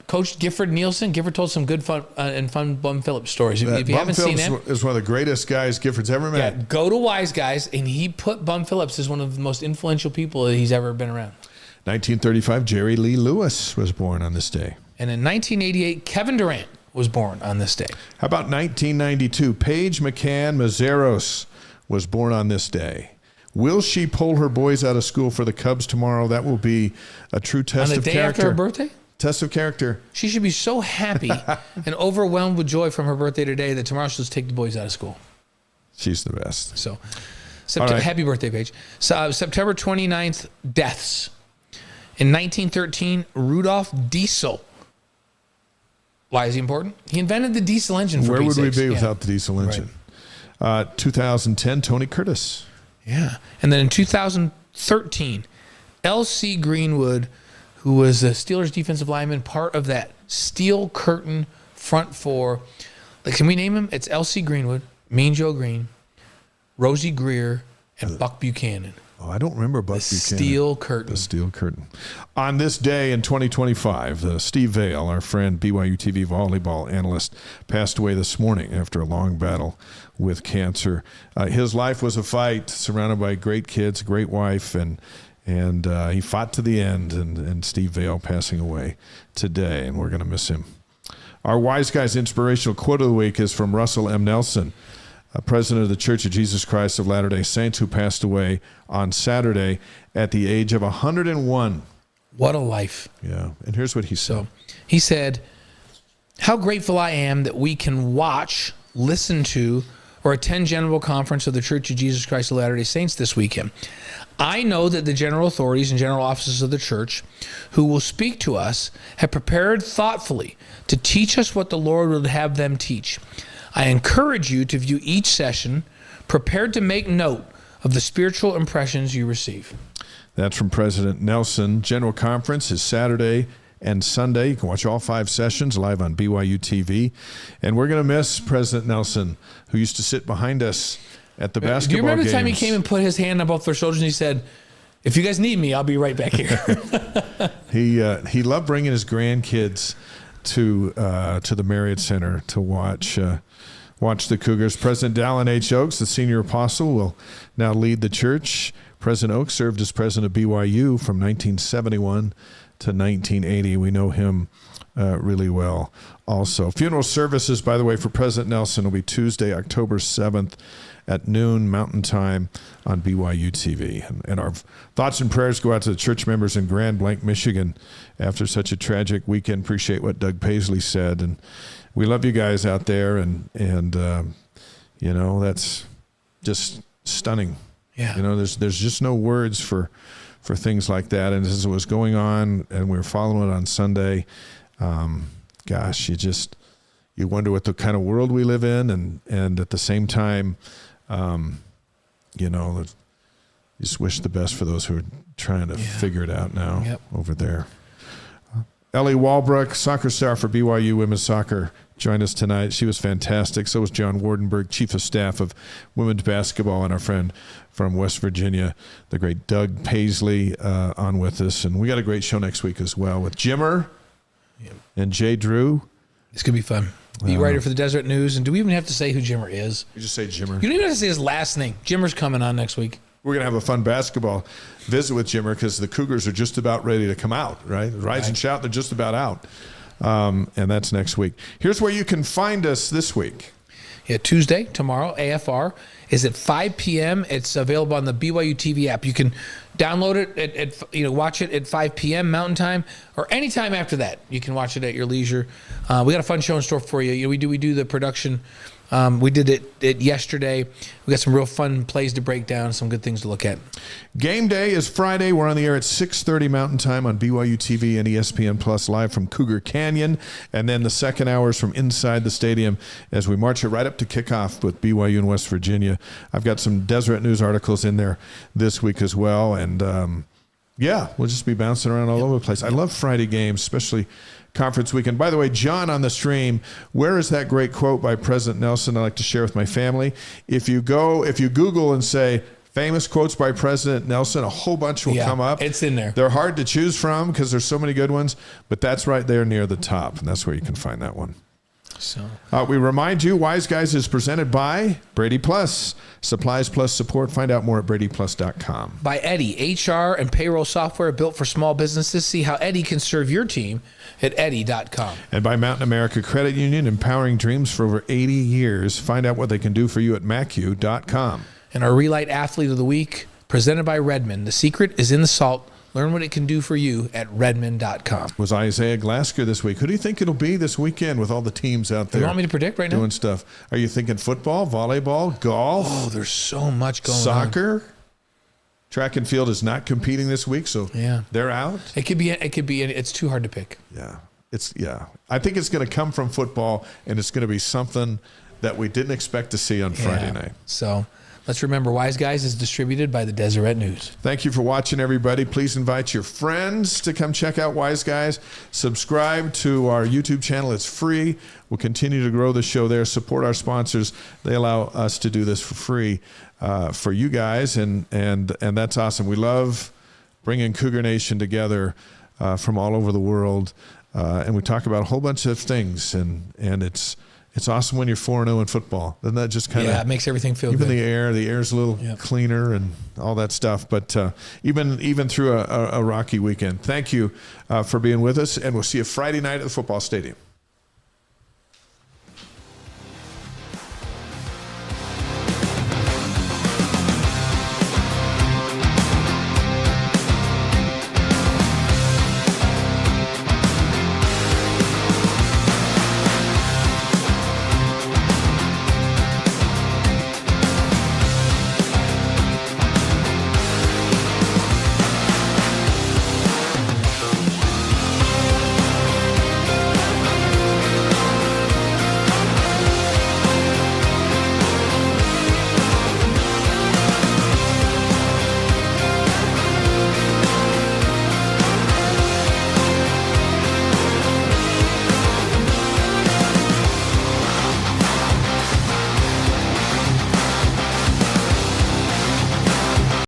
coached Gifford Nielsen. Gifford told some good fun Bum Phillips stories. If you haven't seen him, is one of the greatest guys Gifford's ever met. Yeah, go to Wise Guys, and he put Bum Phillips as one of the most influential people that he's ever been around. 1935, Jerry Lee Lewis was born on this day. And in 1988, Kevin Durant was born on this day. How about 1992? Paige McCann Mazeros was born on this day. Will she pull her boys out of school for the Cubs tomorrow? That will be a true test of character. On the day after her birthday? Test of character. She should be so happy and overwhelmed with joy from her birthday today that tomorrow she'll just take the boys out of school. She's the best. So, right. Happy birthday, Paige. So, September 29th, deaths. In 1913, Rudolf Diesel. Why is he important? He invented the diesel engine for Where would we be Yeah. without the diesel engine? Right. 2010, Tony Curtis. Yeah. And then in 2013, L.C. Greenwood, who was a Steelers defensive lineman, part of that steel curtain front four. Like, can we name him? It's L.C. Greenwood, Mean Joe Green, Rosie Greer, and Buck Buchanan. Oh, I don't remember Buck Buchanan. Steel curtain. The steel curtain. On this day in 2025, Steve Vale, our friend, BYU TV volleyball analyst, passed away this morning after a long battle with cancer. His life was a fight, surrounded by great kids, great wife, and he fought to the end. And Steve Vale passing away today, and we're going to miss him. Our Wise Guys inspirational quote of the week is from Russell M. Nelson, president of the Church of Jesus Christ of Latter-day Saints, who passed away on Saturday at the age of 101. What a life. Yeah. And here's what he said. So he said, "How grateful I am that we can watch, listen to, or attend General Conference of the Church of Jesus Christ of Latter-day Saints this weekend. I know that the general authorities and general officers of the church who will speak to us have prepared thoughtfully to teach us what the Lord would have them teach. I encourage you to view each session prepared to make note of the spiritual impressions you receive." That's from President Nelson. General Conference is Saturday and Sunday. You can watch all 5 sessions live on BYU TV. And we're going to miss President Nelson, who used to sit behind us at the basketball games. Do you remember the time he came and put his hand on both their shoulders and he said, "If you guys need me, I'll be right back here"? He loved bringing his grandkids to the Marriott Center to watch the Cougars. President Dallin H. Oaks, the senior apostle, will now lead the church. President Oaks served as president of BYU from 1971 to 1980. We know him really well also. Funeral services, by the way, for President Nelson will be Tuesday, October 7th at noon Mountain Time on BYU TV. And our thoughts and prayers go out to the church members in Grand Blanc, Michigan after such a tragic weekend. Appreciate what Doug Paisley said. And we love you guys out there. And you know, that's just stunning. Yeah. You know, there's just no words for things like that. And as it was going on and we were following it on Sunday, gosh, you wonder what the kind of world we live in, and at the same time, you just wish the best for those who are trying to figure it out now over there. Ellie Walbruch, soccer star for BYU women's soccer, joined us tonight. She was fantastic. So was John Wardenburg, chief of staff of women's basketball, and our friend from West Virginia, the great Doug Paisley, on with us. And we got a great show next week as well with Jimmer and Jay Drew. It's going to be fun. Beat writer for the Deseret News. And do we even have to say who Jimmer is? You just say Jimmer. You don't even have to say his last name. Jimmer's coming on next week. We're going to have a fun basketball visit with Jimmer because the Cougars are just about ready to come out, right? Rise and Shout, they're just about out. And that's next week. Here's where you can find us this week. Yeah, Tuesday, tomorrow, AFR is at 5 p.m. It's available on the BYU TV app. You can download it, watch it at 5 p.m. Mountain Time, or anytime after that. You can watch it at your leisure. We got a fun show in store for you. We do the production. We did it yesterday. We got some real fun plays to break down, some good things to look at. Game day is Friday. We're on the air at 6:30 Mountain Time on BYU TV and ESPN Plus live from Cougar Canyon. And then the second hour is from inside the stadium as we march it right up to kickoff with BYU and West Virginia. I've got some Deseret News articles in there this week as well. And, we'll just be bouncing around all over the place. I love Friday games, especially conference weekend. By the way, John on the stream, where is that great quote by President Nelson I like to share with my family? If you Google and say famous quotes by President Nelson, a whole bunch will come up. It's in there. They're hard to choose from because there's so many good ones, but that's right there near the top, and that's where you can find that one. So we remind you, Wise Guys is presented by Brady Plus. Supplies plus support. Find out more at bradyplus.com. By Eddie, HR and payroll software built for small businesses. See how Eddie can serve your team at eddie.com. And by Mountain America Credit Union, empowering dreams for over 80 years. Find out what they can do for you at macu.com. And our Relight Athlete of the Week, presented by Redmond. The secret is in the salt. Learn what it can do for you at redmond.com. Was Isaiah Glasker this week. Who do you think it'll be this weekend with all the teams out there? You want me to predict right now? Doing stuff. Are you thinking football, volleyball, golf? Oh, there's so much going on. Soccer? Track and field is not competing this week, so they're out. It could be. It's too hard to pick. Yeah. I think it's going to come from football, and it's going to be something that we didn't expect to see on Friday night. So let's remember, Wise Guys is distributed by the Deseret News. Thank you for watching, everybody. Please invite your friends to come check out Wise Guys. Subscribe to our YouTube channel. It's free. We'll continue to grow the show there. Support our sponsors. They allow us to do this for free for you guys, and that's awesome. We love bringing Cougar Nation together from all over the world, and we talk about a whole bunch of things, and it's awesome when you're 4-0 in football. Doesn't that just kind of... Yeah, it makes everything feel good. Even the air's a little cleaner and all that stuff. But even through a rocky weekend. Thank you for being with us, and we'll see you Friday night at the football stadium.